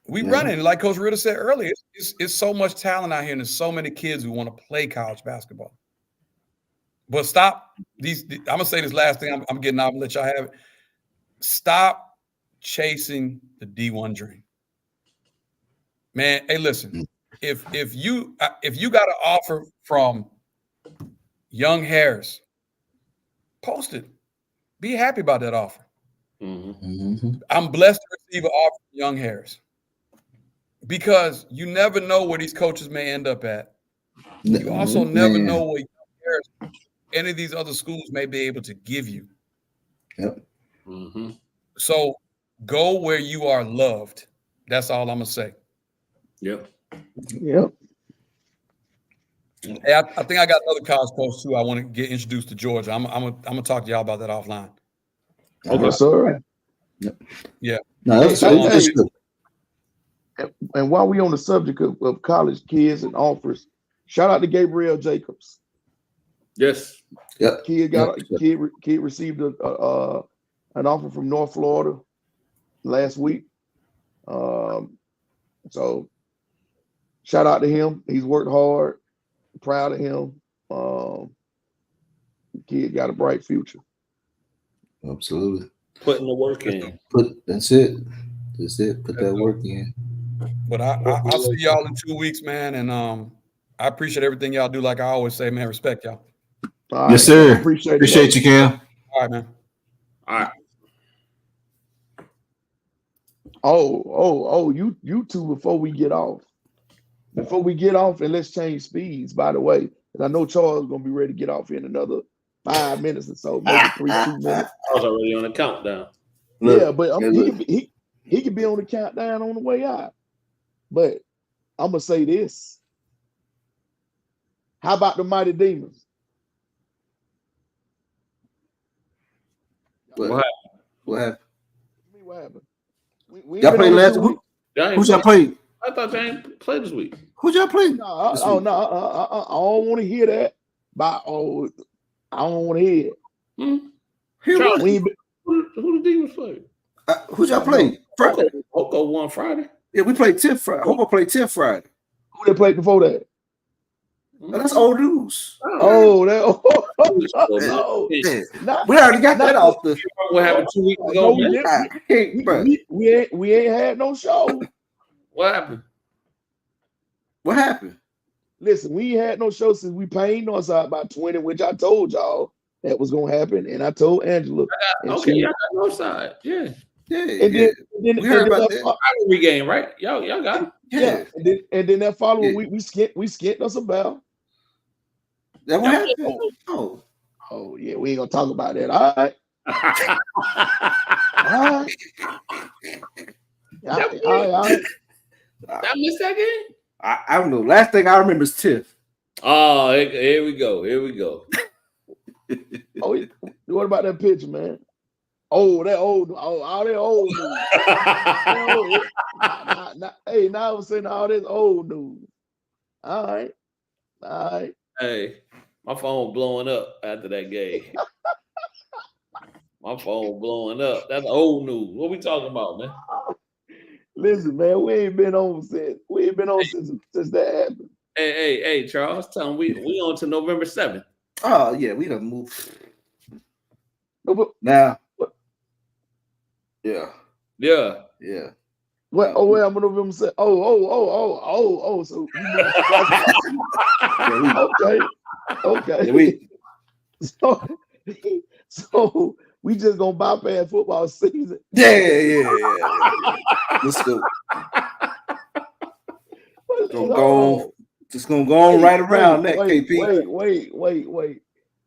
We running. Like Coach Ritter said earlier, it's so much talent out here, and there's so many kids who want to play college basketball. But stop these. I'm gonna say this last thing. I'm getting off and let y'all have it. Stop chasing the D1 dream, man. Hey, listen. If you got an offer from Young Harris, post it. Be happy about that offer. I'm blessed to receive an offer from Young Harris because you never know where these coaches may end up at. You also never know what Young Harris, any of these other schools may be able to give you. Yep. So go where you are loved. That's all I'm gonna say. Yep. Hey, I think I got another college coach too. I want to get introduced to Georgia. I'm gonna talk to y'all about that offline. Okay, sir. Yeah. No, that's good. And while we on the subject of college kids and offers, shout out to Gabriel Jacobs. Yes. Yep. Kid received an offer from North Florida last week. So shout out to him. He's worked hard. Proud of him. Kid got a bright future. Absolutely. Putting the work in. That's it. Put that work in. But I'll see y'all in 2 weeks, man. And I appreciate everything y'all do. Like I always say, man, respect y'all. Right. Yes, sir. Appreciate you, Cam. All right, man. All right. Oh, you two before we get off. And let's change speeds, by the way. And I know Charles is gonna be ready to get off in another 5 minutes or so, maybe 2 minutes. I was already on the countdown. Look, Yeah, but look. he could be on the countdown on the way out. But I'm gonna say this. How about the Mighty Demons? What happened? What happened? We Y'all been played on last the week? Y'all ain't Who's y'all play- played? I thought y'all ain't played this week. Who'd y'all play? No, this I week? don't want to hear that. I don't want to hear it. Hear Charles, what? We ain't been, who the Demons play? Who'd y'all play? Friday. Hoko won Friday. Yeah, we played 10th Friday. Hope I played 10th Friday. who they played before that? That's old news. Oh, Yeah. not, We already got that off the. What happened 2 weeks ago? No, we man? didn't. I can't, bro. We ain't had no show. What happened? What happened? Listen, we ain't had no show since we paid Northside by 20, which I told y'all that was gonna happen, and I told Angela. Okay, y'all got no side. Yeah. Yeah, And yeah. then We heard about that. Rivalry game, right? Y'all got it. Yeah. And then that following Yeah. week we skipped us a bell. That what happened? Oh. Oh yeah, we ain't gonna talk about that. All right. All right. All right. I missed that game. I don't know. Last thing I remember is Tiff. Oh, here we go. Here we go. Oh, what about that picture, man? Oh, that old, all that old news. Hey, now I'm saying all this old news. All right. Hey, my phone blowing up after that game. My phone blowing up. That's old news. What we talking about, man? Listen, man, we ain't been on since that happened. Hey, Charles, tell them we on to November 7th. Oh yeah, we done moved. No, but Now. Yeah. what? Oh, well, I'm gonna say. Oh. So you okay. Yeah, so we just gonna bypass football season. Yeah. Let's go. Just gonna go on right around that, KP. Wait.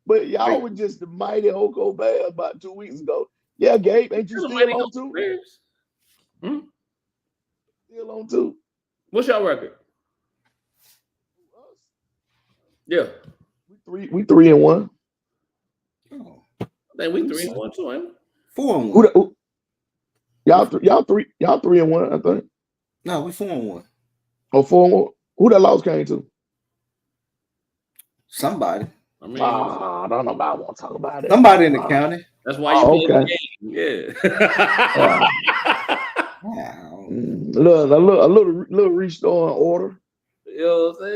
But y'all were just the mighty Hoko Bears about 2 weeks ago. Yeah, Gabe, ain't you still on too? Still on too? What's your record? Yeah. We 3-1. Oh. I think we 3-1 too, ain't we? 4-1. Y'all 3-1, I think. No, we 4-1. Oh, 4-1. Who that loss came to? Somebody. I mean, I don't know about. I won't talk about it. Somebody in the county. That's why you play okay. the game. Yeah. Wow. A little restoring order. You know what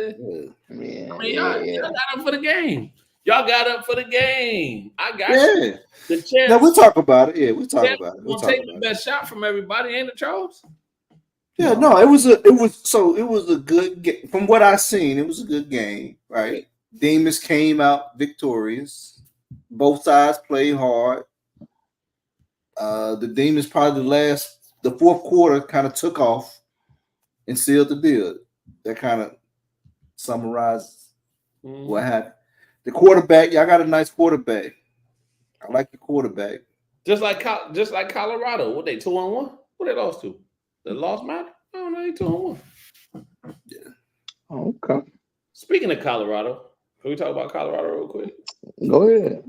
I'm saying? Y'all got up for the game. Y'all got up for the game. I got you. The chance. Yeah, we'll talk about it. Yeah, we'll talk about it. We'll take the best shot from everybody, ain't it, Charles? Yeah, no, it was a good game. From what I seen, it was a good game, right? Demons came out victorious. Both sides played hard. The Demons probably the fourth quarter kind of took off and sealed the deal. That kind of summarizes what happened. The quarterback, y'all got a nice quarterback. I like the quarterback. Just like Colorado. What they 2-1? What they lost to? They lost matter? I don't know. They 2-1. Yeah. Okay. Speaking of Colorado, can we talk about Colorado real quick? Go ahead.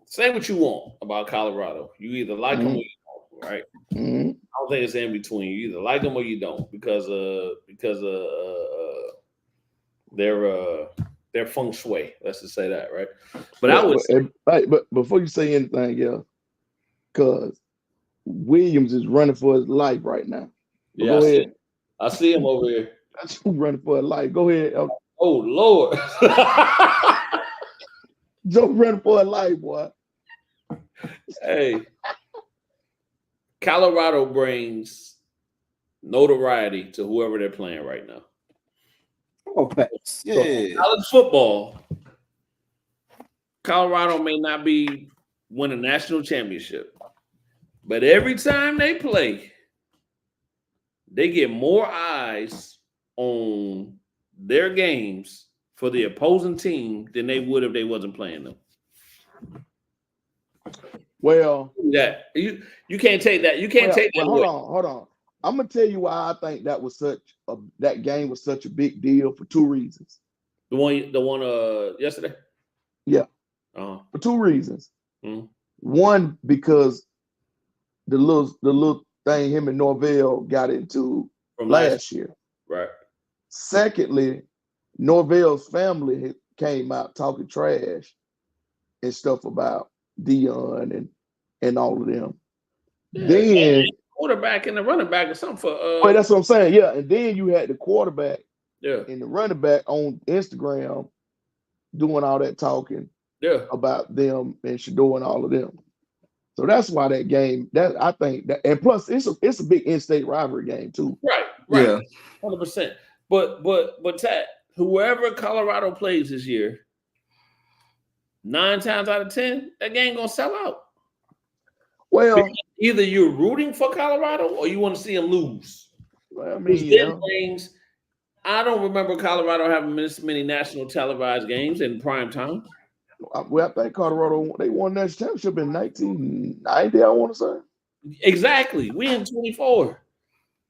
Say what you want about Colorado. You either like them or you don't, right? Mm-hmm. I don't think it's in between. You either like them or you don't because their feng shui. Let's just say that, right? But before you say anything else, because Williams is running for his life right now. Yeah, go ahead. I see him over here. That's who running for his life. Go ahead. Oh Lord. Joe running for his life, boy. Hey. Colorado brings notoriety to whoever they're playing right now. Oh, thanks. Yeah. So college football, Colorado may not win a national championship, but every time they play, they get more eyes on their games for the opposing team than they would if they wasn't playing them. Well, that you can't take that. You can't take that. Hold on. I'm gonna tell you why I think that game was such a big deal for two reasons. The one yesterday. Yeah. For two reasons. Mm-hmm. One, because the little thing him and Norvell got into from last year. Right. Secondly, Norvell's family came out talking trash and stuff about Dion and all of them. Yeah, then quarterback and the running back or something for But that's what I'm saying. Yeah. And then you had the quarterback yeah and the running back on Instagram doing all that talking about them and Shador and all of them. So that's why that game, that I think that, and plus it's a big in-state rivalry game too. Right. Yeah. 100%. But Tat, whoever Colorado plays this year, 9 times out of 10, that game gonna sell out. Well, because either you're rooting for Colorado or you want to see them lose. Well, I mean, things. I don't remember Colorado having this many national televised games in prime time. Well, I think Colorado, they won that championship in 1990, I want to say. Exactly. We in 24.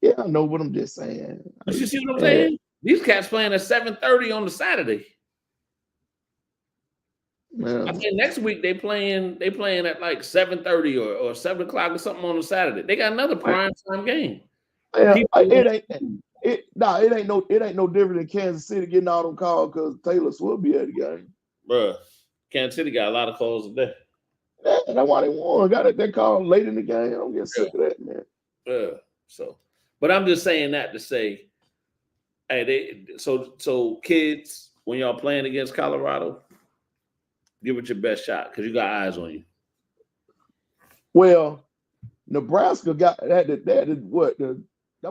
Yeah, I know what I'm just saying. You see what I'm saying? These cats playing at 7:30 on the Saturday. Yeah. I think next week they playing at like 7:30 or 7 o'clock or something on the Saturday. They got another prime time game. Yeah, it ain't no different than Kansas City getting all them calls because Taylor Swift be at the game. Bruh, Kansas City got a lot of calls today. Yeah, that's why they won. Got that call late in the game. I'm getting sick of that, man. Yeah. So, but I'm just saying that to say, hey, so kids, when y'all playing against Colorado, give it your best shot because you got eyes on you. Well, Nebraska that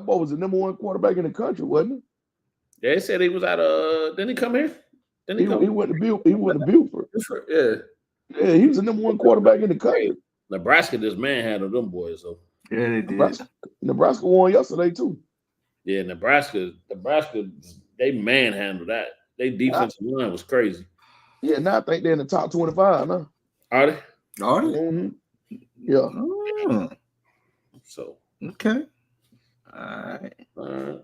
boy was the number one quarterback in the country, wasn't he? Yeah, they said he was out of. Didn't he come here? He went to Buford. Yeah. Yeah, he was the number one quarterback in the country. Nebraska just manhandled them boys, so. Yeah, they did. Nebraska won yesterday too. Yeah, Nebraska, they manhandled that. Their defensive line was crazy. Yeah, now I think they're in the top 25 now. Are they? Mm-hmm. Yeah. So okay. All right.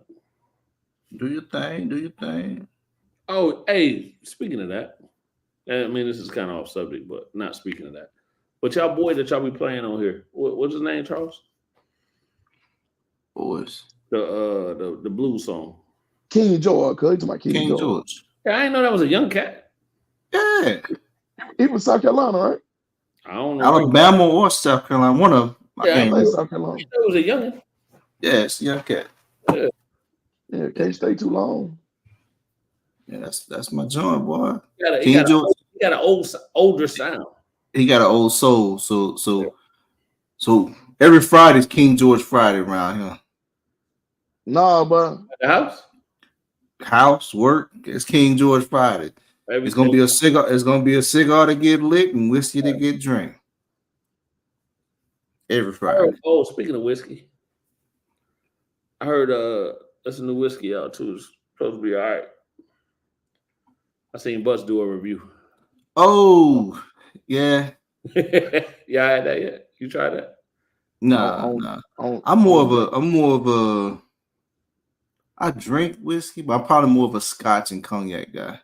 Do your thing. Oh, hey, speaking of that, I mean, this is kind of off subject, but not speaking of that. But y'all boy that y'all be playing on here, what's his name, Charles? Boys. The blues song. King George, cuz my King George. Yeah, I didn't know that was a young cat. Yeah. He was South Carolina, right? I don't know. Alabama or South Carolina, one of them. I think South Carolina. It was a youngin'. Yes, young cat. Yeah, can't stay too long. Yeah, that's my joint, boy. He got an older sound. He got an old soul. So every Friday's King George Friday around here. Nah, but at the house work. It's King George Friday. It's gonna be a cigar. It's gonna be a cigar to get lit and whiskey to get drank. Every Friday. Speaking of whiskey, I heard there's a new whiskey out too. It's supposed to be all right. I seen Butts do a review. Oh, yeah. Yeah, I had that yet. You tried that? Nah. I'm more of a I drink whiskey, but I'm probably more of a Scotch and cognac guy.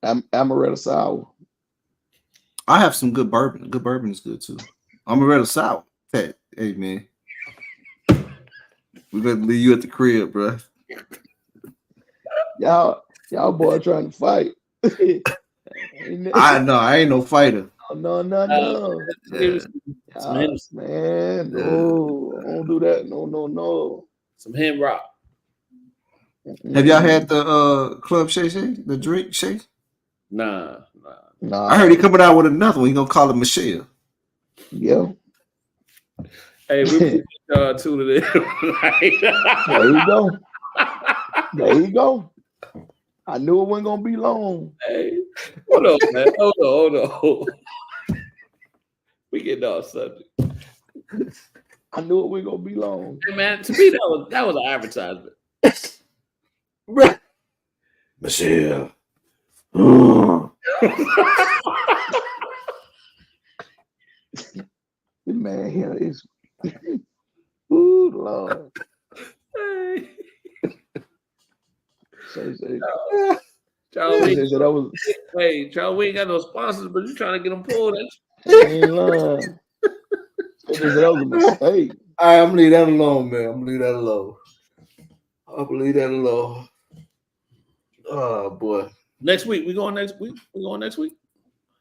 Amaretto sour. I have some good bourbon. Good bourbon is good too. Amaretto sour. Hey man. We better leave you at the crib, bro. Y'all boy trying to fight. I know. I ain't no fighter. No. Yeah. Man, no, don't do that. No. Some hen rock. Have y'all had the Club Shay, the drink Shay? Nah. I heard he coming out with another one. He gonna call it Michelle. Yeah. Hey, we tuned in. There you go. I knew it wasn't gonna be long. Hey, hold on, man. Hold on. We getting off subject. I knew it wasn't gonna be long. Hey, man, to me that was an advertisement. Michelle. This man here is. Ooh, Lord. Hey. Say, Charles, we, that was. hey, Charles, we ain't got no sponsors, but you trying to get them pulled. He ain't lying. That was a mistake. All right, I'm gonna leave that alone, man. I'm gonna leave that alone. I'll leave that alone. Oh boy. Next week, we going next week. We going next week.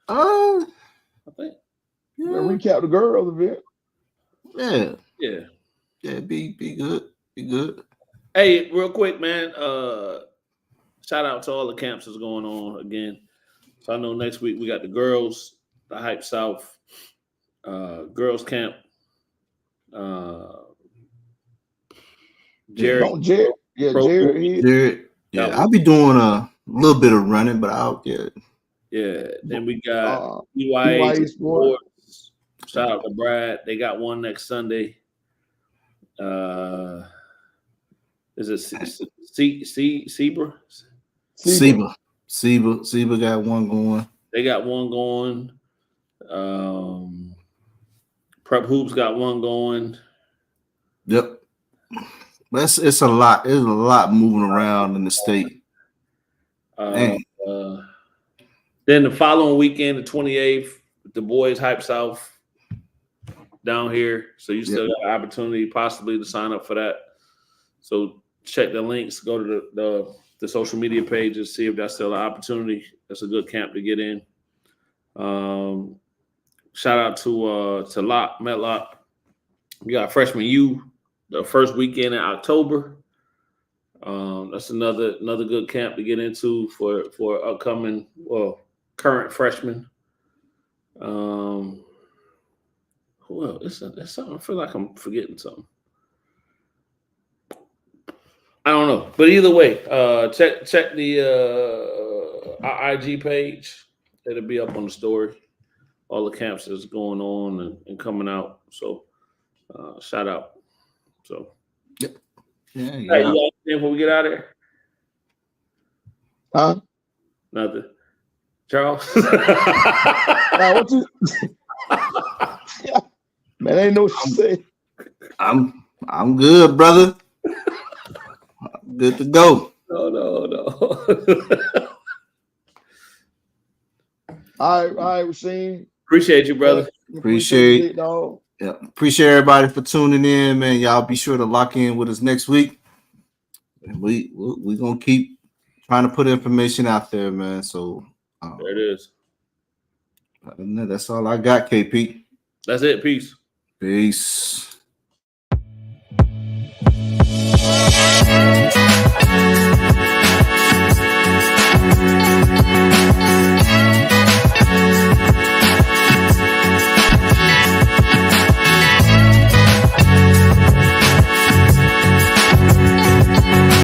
I think. Yeah. Recap the girls a bit. Yeah. Be good. Be good. Hey, real quick, man. Shout out to all the camps that's going on again. So I know next week we got the girls, the Hype South, girls camp. Jared. Jared. Yeah, I'll be doing a little bit of running, but I'll get. Yeah. Then we got EYA Sports. Shout out to Brad. They got one next Sunday. Is it Sebra? Seba got one going. They got one going. Prep Hoops got one going. Yep. It's a lot. There's a lot moving around in the state. Then the following weekend, the 28th, the boys Hype South down here. So you still got an opportunity possibly to sign up for that. So check the links, go to the social media pages, see if that's still an opportunity. That's a good camp to get in. Shout out to Metlock. We got freshman U the first weekend in October. That's another good camp to get into for upcoming, current freshmen. Who else? It's something. I feel like I'm forgetting something. I don't know, but either way, check the our IG page. It'll be up on the story. All the camps that's going on and coming out. So shout out. So yeah. Hey, you got anything before we get out of here? Huh? Nothing. Charles. What you? Man, ain't no shit. I'm good, brother. I'm good to go. No. All right, Rasheen. Appreciate you, brother. Appreciate it, dog. Yeah, appreciate everybody for tuning in, man. Y'all be sure to lock in with us next week. And we gonna keep trying to put information out there, man. So there it is. That's all I got, KP. That's it. Peace. Peace.